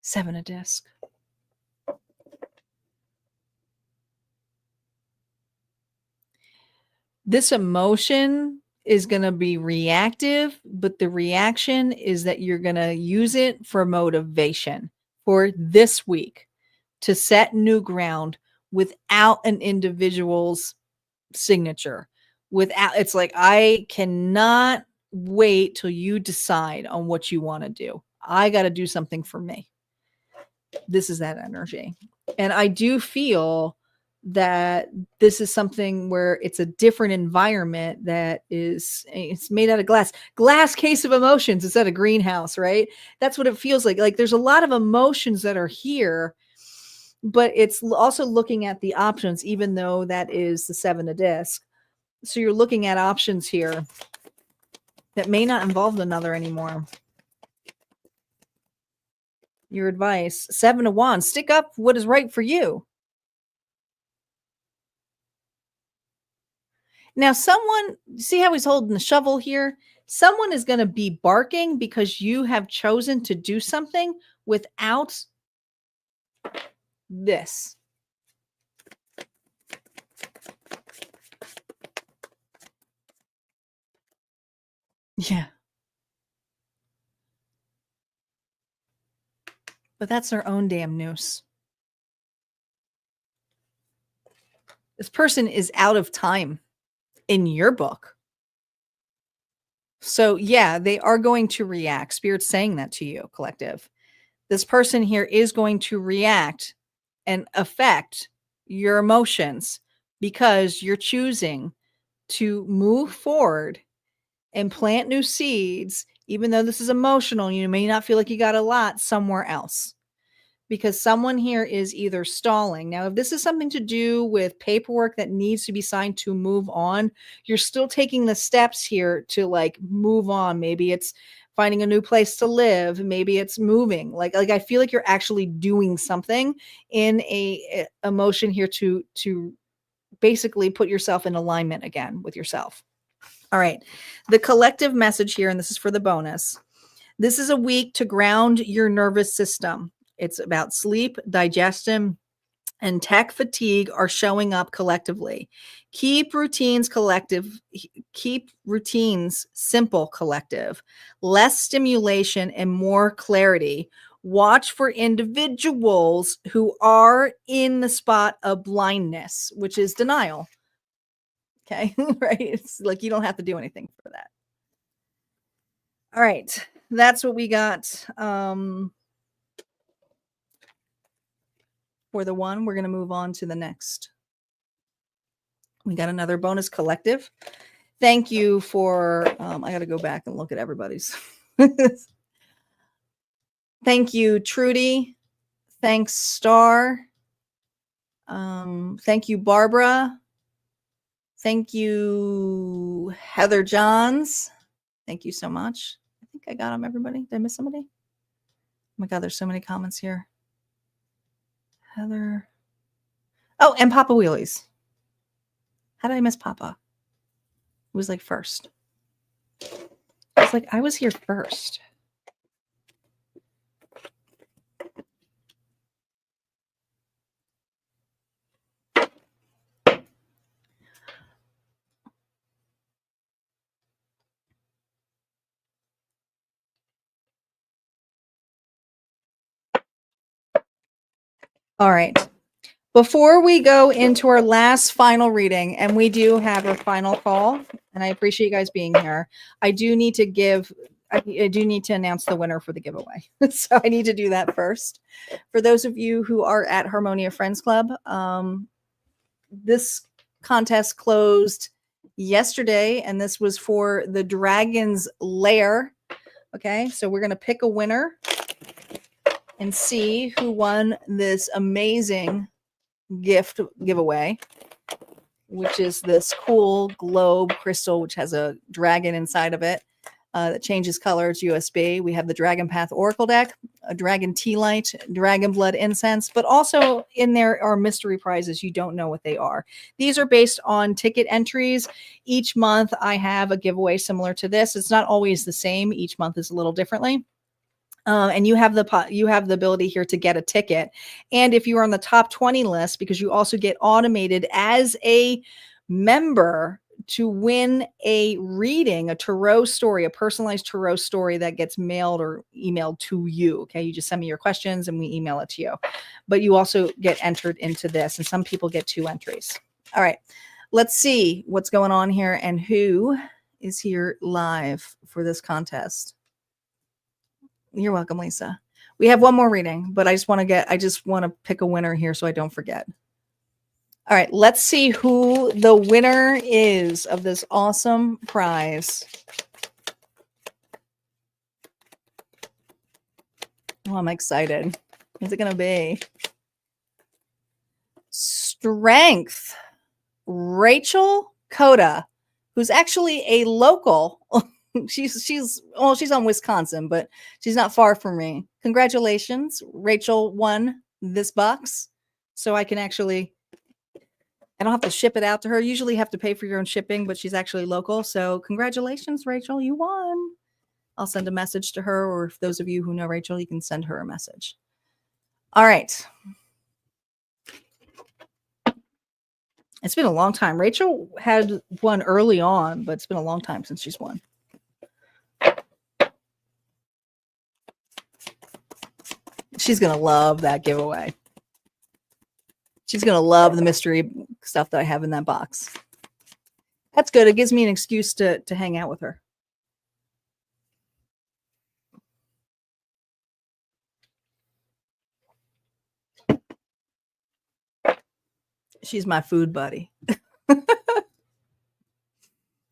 Seven of Discs. This emotion is going to be reactive, but the reaction is that you're going to use it for motivation for this week to set new ground without an individual's signature. It's like, I cannot wait till you decide on what you want to do. I got to do something for me. This is that energy. And I do feel that this is something where it's a different environment that it's made out of glass case of emotions instead of greenhouse, right? That's what it feels like. Like, there's a lot of emotions that are here, but it's also looking at the options, even though that is the Seven of Discs. So you're looking at options here that may not involve another anymore. Your advice, Seven of Wands, stick up what is right for you. Now, someone, see how he's holding the shovel here? Someone is going to be barking because you have chosen to do something without this. Yeah. But that's their own damn noose. This person is out of time in your book. So yeah, they are going to react. Spirit's saying that to you, collective. This person here is going to react and affect your emotions because you're choosing to move forward and plant new seeds, even though this is emotional. You may not feel like you got a lot somewhere else. Because someone here is either stalling. Now, if this is something to do with paperwork that needs to be signed to move on, you're still taking the steps here to like move on. Maybe it's finding a new place to live. Maybe it's moving. Like I feel like you're actually doing something in a emotion here to basically put yourself in alignment again with yourself. All right. The collective message here, and this is for the bonus. This is a week to ground your nervous system. It's about sleep, digestion, and tech fatigue are showing up collectively. Keep routines simple collective, less stimulation and more clarity. Watch for individuals who are in the spot of blindness, which is denial. Okay, right? It's like you don't have to do anything for that. All right, that's what we got for the one. We're going to move on to the next. We got another bonus collective. Thank you for, I got to go back and look at everybody's. Thank you, Trudy. Thanks, Star. Thank you, Barbara. Thank you, Heather Johns. Thank you so much. I think I got them, everybody. Did I miss somebody? Oh my God, there's so many comments here. Heather. Oh, and Papa Wheelies. How did I miss Papa? It was like first. I was like, I was here first. All right. Before we go into our last final reading, and we do have a final call, and I appreciate you guys being here. I do need to announce the winner for the giveaway. So I need to do that first. For those of you who are at Harmonia Friends Club, this contest closed yesterday, and this was for the Dragon's Lair. Okay, so we're going to pick a winner and see who won this amazing gift giveaway, which is this cool globe crystal, which has a dragon inside of it that changes colors, USB. We have the Dragon Path Oracle deck, a Dragon Tea Light, Dragon Blood Incense, but also in there are mystery prizes. You don't know what they are. These are based on ticket entries. Each month I have a giveaway similar to this. It's not always the same. Each month is a little differently. And you have the ability here to get a ticket. And if you are on the top 20 list, because you also get automated as a member to win a reading, a tarot story, a personalized tarot story that gets mailed or emailed to you. Okay. You just send me your questions and we email it to you. But you also get entered into this, and some people get 2 entries. All right. Let's see what's going on here and who is here live for this contest. You're welcome, Lisa. We have one more reading, but I just want to pick a winner here so I don't forget. All right, let's see who the winner is of this awesome prize. Oh, I'm excited. Who's it going to be? Strength. Rachel Coda, who's actually a local. She's on Wisconsin, but she's not far from me. Congratulations. Rachel won this box. So I don't have to ship it out to her. Usually you have to pay for your own shipping, but she's actually local. So congratulations, Rachel, you won. I'll send a message to her, or if those of you who know Rachel, you can send her a message. All right. It's been a long time. Rachel had one early on, but it's been a long time since she's won. She's going to love that giveaway. She's going to love the mystery stuff that I have in that box. That's good. It gives me an excuse to hang out with her. She's my food buddy. Do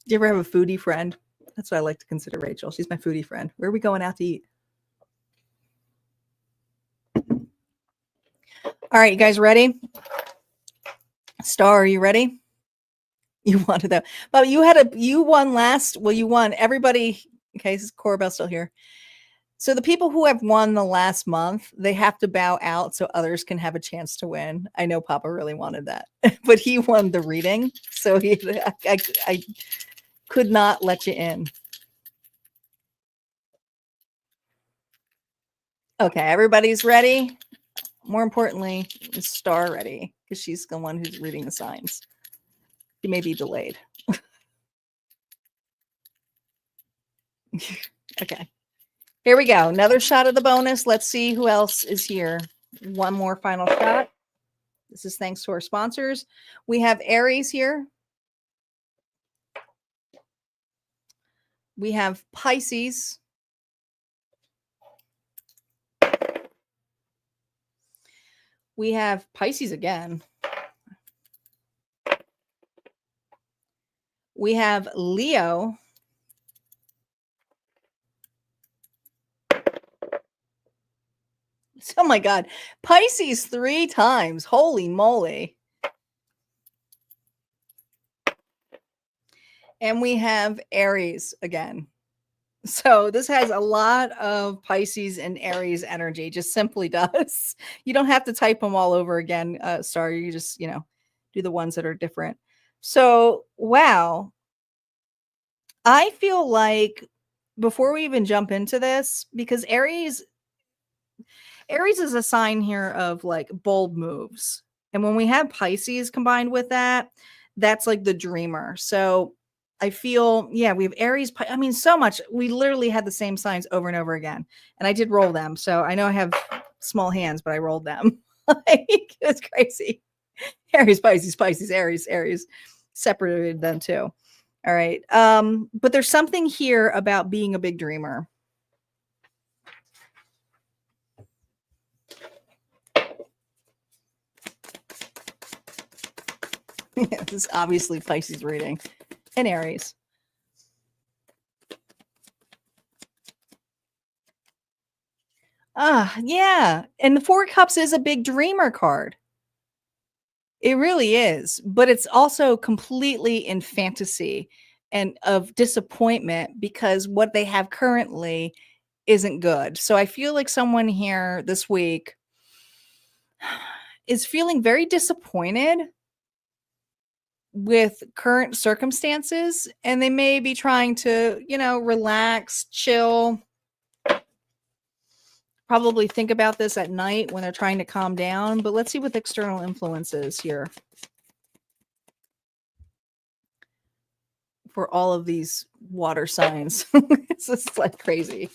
you ever have a foodie friend? That's what I like to consider Rachel. She's my foodie friend. Where are we going out to eat? All right, you guys ready? Star, are you ready? You wanted that. But you won last. Well, you won. Everybody Okay, is Corbell still here? So the people who have won the last month, they have to bow out so others can have a chance to win. I know Papa really wanted that, but he won the reading, so I could not let you in. Okay, everybody's ready. More importantly, is Star ready? Because she's the one who's reading the signs. She may be delayed. Okay. Here we go. Another shot of the bonus. Let's see who else is here. One more final shot. This is thanks to our sponsors. We have Aries here. We have Pisces. We have Pisces again. We have Leo. Oh my God. Pisces 3 times. Holy moly. And we have Aries again. So this has a lot of Pisces and Aries energy, just simply does. You don't have to type them all over again, Star. You just, do the ones that are different. So, wow. I feel like before we even jump into this, because Aries is a sign here of like bold moves. And when we have Pisces combined with that, that's like the dreamer. So I feel, we have Aries. I mean, so much. We literally had the same signs over and over again. And I did roll them. So I know I have small hands, but I rolled them. Like, it's crazy. Aries, Pisces, Aries. Separated them too. All right. But there's something here about being a big dreamer. This is obviously Pisces reading and Aries. Yeah. And the Four of Cups is a big dreamer card. It really is. But it's also completely in fantasy and of disappointment because what they have currently isn't good. So I feel like someone here this week is feeling very disappointed with current circumstances, and they may be trying to, relax, chill, probably think about this at night when they're trying to calm down. But let's see what the external influence is here for all of these water signs. It's just like crazy.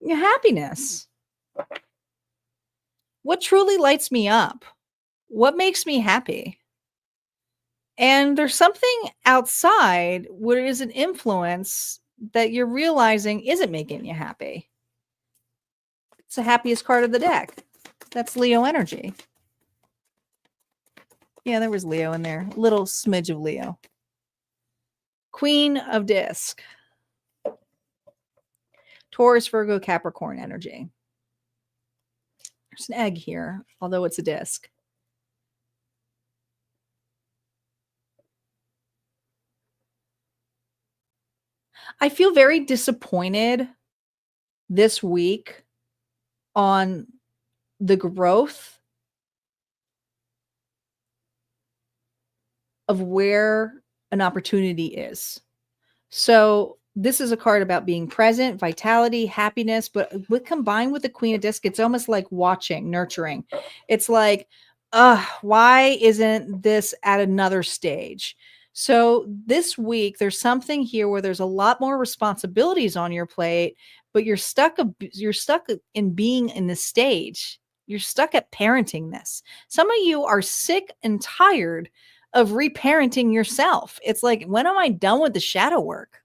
Your happiness. What truly lights me up? What makes me happy? And there's something outside where is an influence that you're realizing isn't making you happy. It's the happiest card of the deck. That's Leo energy. Yeah, there was Leo in there. A little smidge of Leo. Queen of Disc. Taurus, Virgo, Capricorn energy. There's an egg here, although it's a disc. I feel very disappointed this week on the growth of where an opportunity is. So this is a card about being present, vitality, happiness, but combined with the Queen of Disc, it's almost like watching, nurturing. It's like, why isn't this at another stage? So this week, there's something here where there's a lot more responsibilities on your plate, but you're stuck in being in this stage. You're stuck at parenting this. Some of you are sick and tired of reparenting yourself. It's like, when am I done with the shadow work?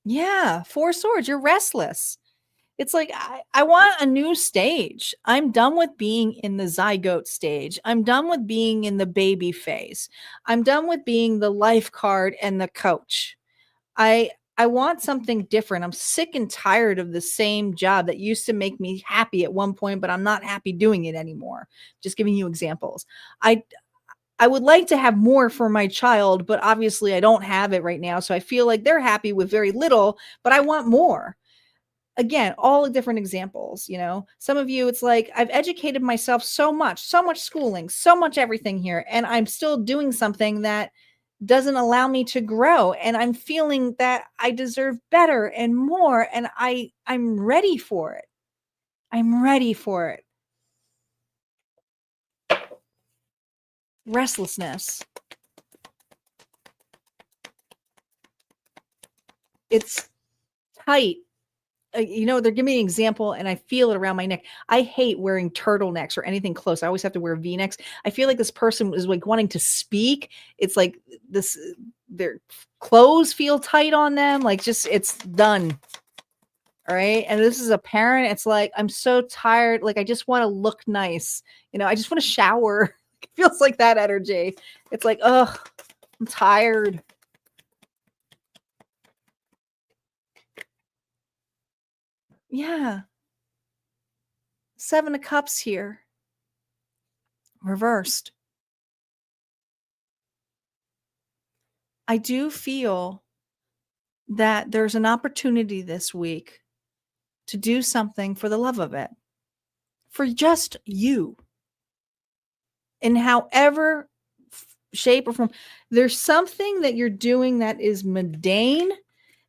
Yeah, Four Swords, you're restless. It's like, I want a new stage. I'm done with being in the zygote stage. I'm done with being in the baby phase. I'm done with being the life card and the coach. I I want something different. I'm sick and tired of the same job that used to make me happy at one point, but I'm not happy doing it anymore. Just giving you examples. I I would like to have more for my child, but obviously I don't have it right now. So I feel like they're happy with very little, but I want more. Again, all different examples, Some of you, it's like I've educated myself so much schooling, so much everything here, and I'm still doing something that doesn't allow me to grow. And I'm feeling that I deserve better and more. And I'm ready for it. I'm ready for it. Restlessness. It's tight. They're giving me an example and I feel it around my neck. I hate wearing turtlenecks or anything close. I always have to wear V-necks. I feel like this person is like wanting to speak. It's like their clothes feel tight on them. Like just, it's done. All right. And this is a parent. It's like, I'm so tired. Like, I just want to look nice. I just want to shower. It feels like that energy. It's like, ugh, I'm tired. Yeah. 7 of Cups here. Reversed. I do feel that there's an opportunity this week to do something for the love of it, for just you. In however shape or form, there's something that you're doing that is mundane,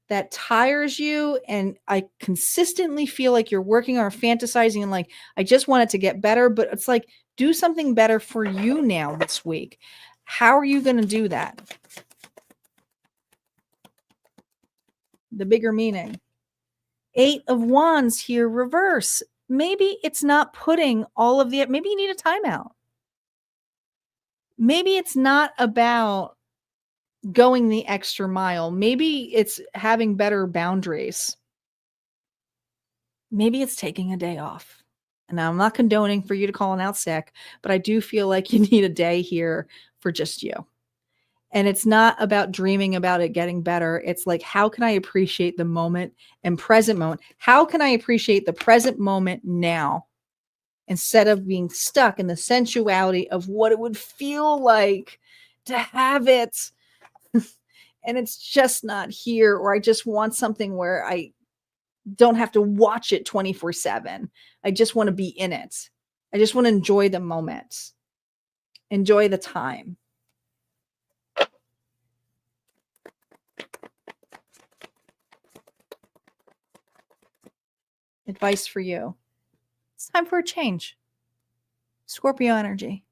that tires you. And I consistently feel like you're working or fantasizing and like, I just want it to get better, but it's like, do something better for you now this week. How are you going to do that? The bigger meaning. 8 of Wands here, reverse. Maybe it's not putting all of maybe you need a timeout. Maybe it's not about going the extra mile. Maybe it's having better boundaries. Maybe it's taking a day off. And now I'm not condoning for you to call out sick, but I do feel like you need a day here for just you. And it's not about dreaming about it getting better. It's like, how can I appreciate the moment and present moment? How can I appreciate the present moment now instead of being stuck in the sensuality of what it would feel like to have it? And it's just not here, or I just want something where I don't have to watch it 24/7. I just want to be in it. I just want to enjoy the moment, enjoy the time. Advice for you. It's time for a change. Scorpio energy.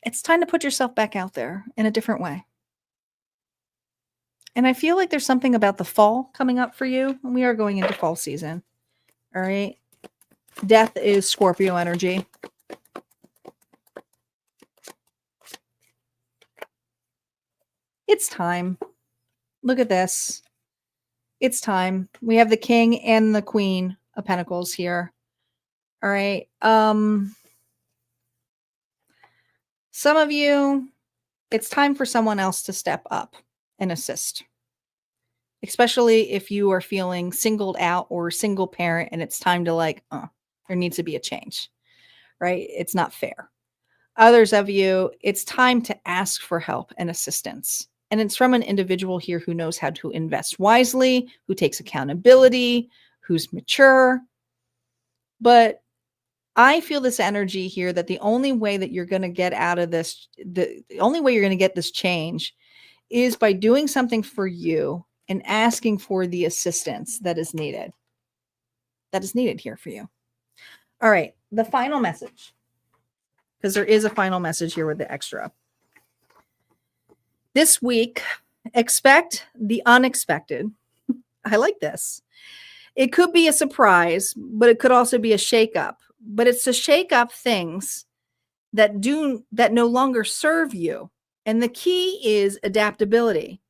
It's time to put yourself back out there in a different way. And I feel like there's something about the fall coming up for you. And we are going into fall season. All right. Death is Scorpio energy. It's time. Look at this. It's time. We have the King and the Queen of Pentacles here. All right. Some of you, it's time for someone else to step up and assist. Especially if you are feeling singled out or a single parent and it's time to there needs to be a change, right? It's not fair. Others of you, it's time to ask for help and assistance. And it's from an individual here who knows how to invest wisely, who takes accountability, who's mature. But I feel this energy here that the only way that you're going to get out of this, the only way you're going to get this change is by doing something for you and asking for the assistance that is needed. That is needed here for you. All right, the final message, because there is a final message here with the extra. This week, expect the unexpected. I like this. It could be a surprise, but it could also be a shakeup. But it's to shake up things that no longer serve you. And the key is adaptability.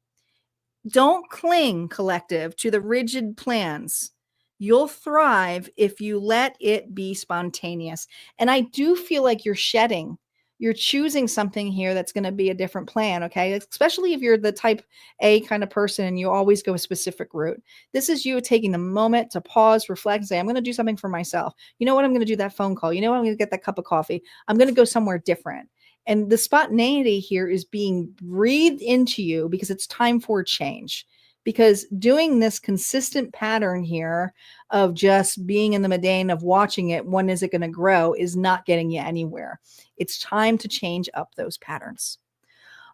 Don't cling, collective, to the rigid plans. You'll thrive if you let it be spontaneous. And I do feel like you're shedding you're choosing something here that's going to be a different plan. Okay. Especially if you're the type A kind of person and you always go a specific route. This is you taking the moment to pause, reflect, and say, I'm going to do something for myself. You know what? I'm going to do that phone call. You know what? I'm going to get that cup of coffee. I'm going to go somewhere different. And the spontaneity here is being breathed into you because it's time for change. Because doing this consistent pattern here of just being in the mundane of watching it, when is it going to grow, is not getting you anywhere. It's time to change up those patterns.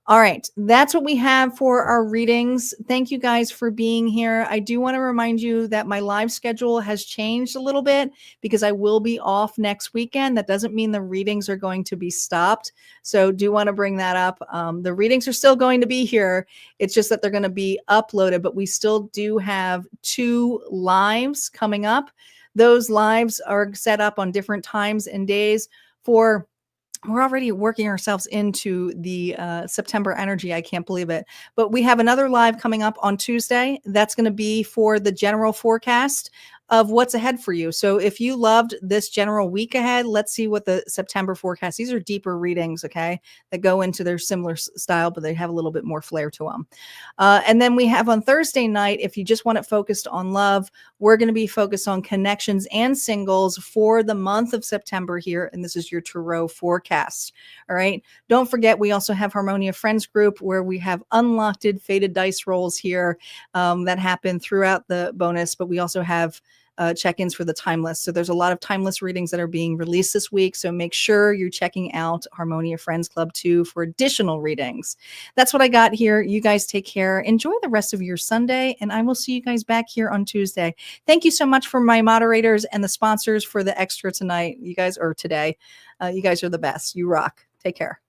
All right, that's what we have for our readings. Thank you guys for being here. I do want to remind you that my live schedule has changed a little bit because I will be off next weekend. That doesn't mean the readings are going to be stopped. So do want to bring that up. The readings are still going to be here. It's just that they're going to be uploaded, but we still do have 2 lives coming up. Those lives are set up on different times and days for we're already working ourselves into the September energy. I can't believe it. But we have another live coming up on Tuesday. That's going to be for the general forecast of what's ahead for you. So if you loved this general week ahead, let's see what the September forecast. These are deeper readings, okay, that go into their similar style, but they have a little bit more flair to them. And then we have on Thursday night, if you just want it focused on love, we're going to be focused on connections and singles for the month of September here. And this is your tarot forecast. All right. Don't forget, we also have Harmonia Friends Group where we have unlocked fated dice rolls here that happen throughout the bonus, but we also have check-ins for the timeless. So there's a lot of timeless readings that are being released this week. So make sure you're checking out Harmonia Friends Club 2 for additional readings. That's what I got here. You guys take care. Enjoy the rest of your Sunday, and I will see you guys back here on Tuesday. Thank you so much for my moderators and the sponsors for the extra tonight. You guys, or today, you guys are the best. You rock. Take care.